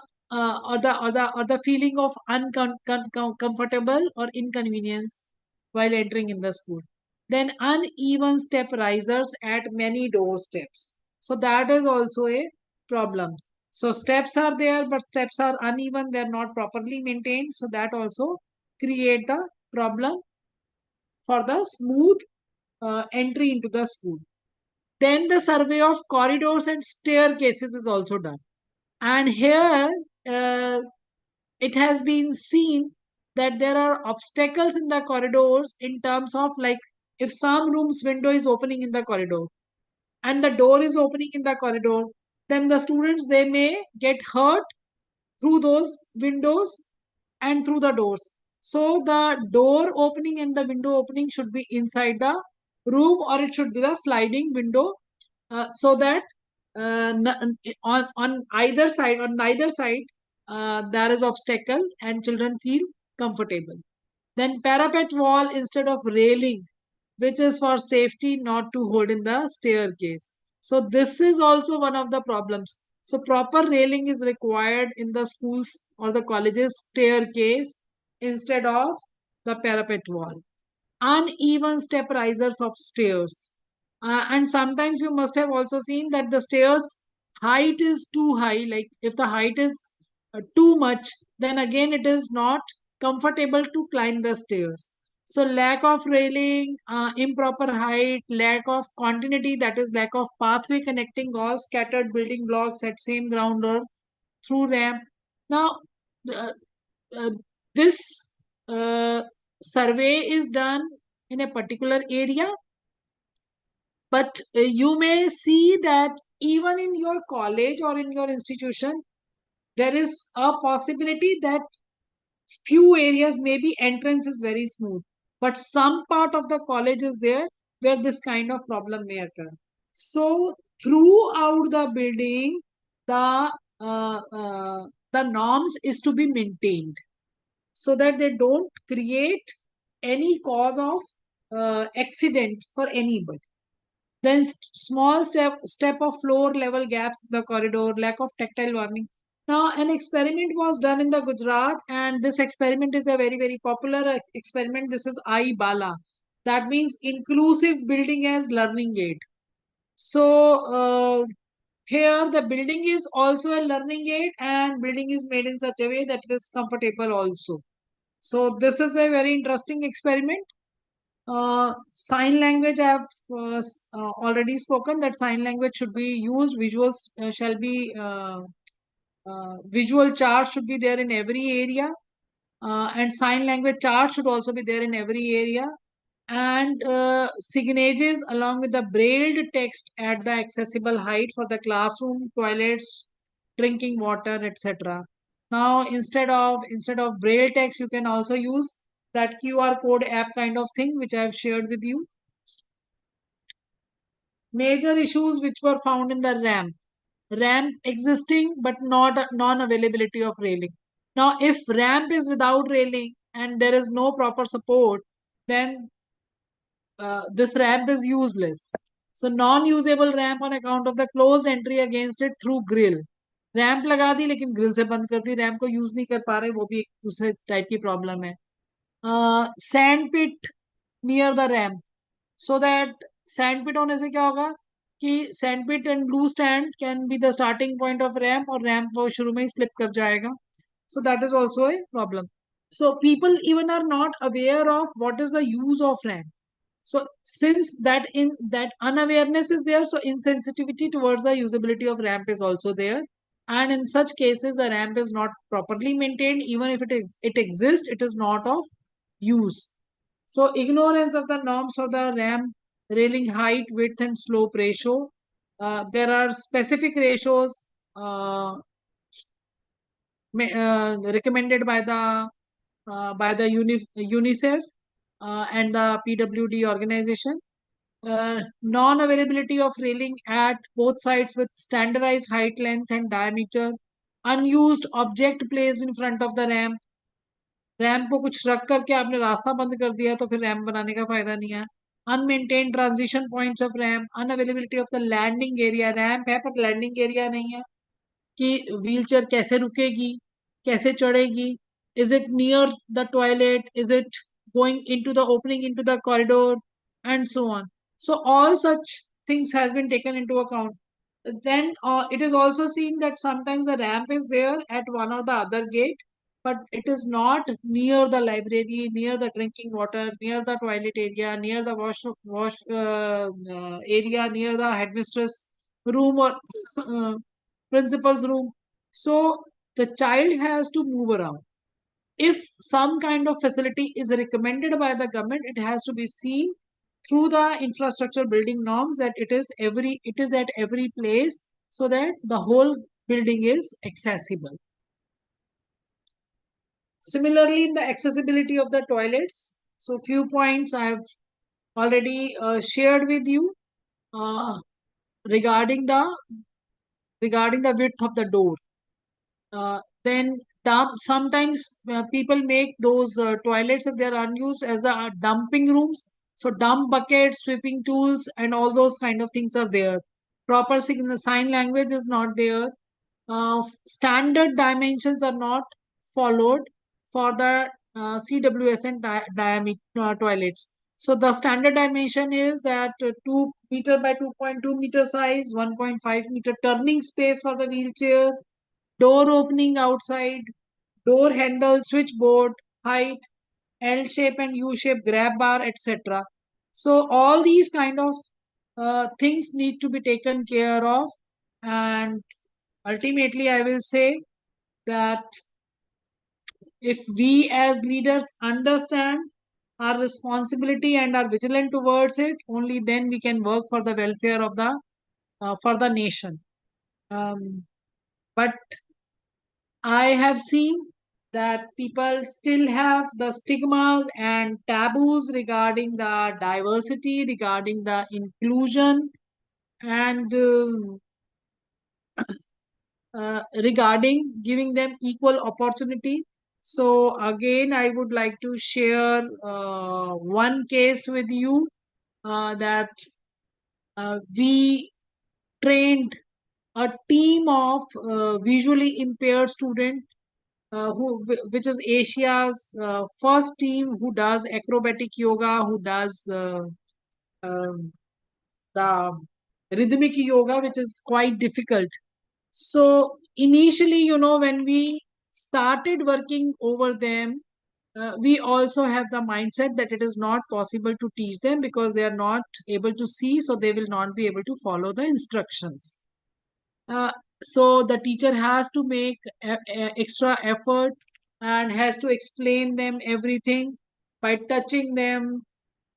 feeling of uncomfortable or inconvenience while entering in the school. Then uneven step risers at many doorsteps. So that is also a problem. So steps are there, but steps are uneven. They are not properly maintained. So that also create the problem for the smooth entry into the school. Then the survey of corridors and staircases is also done. And here uh, it has been seen that there are obstacles in the corridors in terms of, like, if some room's window is opening in the corridor and the door is opening in the corridor, then the students they may get hurt through those windows and through the doors. So the door opening and the window opening should be inside the room, or it should be the sliding window, so that on either side, on neither side, there is obstacle and children feel comfortable. Then parapet wall instead of railing, which is for safety, not to hold in the staircase. So this is also one of the problems. So proper railing is required in the schools or the colleges staircase instead of the parapet wall. Uneven step risers of stairs. And sometimes you must have also seen that the stairs height is too high. Like if the height is too much, then again it is not comfortable to climb the stairs. So lack of railing, improper height, lack of continuity, that is lack of pathway connecting all scattered building blocks at same ground or through ramp. Now, uh, uh, this uh, survey is done in a particular area, but you may see that even in your college or in your institution, there is a possibility that few areas maybe entrance is very smooth, but some part of the college is there where this kind of problem may occur. So throughout the building, the uh, uh, the norms is to be maintained so that they don't create any cause of accident for anybody. Then small step of floor level gaps in the corridor, lack of tactile warning. Now, an experiment was done in the Gujarat, and this experiment is a very popular experiment. This is I-BALA. That means inclusive building as learning aid. So here the building is also a learning aid, and building is made in such a way that it is comfortable also. So this is a very interesting experiment. Sign language, I have already spoken that sign language should be used. Visuals shall be visual chart should be there in every area, and sign language chart should also be there in every area, and signages along with the brailled text at the accessible height for the classroom, toilets, drinking water, etc. Now, instead of braille text, you can also use that QR code app kind of thing, which I have shared with you. Major issues which were found in the ramp existing but not non-availability of railing. Now, if ramp is without railing and there is no proper support, then this ramp is useless. So non-usable ramp on account of the closed entry against it through grill. Ramp लगा दी लेकिन grill से बंद कर दी, ramp को use नहीं कर पा रहे, वो भी एक दूसरे टाइप की प्रॉब्लम है. Sand pit near the ramp, so that sand pit होने से क्या होगा कि sand pit and blue stand can be the starting point of ramp, और रैंप वो शुरू में ही स्लिप कर जाएगा. So that is also a problem. So people even are not aware of what is the use of ramp. So since that unawareness is there, so insensitivity towards the usability of ramp is also there. And in such cases, the ramp is not properly maintained. Even if it exists, it is not of use. So ignorance of the norms for the ramp railing height, width, and slope ratio. There are specific ratios recommended by the UNICEF and the PWD organization. Non-availability of railing at both sides with standardized height, length, and diameter. Unused object placed in front of the ramp. Ramp को कुछ रख करके आपने रास्ता बंद कर दिया तो फिर रैम्प बनाने का फायदा नहीं है. Unmaintained transition points of ramp, unavailability of the landing area. Ramp है पर लैंडिंग एरिया नहीं है कि व्हीलचेयर कैसे रुकेगी, कैसे चढ़ेगी. Is it near the toilet, is it going into the opening into the corridor, and so on. So all such things has been taken into account. Then it is also seen that sometimes the ramp is there at one or the other gate, but it is not near the library, near the drinking water, near the toilet area, near the wash area, near the headmistress room or principal's room. So the child has to move around. If some kind of facility is recommended by the government, it has to be seen through the infrastructure building norms that it is at every place, so that the whole building is accessible. Similarly, in the accessibility of the toilets, so few points I have already shared with you uh, regarding the width of the door. Then sometimes people make those toilets, if they are unused, as the dumping rooms. So dump buckets, sweeping tools, and all those kind of things are there. Proper sign language is not there. Standard dimensions are not followed for the CWSN diameter toilets. So the standard dimension is that 2 meter by 2.2 meter size, 1.5 meter turning space for the wheelchair, door opening outside, door handle, switchboard, height, L shape and U shape grab bar, etc. So all these kind of things need to be taken care of, and ultimately I will say that if we as leaders understand our responsibility and are vigilant towards it, only then we can work for the welfare of the for the nation. But I have seen that people still have the stigmas and taboos regarding the diversity, regarding the inclusion, and regarding giving them equal opportunity. So again, I would like to share one case with you that We trained a team of visually impaired students which is Asia's first team who does acrobatic yoga, who does um, the rhythmic yoga, which is quite difficult. So initially, when we started working over them, we also have the mindset that it is not possible to teach them because they are not able to see, so they will not be able to follow the instructions. Uh, so the teacher has to make extra effort and has to explain them everything by touching them,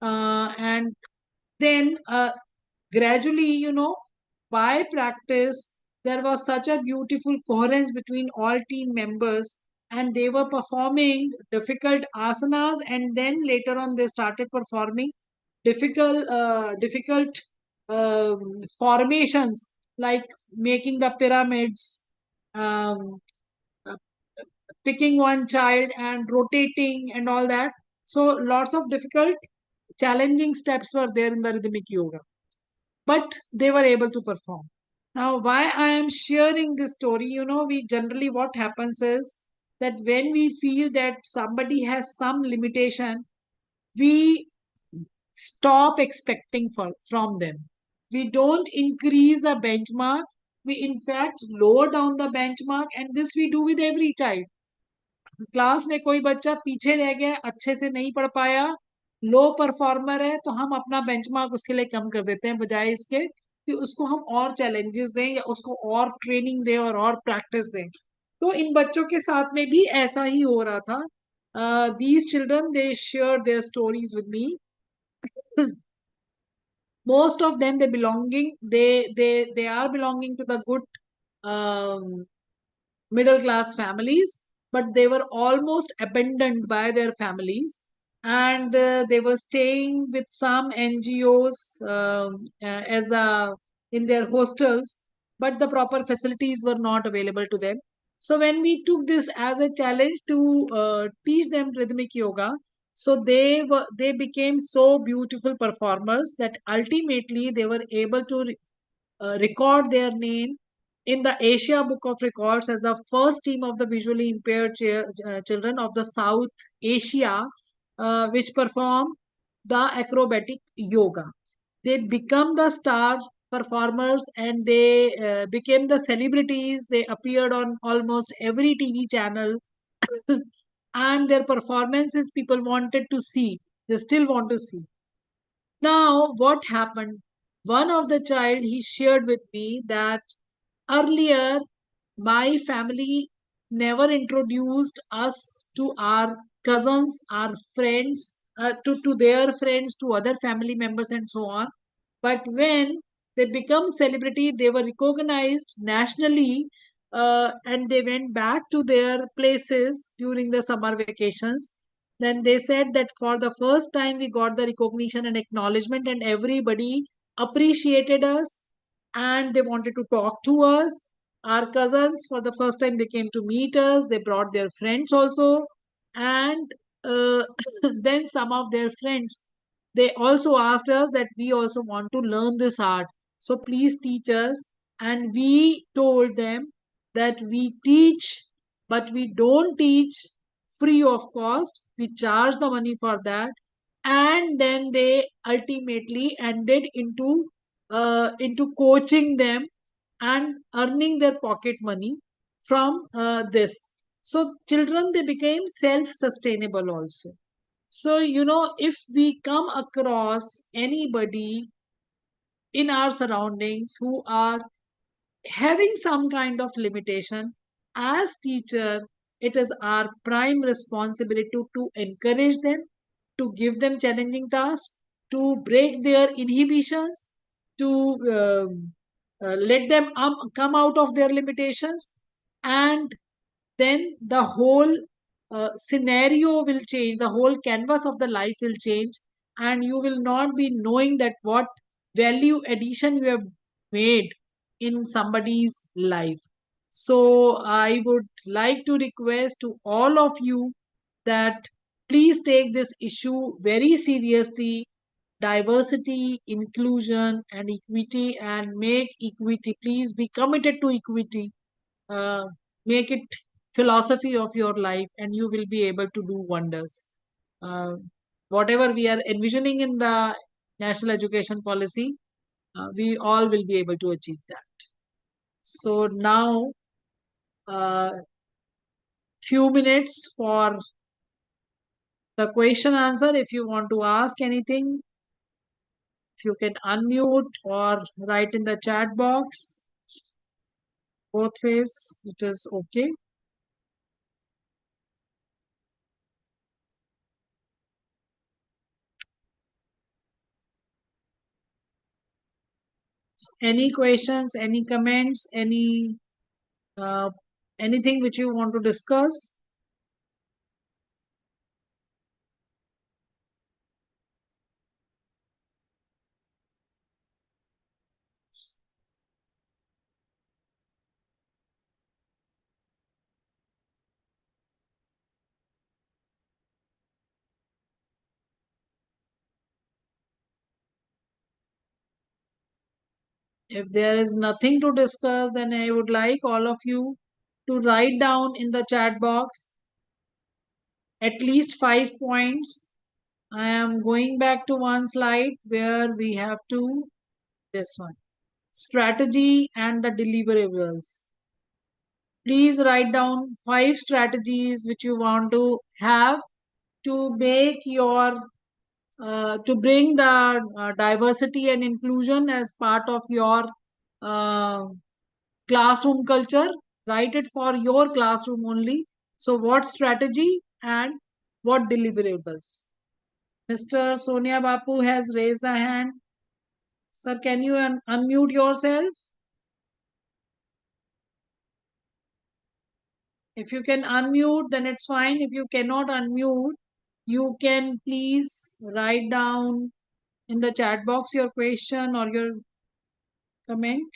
and then gradually, by practice, there was such a beautiful coherence between all team members, and they were performing difficult asanas, and then later on they started performing difficult formations like making the pyramids, um, uh, picking one child and rotating and all that. So lots of difficult, challenging steps were there in the rhythmic yoga, but they were able to perform. Now, why I am sharing this story, we generally, what happens is that when we feel that somebody has some limitation, we stop expecting from them. We don't increase the benchmark. We, in fact, lower down the benchmark, and this we do with every child. Class में कोई बच्चा पीछे रह गया, अच्छे से नहीं पढ़ पाया, लो परफॉर्मर है, तो हम अपना बेंचमार्क उसके लिए कम कर देते हैं, बजाय इसके कि उसको हम और चैलेंजेस दें या उसको और ट्रेनिंग दें और प्रैक्टिस दें. तो इन बच्चों के साथ में भी ऐसा ही हो रहा था. These children, they shared their stories with me. Most of them, they are belonging to the good um, middle class families, but they were almost abandoned by their families, and they were staying with some NGOs as the in their hostels, but the proper facilities were not available to them. So when we took this as a challenge to teach them rhythmic yoga, so they became so beautiful performers that ultimately they were able to record their name in the Asia Book of Records as the first team of the visually impaired children of the South Asia, which perform the acrobatic yoga. They become the star performers, and they became the celebrities. They appeared on almost every TV channel, and their performances people wanted to see. They still want to see. Now, what happened? One of the child, he shared with me that earlier my family never introduced us to our cousins, our friends, to their friends, to other family members, and so on. But when they become celebrity, they were recognized nationally, and they went back to their places during the summer vacations. Then they said that for the first time we got the recognition and acknowledgement, and everybody appreciated us, and they wanted to talk to us. Our cousins, for the first time, they came to meet us. They brought their friends also, and uh, then some of their friends, they also asked us that we also want to learn this art, so please teach us. And we told them that we teach, but we don't teach free of cost. We charge the money for that. And then they ultimately ended into coaching them and earning their pocket money from this. So children, they became self sustainable also. So, if we come across anybody in our surroundings who are having some kind of limitation, as teacher, it is our prime responsibility to encourage them, to give them challenging tasks, to break their inhibitions, to let them come out of their limitations, and then the whole scenario will change, the whole canvas of the life will change, and you will not be knowing that what value addition you have made in somebody's life. So I would like to request to all of you that please take this issue very seriously, diversity, inclusion, and equity, and make equity. Please be committed to equity. Uh, make it philosophy of your life, and you will be able to do wonders. Uh, Whatever we are envisioning in the national education policy, we all will be able to achieve that. So now, few minutes for the question answer. If you want to ask anything, if you can unmute or write in the chat box, both ways, it is okay. Any questions, any comments, uh, anything which you want to discuss? If there is nothing to discuss, then I would like all of you to write down in the chat box at least 5 points. I am going back to one slide where we have to, this one, strategy and the deliverables. Please write down 5 strategies which you want to have to make your to bring the diversity and inclusion as part of your uh, classroom culture. Write it for your classroom only. So what strategy and what deliverables? Mr. Sonia Bapu has raised the hand. Sir, can you unmute yourself? If you can unmute, then it's fine. If you cannot unmute, you can please write down in the chat box your question or your comment.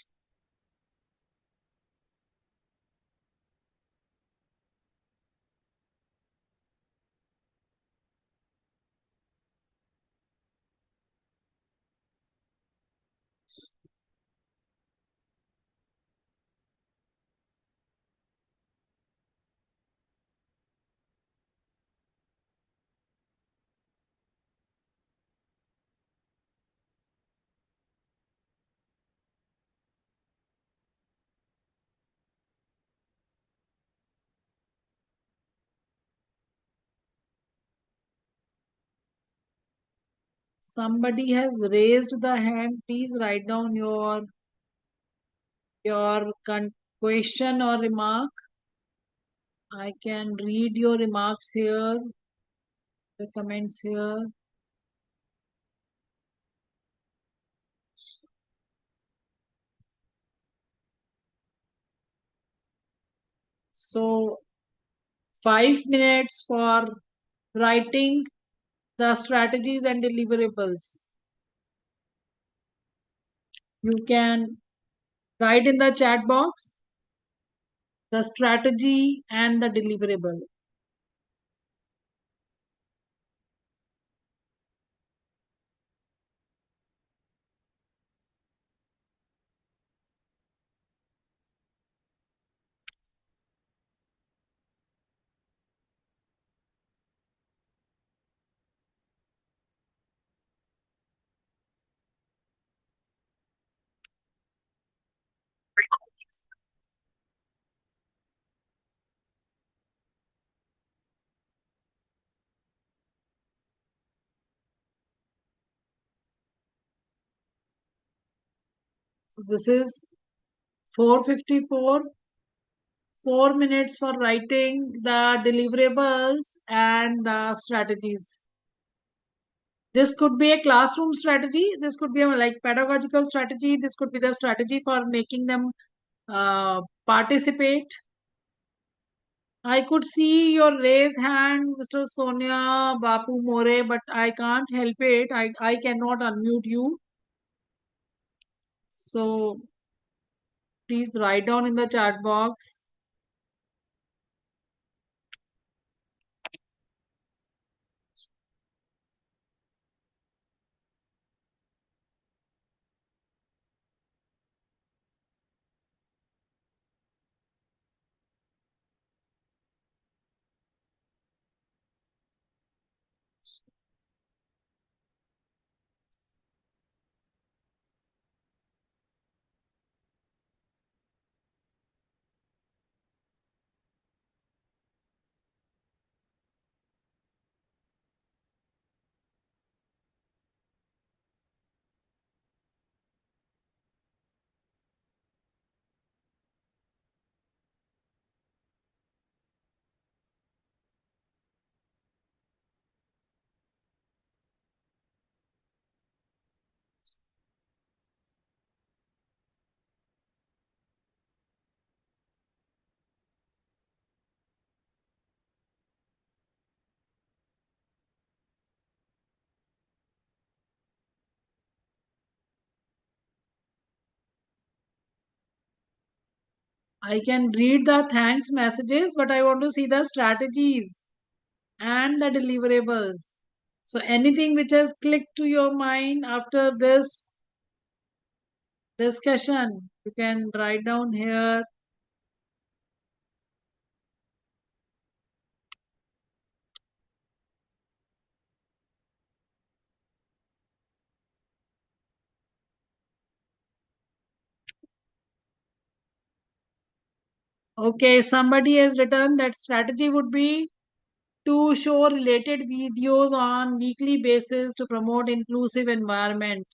Somebody has raised the hand. Please write down your question or remark. I can read your remarks here, the comments here. So 5 minutes for writing the strategies and deliverables. You can write in the chat box the strategy and the deliverable. So this is 4:54. 4 minutes for writing the deliverables and the strategies. This could be a classroom strategy. This could be a like pedagogical strategy. This could be the strategy for making them participate. I could see your raised hand, Mr. Sonia Bapu More, but I can't help it. I cannot unmute you. So please write down in the chat box. I can read the thanks messages, but I want to see the strategies and the deliverables. So anything which has clicked to your mind after this discussion, you can write down here. Okay, somebody has written that strategy would be to show related videos on weekly basis to promote inclusive environment.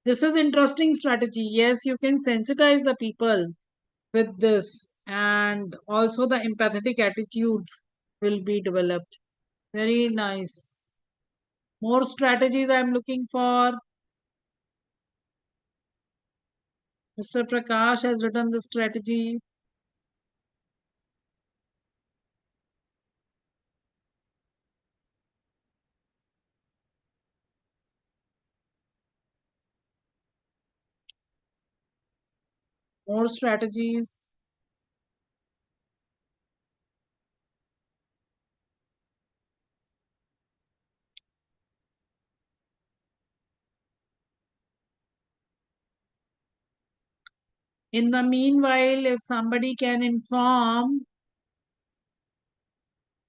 This is interesting strategy. Yes, you can sensitize the people with this, and also the empathetic attitude will be developed. Very nice. More strategies I am looking for. Mr. Prakash has written the strategy. More strategies. In the meanwhile, if somebody can inform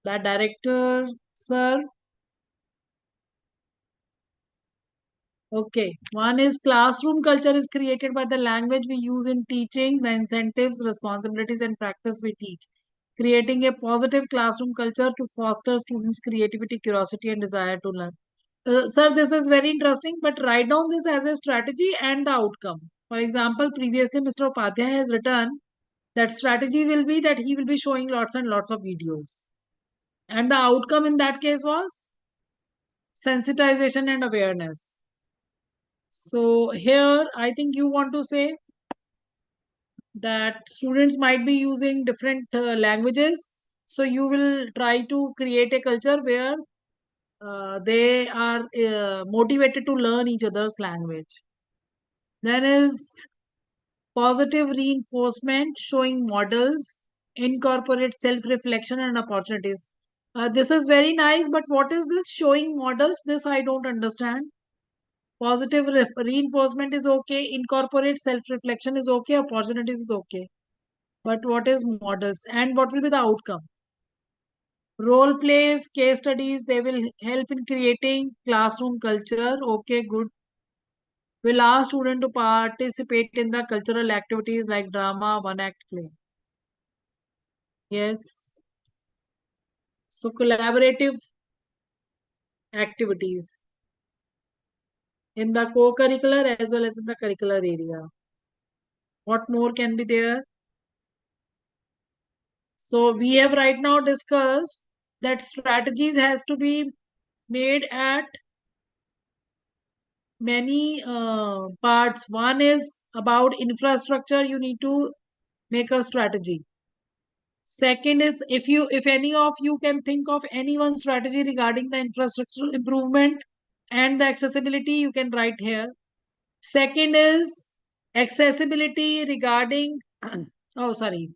the director, sir. Okay. One is classroom culture is created by the language we use in teaching, the incentives, responsibilities, and practice we teach. Creating a positive classroom culture to foster students' creativity, curiosity, and desire to learn. Sir, this is very interesting, but write down this as a strategy and the outcome. For example, previously Mr. Upadhyay has written that strategy will be that he will be showing lots and lots of videos. And the outcome in that case was sensitization and awareness. So here, I think you want to say that students might be using different languages. So you will try to create a culture where they are motivated to learn each other's language. Then is positive reinforcement, showing models, incorporate self-reflection and opportunities. This is very nice, but what is this showing models? This I don't understand. Positive reinforcement is okay. Incorporate self-reflection is okay. Opportunities is okay. But what is models and what will be the outcome? Role plays, case studies, they will help in creating classroom culture. Okay, good. Will ask student to participate in the cultural activities like drama, one act play. Yes. So collaborative activities in the co-curricular as well as in the curricular area. What more can be there? So we have right now discussed that strategies has to be made at many parts. One is about infrastructure. You need to make a strategy. Second is if any of you can think of any one strategy regarding the infrastructural improvement and the accessibility, you can write here. Second is accessibility regarding oh sorry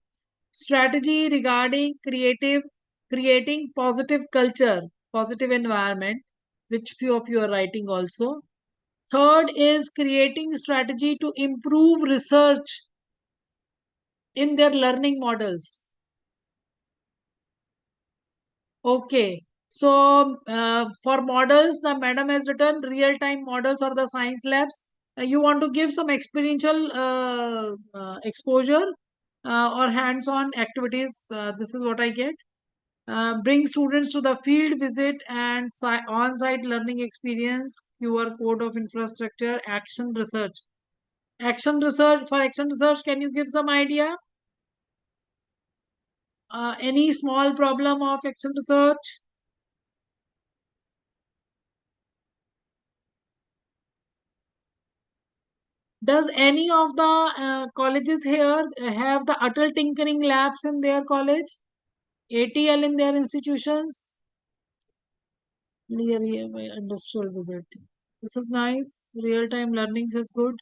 strategy regarding creating positive culture, positive environment, which few of you are writing also. Third is creating strategy to improve research in their learning models. Okay. So for models, the madam has written real-time models or the science labs. You want to give some experiential exposure or hands-on activities. This is what I get. Bring students to the field visit and on-site learning experience, QR code of infrastructure, action research. Action research, for action research, can you give some idea? Any small problem of action research? Does any of the colleges here have the Atal Tinkering Labs in their college? ATL in their institutions? Near industrial visit. This is nice. Real-time learnings is good.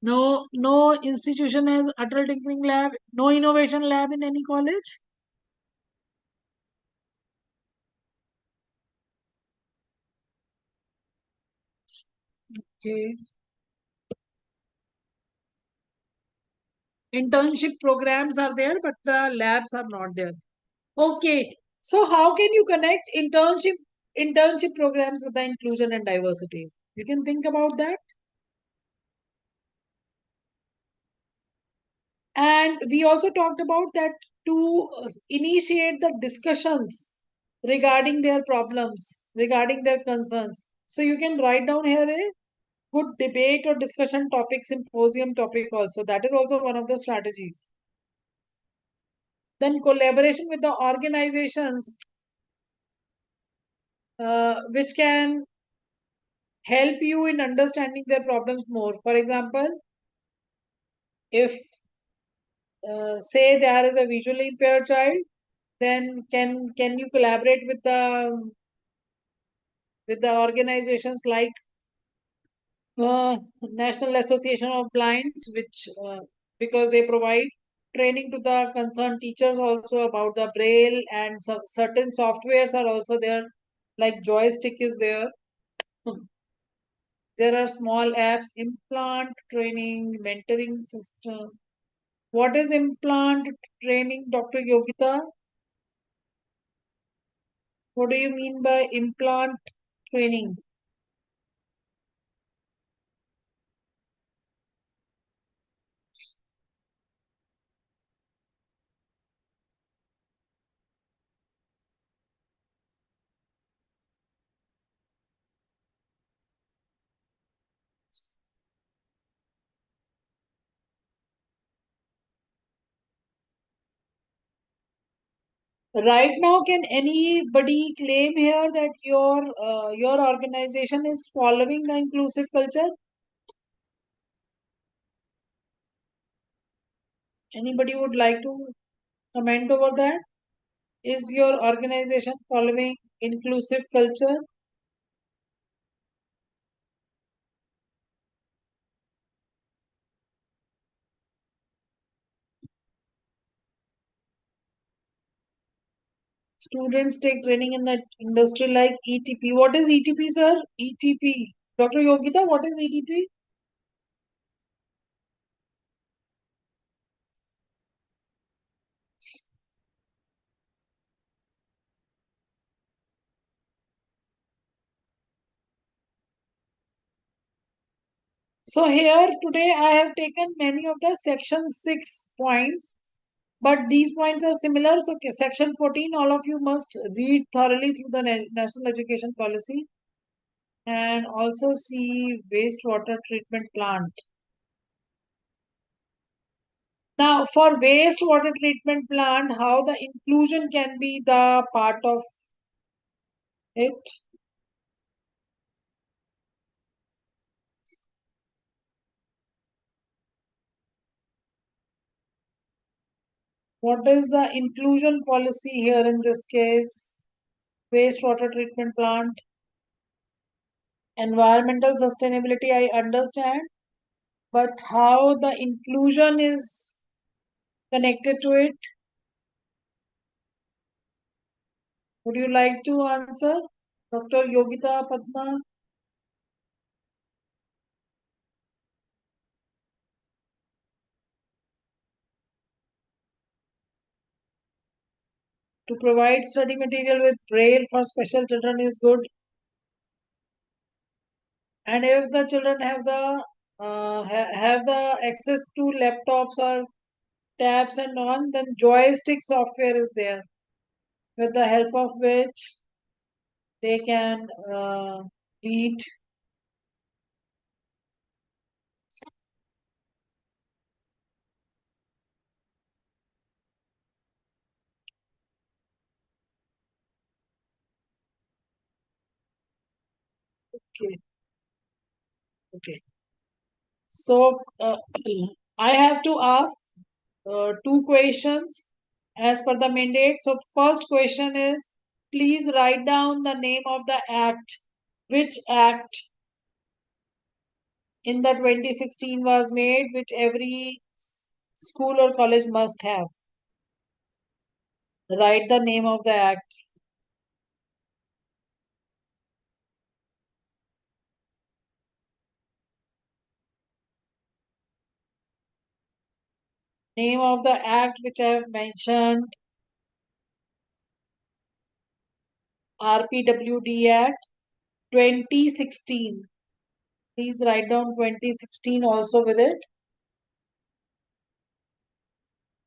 No institution has Atal Tinkering Lab. No innovation lab in any college. Okay. Internship programs are there, but the labs are not there. Okay. So how can you connect internship programs with the inclusion and diversity? You can think about that. And we also talked about that to initiate the discussions regarding their problems, regarding their concerns. So you can write down here a good debate or discussion topic, symposium topic also. That is also one of the strategies. Then collaboration with the organizations which can help you in understanding their problems more. For example, if say there is a visually impaired child, then can you collaborate with the organizations like National Association of Blinds, which because they provide training to the concerned teachers also about the braille, and some certain softwares are also there, like joystick is there. There are small apps, implant training, mentoring system. What is implant training, Dr. Yogita? What do you mean by implant training? Right now, can anybody claim here that your organization is following the inclusive culture? Anybody would like to comment over that? Is your organization following inclusive culture? Students take training in that industry like ETP. What is ETP, sir? ETP. Dr. Yogita, what is ETP? So here today I have taken many of the section 6 points, but these points are similar. So section 14, all of you must read thoroughly through the National Education Policy and also see wastewater treatment plant. Now for wastewater treatment plant, how the inclusion can be the part of it. What is the inclusion policy here in this case? Wastewater treatment plant. Environmental sustainability, I understand, but how the inclusion is connected to it? Would you like to answer? Dr. Yogita Padma, to provide study material with braille for special children is good. And if the children have have the access to laptops or tabs and on, then joystick software is there, with the help of which they can read. Okay, okay. So I have to ask two questions as per the mandate. So first question is, please write down the name of the act. Which act? in the 2016 was made, which every school or college must have? Write the name of the act. Name of the act which I have mentioned. RPWD Act 2016. Please write down 2016 also with it.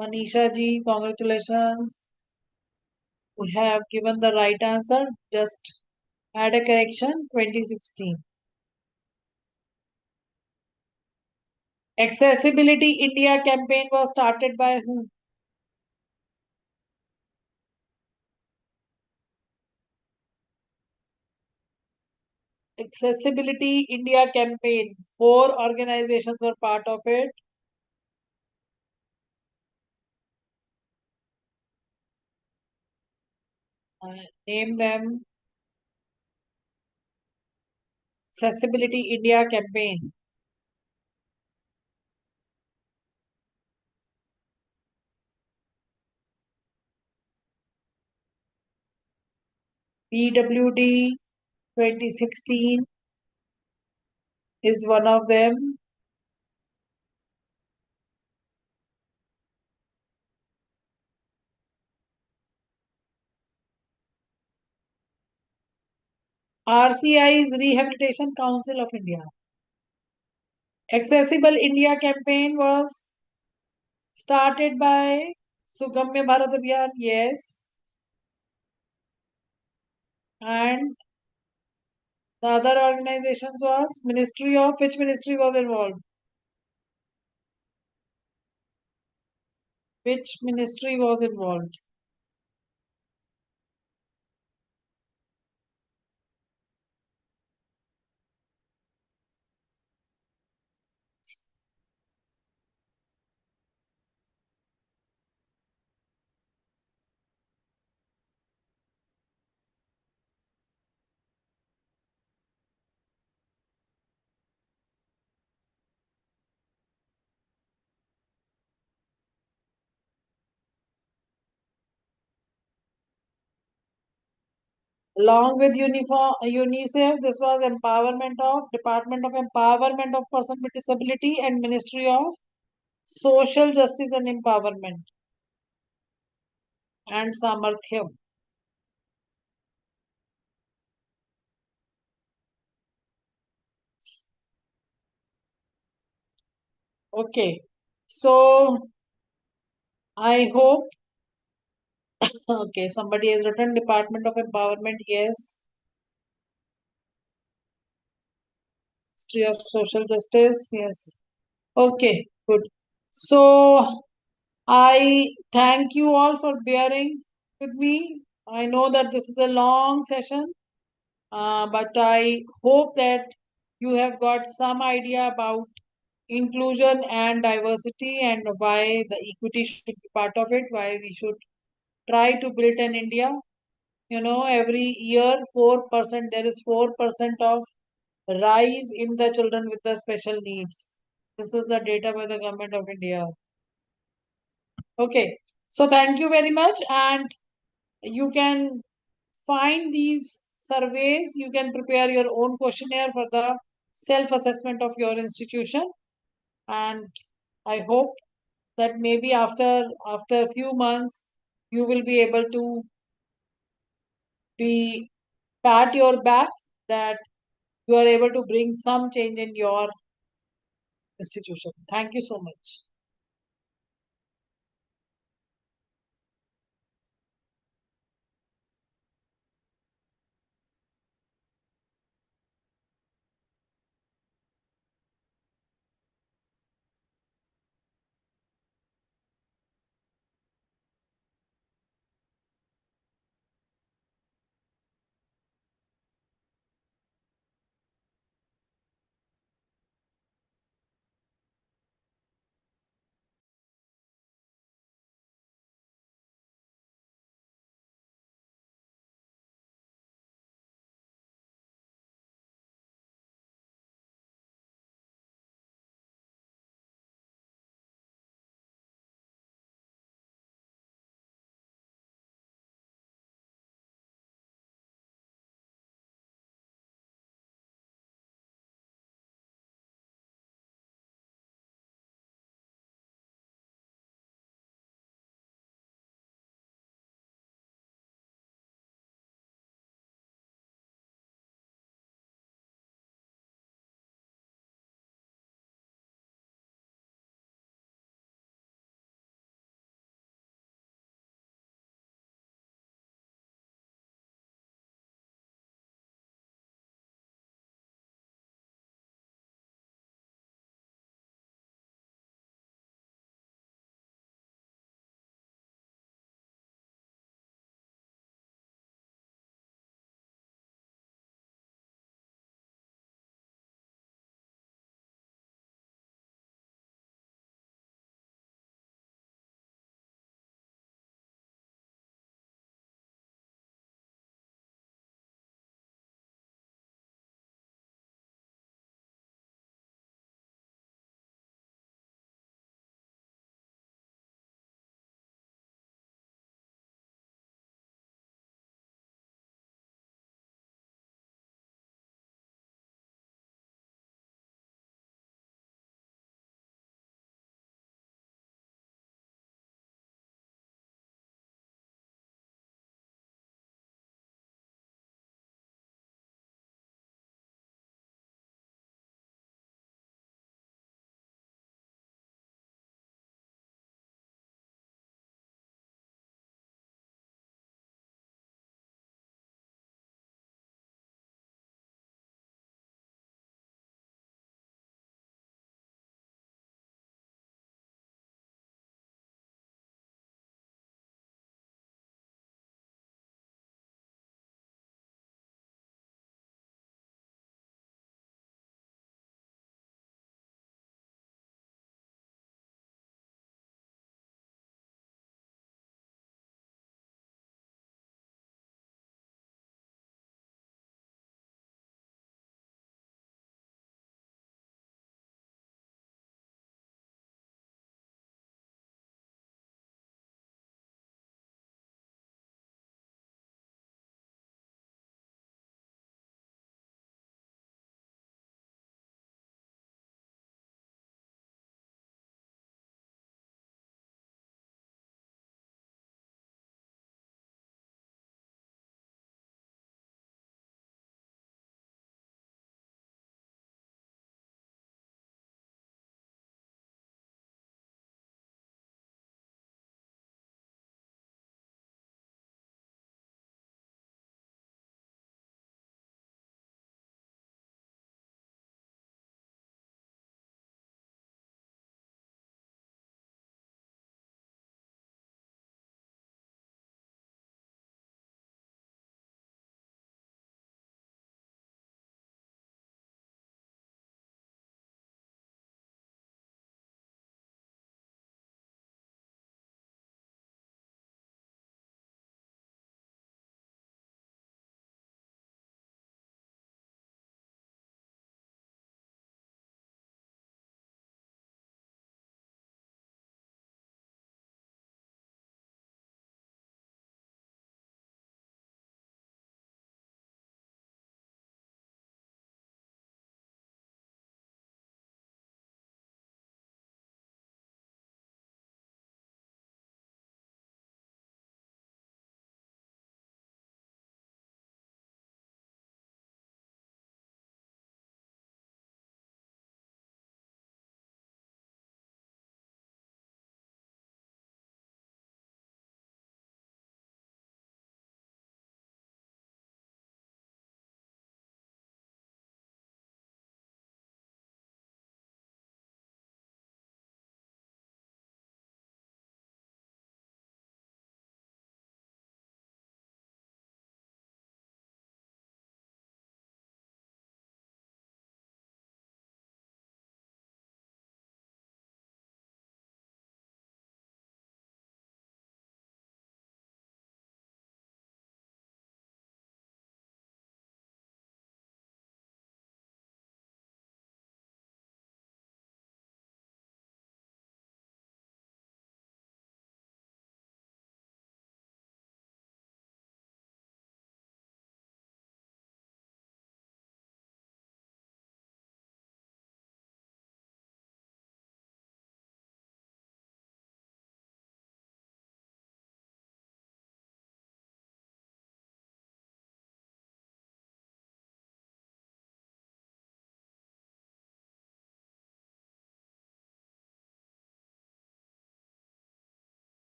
Manisha ji, congratulations. We have given the right answer. Just add a correction, 2016. Accessibility India campaign was started by whom? Accessibility India campaign. 4 organizations were part of it. Name them. Accessibility India campaign. PWD 2016 is one of them. RCI is Rehabilitation Council of India. Accessible India campaign was started by Sugamya Bharat Abhiyan, yes. And the other organizations was Ministry of, which ministry was involved? Which ministry was involved? Along with UNICEF, this was empowerment of Department of Empowerment of Person with Disability and Ministry of Social Justice and Empowerment and Samarthyam. Okay, so I hope, okay, somebody has written Department of Empowerment, yes. Ministry of Social Justice, yes. Okay, good. So I thank you all for bearing with me. I know that this is a long session, but I hope that you have got some idea about inclusion and diversity and why the equity should be part of it, why we should try to build an India. You know, every year 4%, there is 4% of rise in the children with the special needs. This is the data by the government of India. Okay, so thank you very much, and you can find these surveys. You can prepare your own questionnaire for the self-assessment of your institution, and I hope that maybe after a few months you will be able to be pat your back that you are able to bring some change in your institution. Thank you so much.